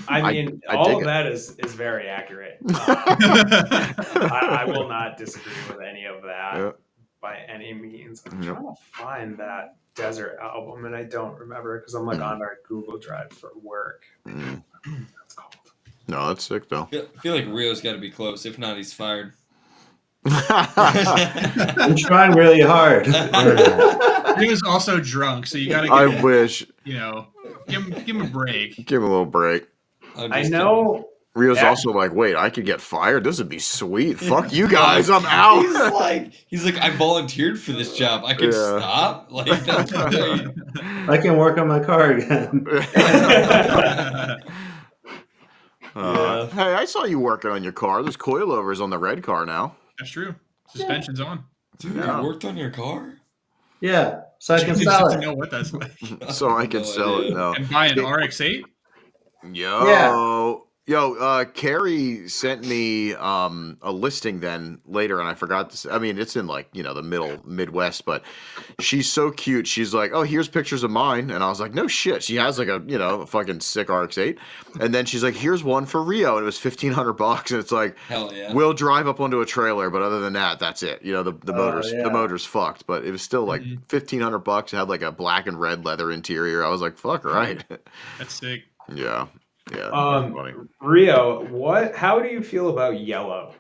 I mean, all of that is very accurate. I will not disagree with any of that by any means. I'm trying to find that Desert album, and I don't remember because I'm like on our Google Drive for work. That's called. No, that's sick though. I feel like Rio's got to be close. If not, he's fired. I'm trying really hard. He was also drunk, so you got to. I wish. You know, give him a break. Give him a little break. I know. Rio's also like, wait, I could get fired. This would be sweet. Fuck you guys, I'm out. He's like, I volunteered for this job. I could stop. Like that's great. I can work on my car again. Hey, I saw you working on your car. There's coilovers on the red car now. That's true. Suspension's on. Dude, you worked on your car? Yeah, so I can sell it. Know what that's like. So I can sell it now. And buy an RX-8? Yo, Carrie sent me a listing then later, and I forgot to say, I mean, it's in like, you know, the Midwest, but she's so cute. She's like, oh, here's pictures of mine. And I was like, no shit. She has like a, you know, a fucking sick RX-8. And then she's like, here's one for Rio. And it was $1,500. And it's like, hell yeah. We'll drive up onto a trailer. But other than that, that's it. You know, the motor's fucked, but it was still like $1,500. It had like a black and red leather interior. I was like, fuck, right. That's sick. Yeah. Yeah. Funny. Rio, how do you feel about yellow?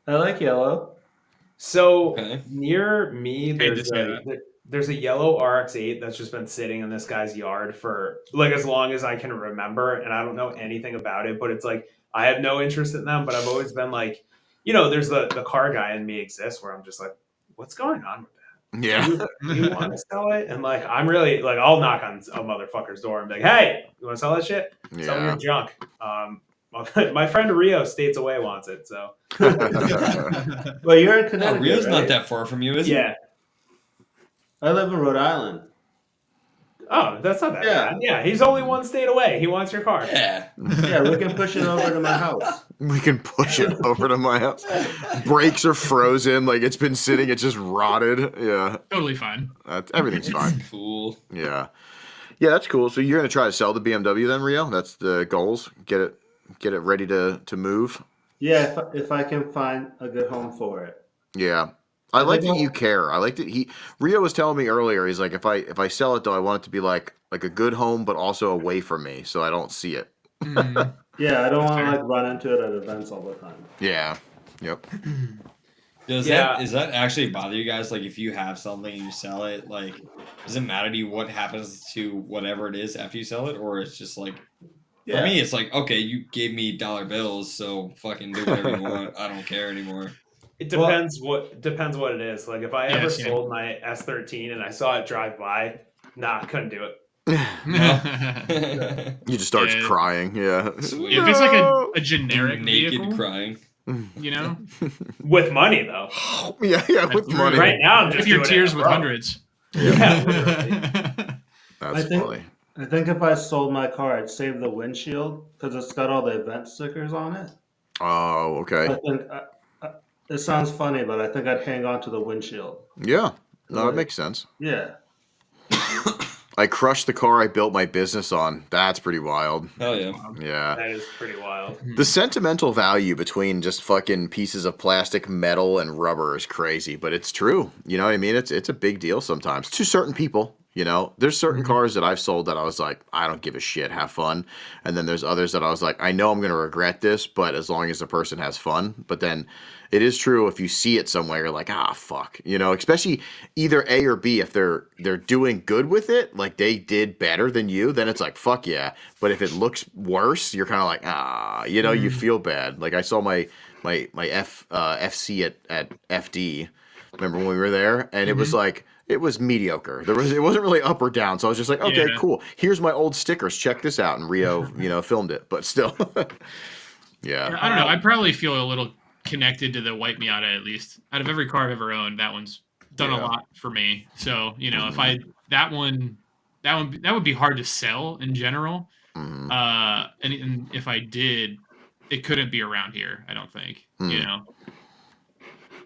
I like yellow. So near me, there's a yellow RX-8 that's just been sitting in this guy's yard for like as long as I can remember, and I don't know anything about it. But it's like I have no interest in them, but I've always been like, you know, there's the car guy in me exists where I'm just like, what's going on with that? Yeah. You want to sell it? And like, I'm really like, I'll knock on a motherfucker's door and be like, hey, you want to sell that shit? Yeah. Sell your junk. My friend Rio States Away wants it. So, well, you're in Connecticut. Rio's right? not that far from you, is he? Yeah. I live in Rhode Island. Oh, that's not that bad. Yeah, he's only one state away. He wants your car. Yeah. Yeah, we can push it over to my house. We can push it over to my house. Brakes are frozen. Like it's been sitting. It's just rotted. Yeah. Totally fine. Everything's fine. Cool. Yeah. Yeah, that's cool. So you're going to try to sell the BMW then, Rio? That's the goals? Get it ready to move? Yeah, if I can find a good home for it. Yeah. I like that you care. I like that Rio was telling me earlier, he's like, if I sell it though, I want it to be like a good home, but also away from me, so I don't see it. Yeah, I don't want to like run into it at events all the time. Yeah. Yep. Does that actually bother you guys? Like, if you have something and you sell it, like, does it matter to you what happens to whatever it is after you sell it, or it's just like, for me, it's like, okay, you gave me dollar bills, so fucking do whatever you want. I don't care anymore. It depends what it is. Like if I ever sold my S13 and I saw it drive by, nah, couldn't do it. You just start crying. Yeah. If it's like a generic naked vehicle, crying, you know, with money though. Yeah, with money. Right now, I'm just if your doing tears it, with bro. hundreds. Yeah. That's funny. I think if I sold my car, I'd save the windshield because it's got all the event stickers on it. Oh, okay. I think it sounds funny, but I think I'd hang on to the windshield. Yeah. No, that makes sense. Yeah. I crushed the car I built my business on. That's pretty wild. Hell yeah. Yeah. That is pretty wild. The sentimental value between just fucking pieces of plastic, metal, and rubber is crazy, but it's true. You know what I mean? It's a big deal sometimes to certain people. You know, there's certain cars that I've sold that I was like, I don't give a shit, have fun. And then there's others that I was like, I know I'm going to regret this, but as long as the person has fun. But then it is true if you see it somewhere, you're like, fuck. You know, especially either A or B, if they're doing good with it, like they did better than you, then it's like, fuck yeah. But if it looks worse, you're kind of like, you know, you feel bad. Like I saw my FC at FD. Remember when we were there? And it was like, it was mediocre. It wasn't really up or down. So I was just like, okay, cool. Here's my old stickers. Check this out. And Rio, filmed it, but still. Yeah. I don't know. I probably feel a little connected to the Wipe Miata at least. Out of every car I've ever owned, that one's done a lot for me. So, if that would be hard to sell in general. And if I did, it couldn't be around here, I don't think.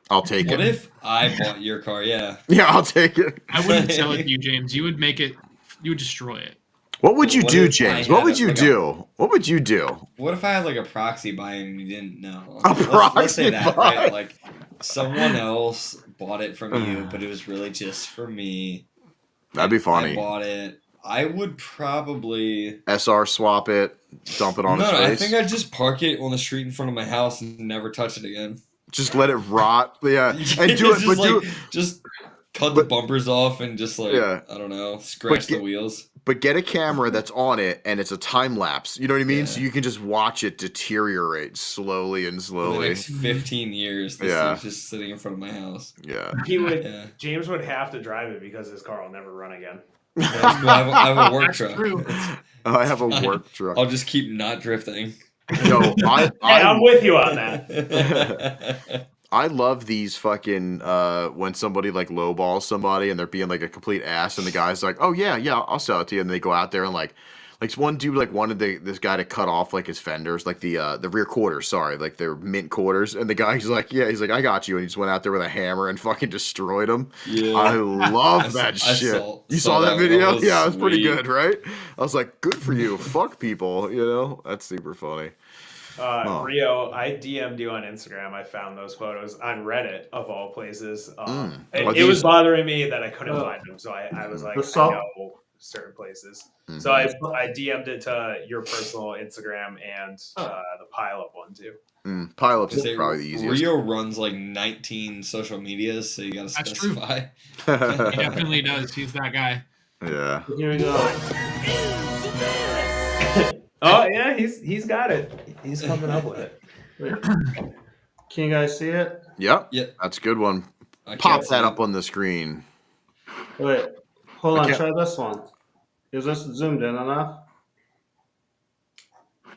I'll take it. What if I bought your car? Yeah. Yeah, I'll take it. I wouldn't sell it to you, James. You would destroy it. What would you do, James? What would you do? What would you do? What if I had like a proxy buy and you didn't know? Let's say that, buy? right? Like someone else bought it from you, but it was really just for me. That'd be funny. I bought it. I would probably SR swap it, dump it on his face. I think I'd just park it on the street in front of my house and never touch it again. Just let it rot. Yeah. And do it, but just cut the bumpers off and just I don't know, scratch the wheels. But get a camera that's on it and it's a time lapse. You know what I mean? So you can just watch it deteriorate slowly and slowly. For the next 15 years, this is just sitting in front of my house. Yeah. James would have to drive it because his car will never run again. I have a work truck. I have a work truck. I'll just keep not drifting. No, I'm with you on that. I love these fucking when somebody like lowballs somebody and they're being like a complete ass and the guy's like, oh yeah, I'll sell it to you, and they go out there and like one dude like wanted this guy to cut off like his fenders, like the rear quarters, like their mint quarters, and the guy's like, he's like, I got you, and he just went out there with a hammer and fucking destroyed him. Yeah, I love that shit. You saw that video? Yeah, it was pretty good, right? I was like, good for you. Fuck people, that's super funny. Rio, I DM'd you on Instagram. I found those photos on Reddit of all places. It was bothering me that I couldn't find them, so I was like, I know certain places. So I DM'd it to your personal Instagram and the Pile Up one too. Pile Up is probably the easiest. Rio runs like 19 social medias, so you gotta specify. True. He definitely does. He's that guy. Yeah. Here we go. Oh yeah, he's got it. He's coming up with it. Wait. Can you guys see it? Yep. That's a good one. Pop that up on the screen. Wait. Hold on. Try this one. Is this zoomed in enough?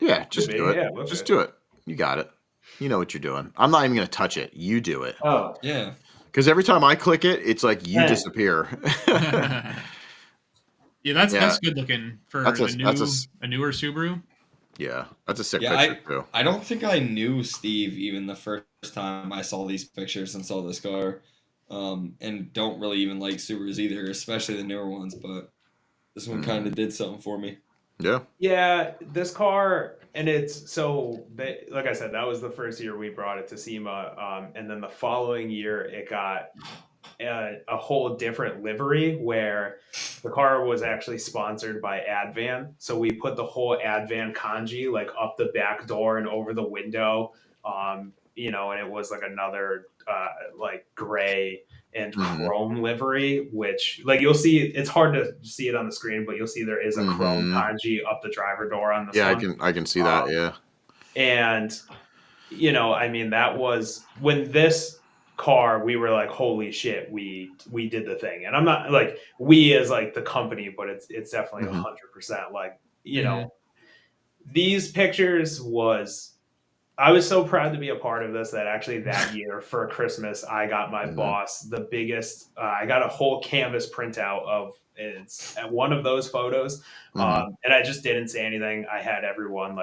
Yeah, just do it. Yeah, just do it. You got it. You know what you're doing. I'm not even going to touch it. You do it. Oh. Yeah. Because every time I click it, it's like you disappear. Yeah, that's good looking for a newer Subaru. Yeah, that's a sick picture too. I don't think I knew Steve even the first time I saw these pictures and saw this car, and don't really even like Subarus either, especially the newer ones. But this one kind of did something for me. Yeah. Yeah, this car, and it's so like I said, that was the first year we brought it to SEMA, and then the following year it got a whole different livery where the car was actually sponsored by Advan. So we put the whole Advan kanji like up the back door and over the window, you know, and it was like another like gray and chrome livery, which like you'll see, it's hard to see it on the screen, but you'll see there is a chrome kanji up the driver door on this Yeah, one. I can see that. Yeah. And you know, I mean, that was when this car, we were like, holy shit, we did the thing. And I'm not like we as like the company, but it's definitely 100% like, you know, these pictures was, I was so proud to be a part of this that actually that year for Christmas, I got my boss the biggest, I got a whole canvas printout of it's one of those photos. And I just didn't say anything. I had everyone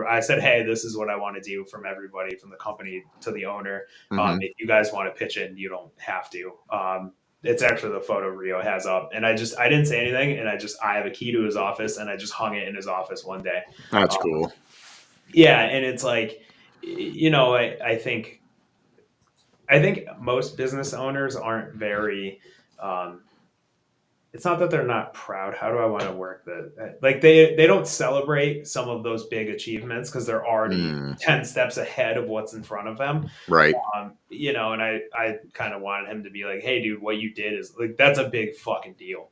I said, hey, this is what I want to do from everybody, from the company to the owner. If you guys want to pitch in, you don't have to. It's actually the photo Rio has up. And I didn't say anything. And I have a key to his office and I just hung it in his office one day. That's cool. Yeah. And it's like, you know, I think most business owners aren't very, it's not that they're not proud. How do I want to work that? Like they don't celebrate some of those big achievements because they're already 10 steps ahead of what's in front of them. Right. You know, and I kind of wanted him to be like, hey dude, what you did is like, that's a big fucking deal.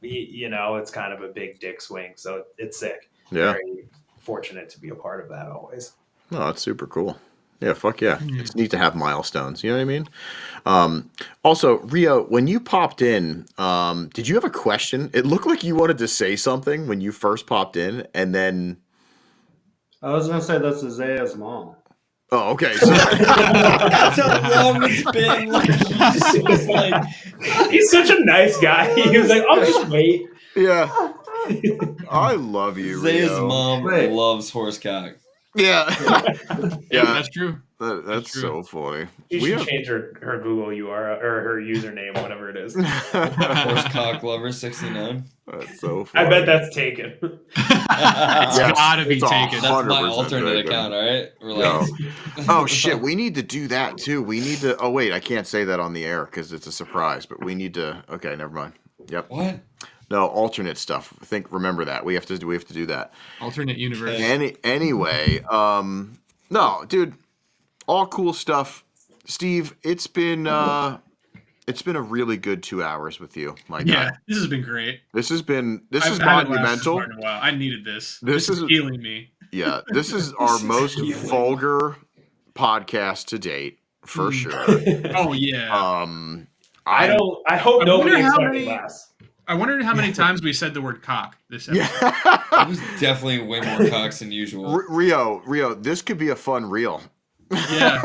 You know, it's kind of a big dick swing. So it's sick. Yeah. Very fortunate to be a part of that always. No, that's super cool. Yeah, fuck yeah. It's neat to have milestones. You know what I mean? Also, Rio, when you popped in, did you have a question? It looked like you wanted to say something when you first popped in, and then... I was going to say that's Isaiah's mom. Oh, okay. That's how long it's been. Like, he's like, he's such a nice guy. He was like, I'll just wait. Yeah. I love you, Isaiah's Rio. mom loves horsecock. Yeah. Yeah, that's true. That's so funny. She should change her Google URL or her username, whatever it is. Horsecock lover 69. That's so funny. I bet that's taken. It's gotta be taken. That's my alternate account, all right? Relax. Oh shit, we need to do that too. We need to. Oh wait, I can't say that on the air because it's a surprise. But we need to. Okay, never mind. Yep. What? No, alternate stuff. Remember that. We have to do that. Alternate universe. Anyway, no, dude, all cool stuff. Steve, it's been a really good 2 hours with you, my guy. Yeah, this has been great. This is I haven't laughed so hard in a while. I needed this. This is healing me. Yeah, this is our most vulgar podcast to date, for sure. Oh yeah. I hope nobody expected less. I wondered how many times we said the word cock this episode. It was definitely way more cocks than usual. Rio, this could be a fun reel. Yeah.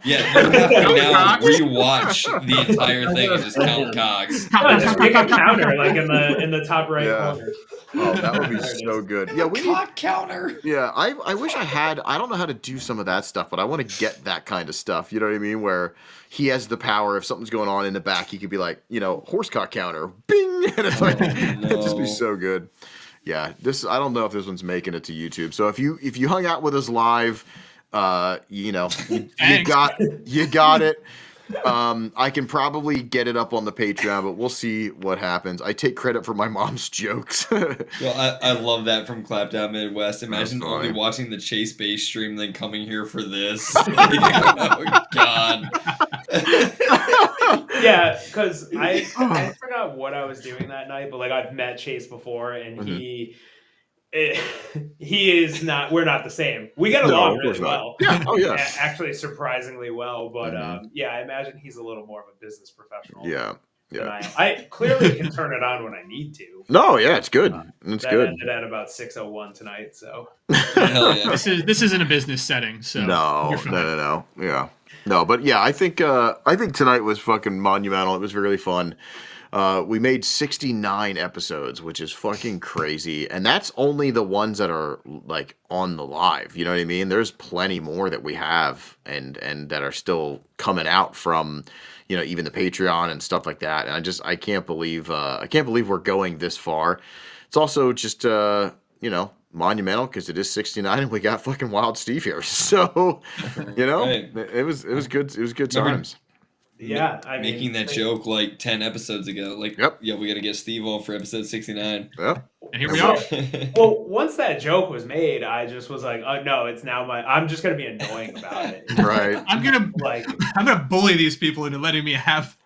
Yeah, now rewatch the entire thing and just count cocks. No, just pick a counter like in the top right corner. Oh, that would be so good. Yeah, we cock counter. Yeah, I wish I had. I don't know how to do some of that stuff, but I want to get that kind of stuff. You know what I mean? Where he has the power. If something's going on in the back, he could be like, you know, horsecock counter, bing, and it's like it'd just be so good. Yeah, I don't know if this one's making it to YouTube. So if you hung out with us live, you know, you got it. I can probably get it up on the Patreon, but we'll see what happens. I take credit for my mom's jokes. Well, I love that from Clapdown Midwest. Imagine only watching the Chase Base stream, then coming here for this. Oh God. Yeah, because I forgot what I was doing that night, but like I've met Chase before, and he is not. We're not the same. We get along really well. Yeah. Oh yeah. Actually, surprisingly well. But yeah, I imagine he's a little more of a business professional. Yeah. Yeah. I clearly can turn it on when I need to. No, yeah, it's good. It's that good. Ended at about 6:01 tonight. So. Hell yeah. This isn't a business setting. So. No. Yeah. No, but yeah, I think tonight was fucking monumental. It was really fun. We made 69 episodes, which is fucking crazy. And that's only the ones that are like on the live. You know what I mean? There's plenty more that we have and that are still coming out from, you know, even the Patreon and stuff like that. And I can't believe we're going this far. it's also just monumental because it is 69 and we got fucking Wild Steve here. So, Right. it was good. It was good Remember- times. Yeah, I mean, Making that joke like 10 episodes ago. Like, Yep. yeah, we got to get Steve on for episode 69. Yep. And here we are. Well, once that joke was made, I just was like, oh no, it's now I'm just gonna be annoying about it. Right. I'm gonna Like, bully these people into letting me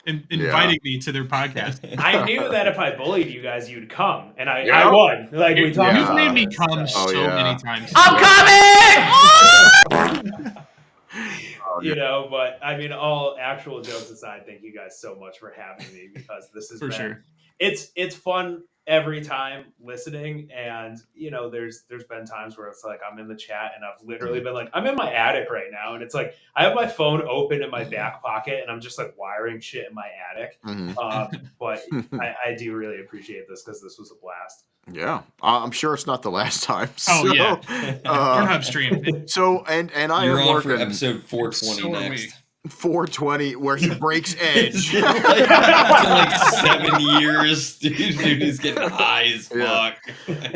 inviting me to to their podcast. I knew that if I bullied you guys, you'd come, and I Yeah. won. Like we talked You've about made me this, come so. so yeah. many times. But I mean, all actual jokes aside, thank you guys so much for having me because this is For sure. It's fun every time listening, and there's been times where it's like I'm in the chat and I've literally been like, I'm in my attic right now, and it's like I have my phone open in my back pocket and I'm just like wiring shit in my attic. But I do really appreciate this because this was a blast. Yeah, I'm sure it's not the last time. Oh, So, yeah. Pornhub stream. So and I You're am on for working episode 420 So are we. next. 420 where he breaks edge. It's been like 7 years, dude. He's getting high as Yeah. fuck.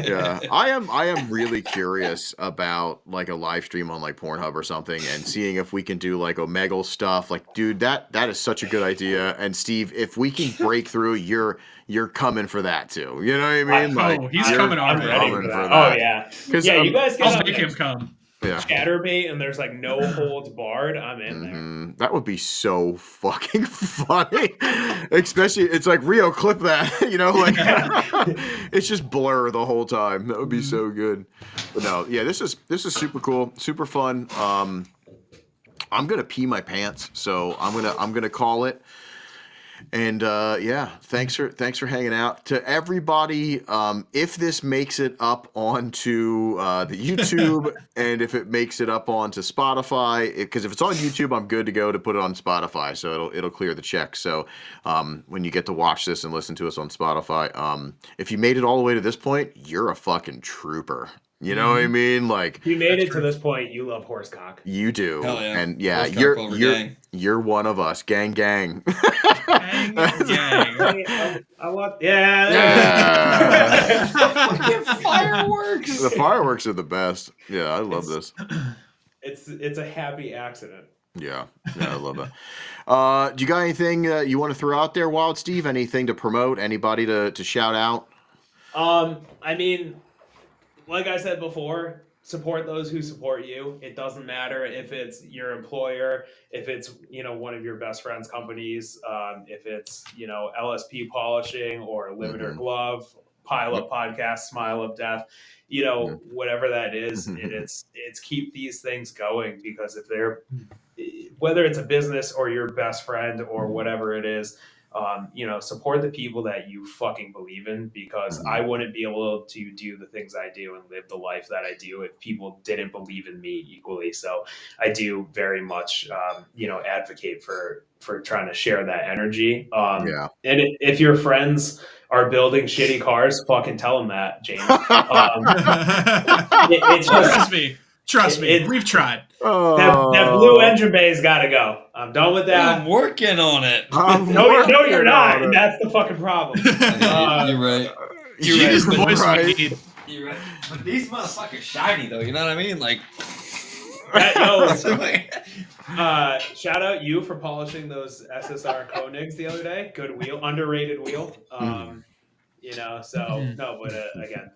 Yeah, I am really curious about like a live stream on like Pornhub or something and seeing if we can do like Omegle stuff. Like, dude, that is such a good idea. And Steve, if we can break through, you're coming for that too. You know what I mean? Oh, he's coming on. I'm ready for that. Oh yeah, yeah. You guys I'll get make him come. Yeah. Chatterbait and there's like no holds barred. I'm in there. That would be so fucking funny. Especially, it's like Rio, clip that. It's just blur the whole time. That would be so good. But no, yeah, this is super cool, super fun. I'm gonna pee my pants, so I'm gonna call it. And yeah, thanks for hanging out. To everybody, if this makes it up onto the YouTube and if it makes it up onto Spotify, because if it's on YouTube, I'm good to go to put it on Spotify, so it'll clear the check. So when you get to watch this and listen to us on Spotify, if you made it all the way to this point, you're a fucking trooper. You know what I mean? Like, If you made it to this point, you love horsecock. you do. Hell yeah. And yeah, Horsecock Clover gang. you're one of us. Gang. Gang. I want, yeah. Fireworks. The fireworks are the best. Yeah, I love this. It's a happy accident. Yeah, I love it. Do you got anything you want to throw out there, Wild Steve? Anything to promote? Anybody to shout out? I mean, like I said before, support those who support you. It doesn't matter if it's your employer, if it's one of your best friend's companies, if it's LSP Polishing or Limiter Glove, Pile Up Podcast, Smile Up Death, whatever that is. It's keep these things going, because if they're, whether it's a business or your best friend or whatever it is, support the people that you fucking believe in, because I wouldn't be able to do the things I do and live the life that I do if people didn't believe in me equally. So I do very much, advocate for trying to share that energy. And if your friends are building shitty cars, fucking tell them that, James. It's just, Trust me, we've tried. That blue engine bay's got to go. I'm done with that. I'm working on it. No, you're not. And that's the fucking problem. You're right. You need the voice we need. You're right. But these motherfuckers shiny though. You know what I mean? Like. Shout out you for polishing those SSR Koenigs the other day. Good wheel, underrated wheel. Again,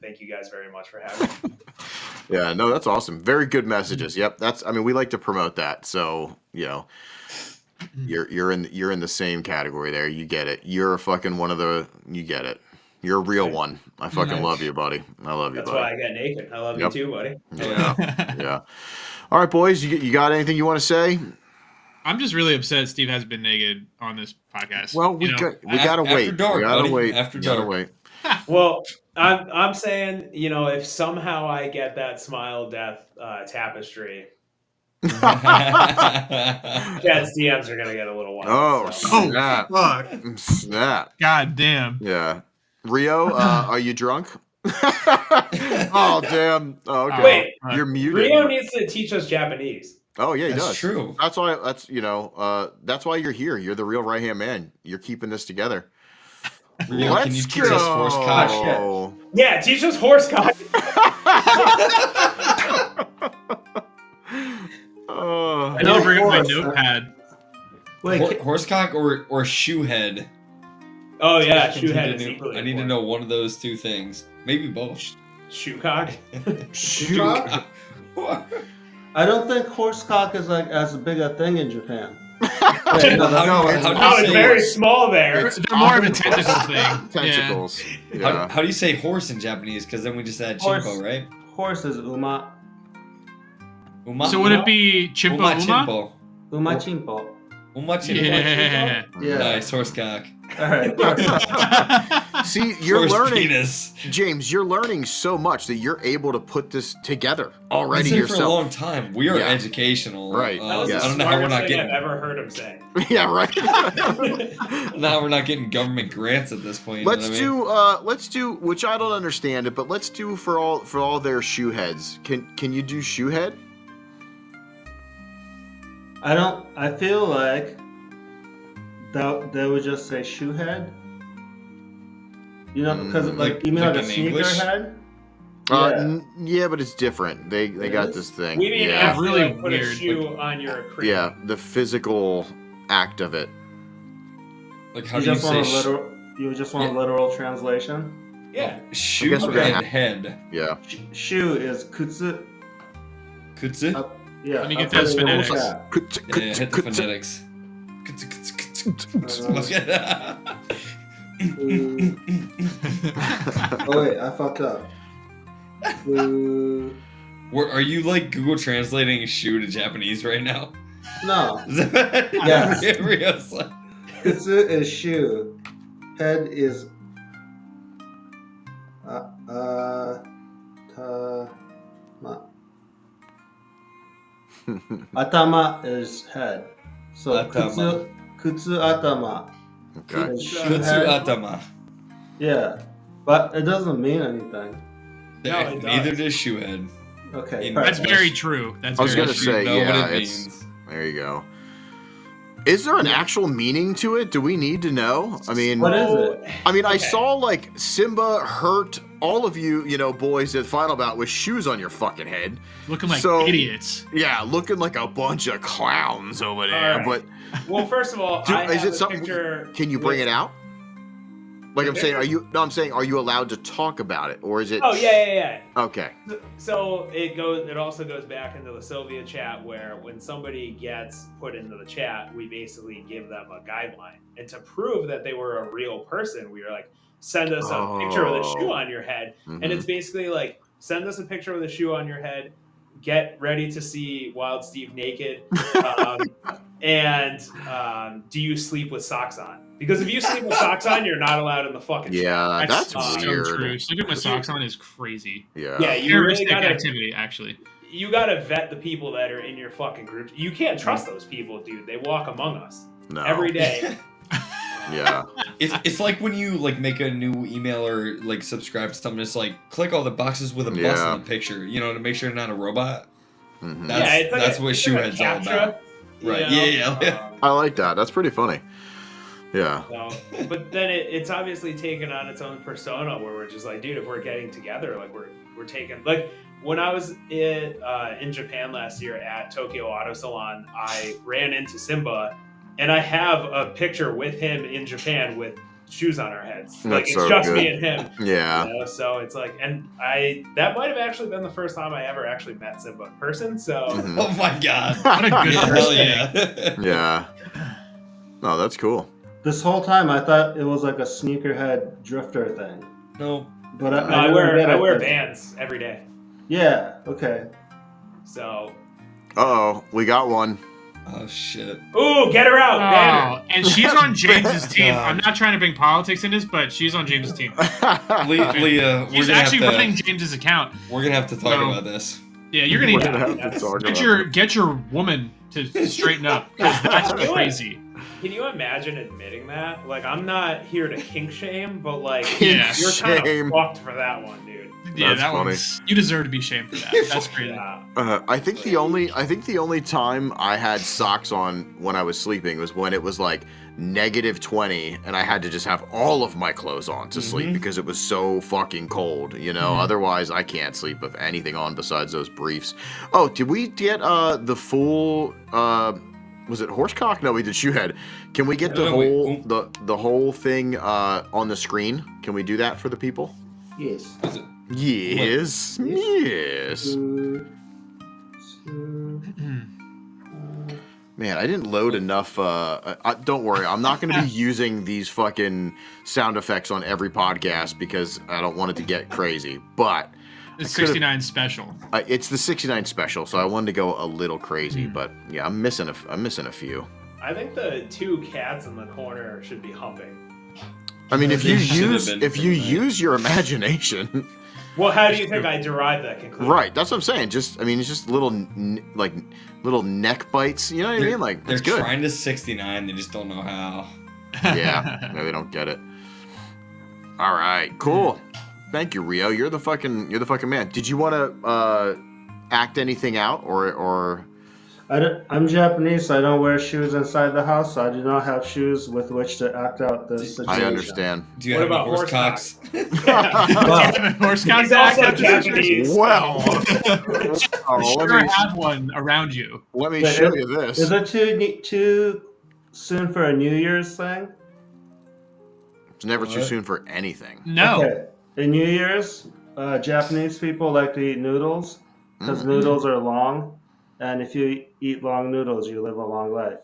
thank you guys very much for having me. Yeah, no, that's awesome. Very good messages. Yep, we like to promote that. So, you're in the same category there. You get it. You're a fucking you get it. You're a real one. I fucking love you, buddy. I love you, That's buddy. why I got naked. I love you too, buddy. Yeah. All right, boys, you got anything you want to say? I'm just really upset Steve hasn't been naked on this podcast. Well, we gotta wait. Dark, we gotta buddy. wait. After we gotta dark. wait. Well, I'm saying, if somehow I get that Smile Death tapestry, Chad's DMs are gonna get a little wild. Oh, so. snap! Fuck! Snap! God damn! Yeah, Rio, are you drunk? Oh damn! Oh, okay. Wait, you're muted. Rio needs to teach us Japanese. Oh yeah, he That's does. true. That's why. That's why you're here. You're the real right hand man. You're keeping this together. Rio, can you teach us horse cock? Yeah, teach us horse cock. I need to bring up my notepad. Wait, horsecock or shoe head? Oh yeah, shoe head is equally I need to know one of those two things. Maybe both. Shoe cock. Shoe cock? I don't think horse cock is like as big a thing in Japan. It's very small there. They're more of a technical thing. Tentacles. Yeah. How do you say horse in Japanese? Because then we just had chimpo, right? Horse is uma. So would it be chimpo uma? Chimpo. Uma chimpo. Uma chimpo. Yeah. Nice horse cock. All right. See, you're Horse learning, penis. James. You're learning so much that you're able to put this together already I've said it yourself. for a long time. We are educational, right? That was I the don't know how we're smartest not thing getting. I've ever heard him say. Yeah, right. Now we're not getting government grants at this point. Let's do, which I don't understand it, but let's do for all their shoe heads. Can you do shoe head? I feel like they would just say shoe head. You know, because like you mean like a sneaker English? head? Yeah, but it's different. They got this thing. We mean yeah. after really like, put weird. a shoe on your cream. Yeah, the physical act of it. Like how You do you just say want a literal? You just want a literal translation? Yeah. shoe guess we're gonna and have- head? Yeah. Shoe is kutsu. Kutsu? Yeah. Let me get I'll put those it in the phonetics. chat. Yeah, hit the phonetics. Oh wait, I fucked up. Are you like Google translating shoe to Japanese right now? No. Yes. Kutsu is shoe. Head is Atama is head. So Atama. kutsu atama. Okay. is shoe Kutsu head. atama. Yeah, but it doesn't mean anything. No, it Neither does. does shoe head. Okay, That's very true. That's I was very gonna true. say, know what yeah, it it's means. there. You go. Is there an actual meaning to it? Do we need to know? I mean, What is it? I mean, I saw like Simba hurt all of you, boys at Final Bout with shoes on your fucking head. Looking like So- idiots. Yeah, looking like a bunch of clowns over there. All But Well, first of all, Dude, I is have it a something? picture. Can you bring with- it out? Like I'm saying, I'm saying, are you allowed to talk about it, or is it? Oh yeah. Okay. So it also goes back into the Sylvia chat where when somebody gets put into the chat, we basically give them a guideline. And to prove that they were a real person, we were like, send us a picture of the shoe on your head. And it's basically like, send us a picture of the shoe on your head, get ready to see Wild Steve naked, and do you sleep with socks on? Because if you sleep with socks on, you're not allowed in the fucking chat. Yeah, that's so weird. true. Sleeping with socks on is crazy. Yeah. Yeah, you really Terroristic gotta activity, actually. you gotta vet the people that are in your fucking group. You can't trust those people, dude. They walk among us No. every day. Yeah. It's like when you like make a new email or like subscribe to something. It's like click all the boxes with a bus Yeah. in the picture. To make sure you're not a robot. Mhm. That's like that's what it's like a Shoehead's all CAPTCHA, about. Right? Yeah. I like that. That's pretty funny. Yeah. So, but then it's obviously taken on its own persona where we're just like, dude, if we're getting together, like we're taking like when I was in Japan last year at Tokyo Auto Salon, I ran into Simba, and I have a picture with him in Japan with shoes on our heads. Like That's it's so just good. me and him. Yeah. So it's like, and that might have actually been the first time I ever actually met Simba in person. So Mhm. Oh my god. What a good Hell first yeah. Yeah. No, that's cool. This whole time I thought it was like a sneakerhead drifter thing. No. But I didn't get wear it, but- Vans every day. Yeah, okay. So Uh-oh, we got one. Oh shit. ooh, get her out, banner. Oh, and she's on James's team. I'm not trying to bring politics in this, but she's on James's team. Leah, we're She's gonna actually have to, running James's account. We're gonna have to talk So- about this. Yeah, you're gonna We're need gonna to have to talk get about your get your woman to straighten up because that's crazy. Can you imagine admitting that? Like, I'm not here to kink shame, but like, Kink you're kind shame. of fucked for that one, dude. Yeah, That's that funny. one's. You deserve to be shamed for that. That's crazy. Yeah. I think the only time I had socks on when I was sleeping was when it was like -20 and I had to just have all of my clothes on to sleep because it was so fucking cold, you know. Otherwise I can't sleep with anything on besides those briefs. Oh, did we get the full was it horsecock? No, we did shoehead. Can we get the whole thing on the screen? Can we do that for the people? Yes. Yes. Yes. Man, I didn't load enough. Don't worry, I'm not going to be using these fucking sound effects on every podcast because I don't want it to get crazy. But It's 69 special. It's the 69 special, so I wanted to go a little crazy. But yeah, I'm missing a few. I think the two cats in the corner should be humping. I mean, if you use your imagination. Well, how do you think I derived that conclusion? Right, that's what I'm saying. It's just little little neck bites. You know what I mean? Like, they're it's good. trying to 69. They just don't know how. Yeah, no, they don't get it. All right, cool. Thank you, Rio. You're the fucking man. Did you want to act anything out or? I'm Japanese, so I don't wear shoes inside the house. So I do not have shoes with which to act out this situation. I understand. Do you have any horse cocks? Horse cocks. He's also Japanese. Well, sure have one around you. Let me show you this. Is it too soon for a New Year's thing? It's never too soon for anything. No. Okay. In New Year's, Japanese people like to eat noodles because noodles are long. And if you eat long noodles, you live a long life.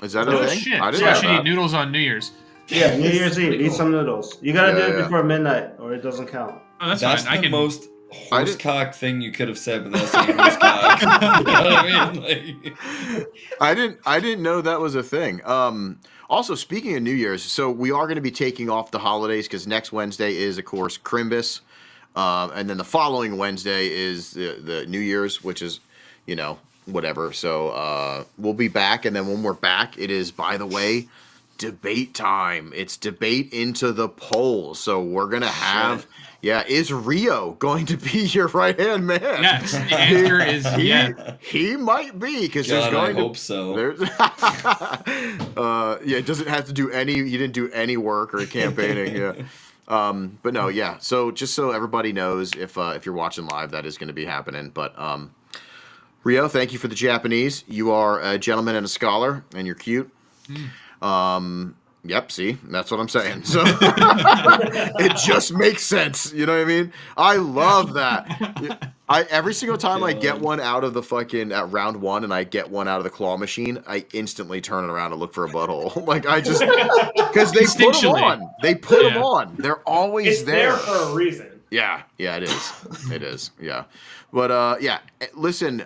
Is that a thing? Shit. I didn't So I know should that. eat noodles on New Year's. Yeah, New Year's Eve, eat some noodles. You gotta do it Yeah. before midnight, or it doesn't count. Oh, that's That's fine. the most horsecock thing you could have said without saying horsecock. You know what I mean? Like, I didn't know that was a thing. Also, speaking of New Year's, so we are going to be taking off the holidays because next Wednesday is, of course, Crimbus. And then the following Wednesday is the New Year's, which is, you know, whatever. So we'll be back. And then when we're back, it is, by the way, debate time. It's debate into the polls. So we're going to have... Yeah, is Rio going to be your right-hand man? Yes, the answer is yes. He might be, because there's God, going I hope so. Yeah, it doesn't have to do any... He didn't do any work or campaigning, yeah. But no, yeah. So just so everybody knows, if you're watching live, that is going to be happening. But Rio, thank you for the Japanese. You are a gentleman and a scholar, and you're cute. Yep, see, that's what I'm saying. So it just makes sense. You know what I mean? I love that. Every single time I get one out of the fucking at round one and I get one out of the claw machine, I instantly turn it around and look for a butthole. Like I just because they put them on. They put them on. They're always It's there for a reason. Yeah, it is. It is. Yeah. But yeah, listen,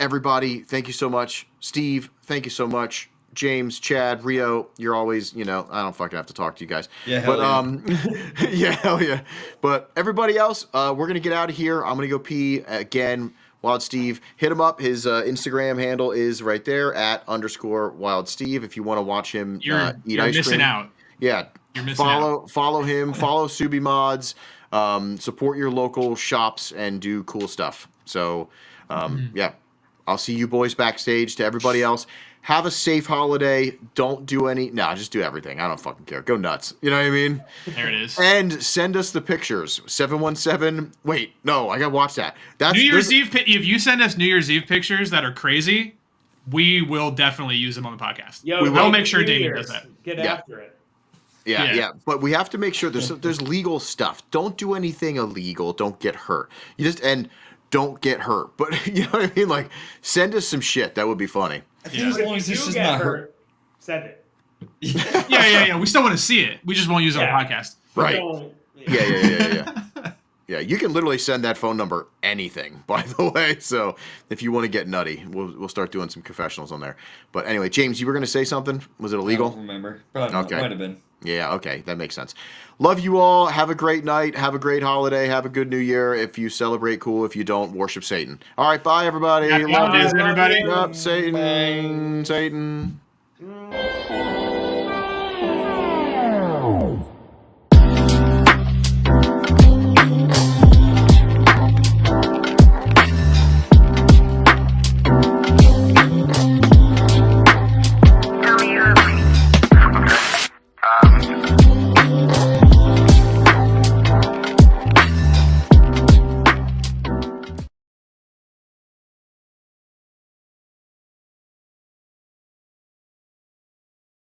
everybody, thank you so much. Steve, thank you so much. James, Chad, Rio, you're always, you know, I don't fucking have to talk to you guys. Yeah, but yeah. yeah, hell yeah. But everybody else, we're gonna get out of here. I'm gonna go pee again. Wild Steve, hit him up. His Instagram handle is right there at _Wild Steve. If you want to watch him You're eat ice missing cream. out. Yeah, You're missing follow him. Follow Subi Mods. Support your local shops and do cool stuff. So yeah, I'll see you boys backstage. To everybody else, have a safe holiday. Don't do just do everything. I don't fucking care. Go nuts. You know what I mean? There it is. And send us the pictures. 717. Wait, no, I gotta watch that. That's New Year's Eve. If you send us New Year's Eve pictures that are crazy, we will definitely use them on the podcast. Yo, We'll make sure New Damien Year's, does that. Get Yeah. after it. Yeah. But we have to make sure there's legal stuff. Don't do anything illegal. Don't get hurt. Don't get hurt. But you know what I mean? Like, send us some shit. That would be funny. I think as long as If it's you just get not hurt. send it. Yeah. We still want to see it. We just won't use it on the podcast. Right. Don't- Yeah. Yeah, you can literally send that phone number anything, by the way. So if you want to get nutty, we'll start doing some confessionals on there. But anyway, James, you were going to say something? Was it I illegal? don't remember. Probably Okay. might have been. Yeah, okay. That makes sense. Love you all. Have a great night. Have a great holiday. Have a good new year. If you celebrate, cool. If you don't, worship Satan. All right, bye, everybody. Happy Love holidays, you. everybody. Up, Satan. Satan. Bye.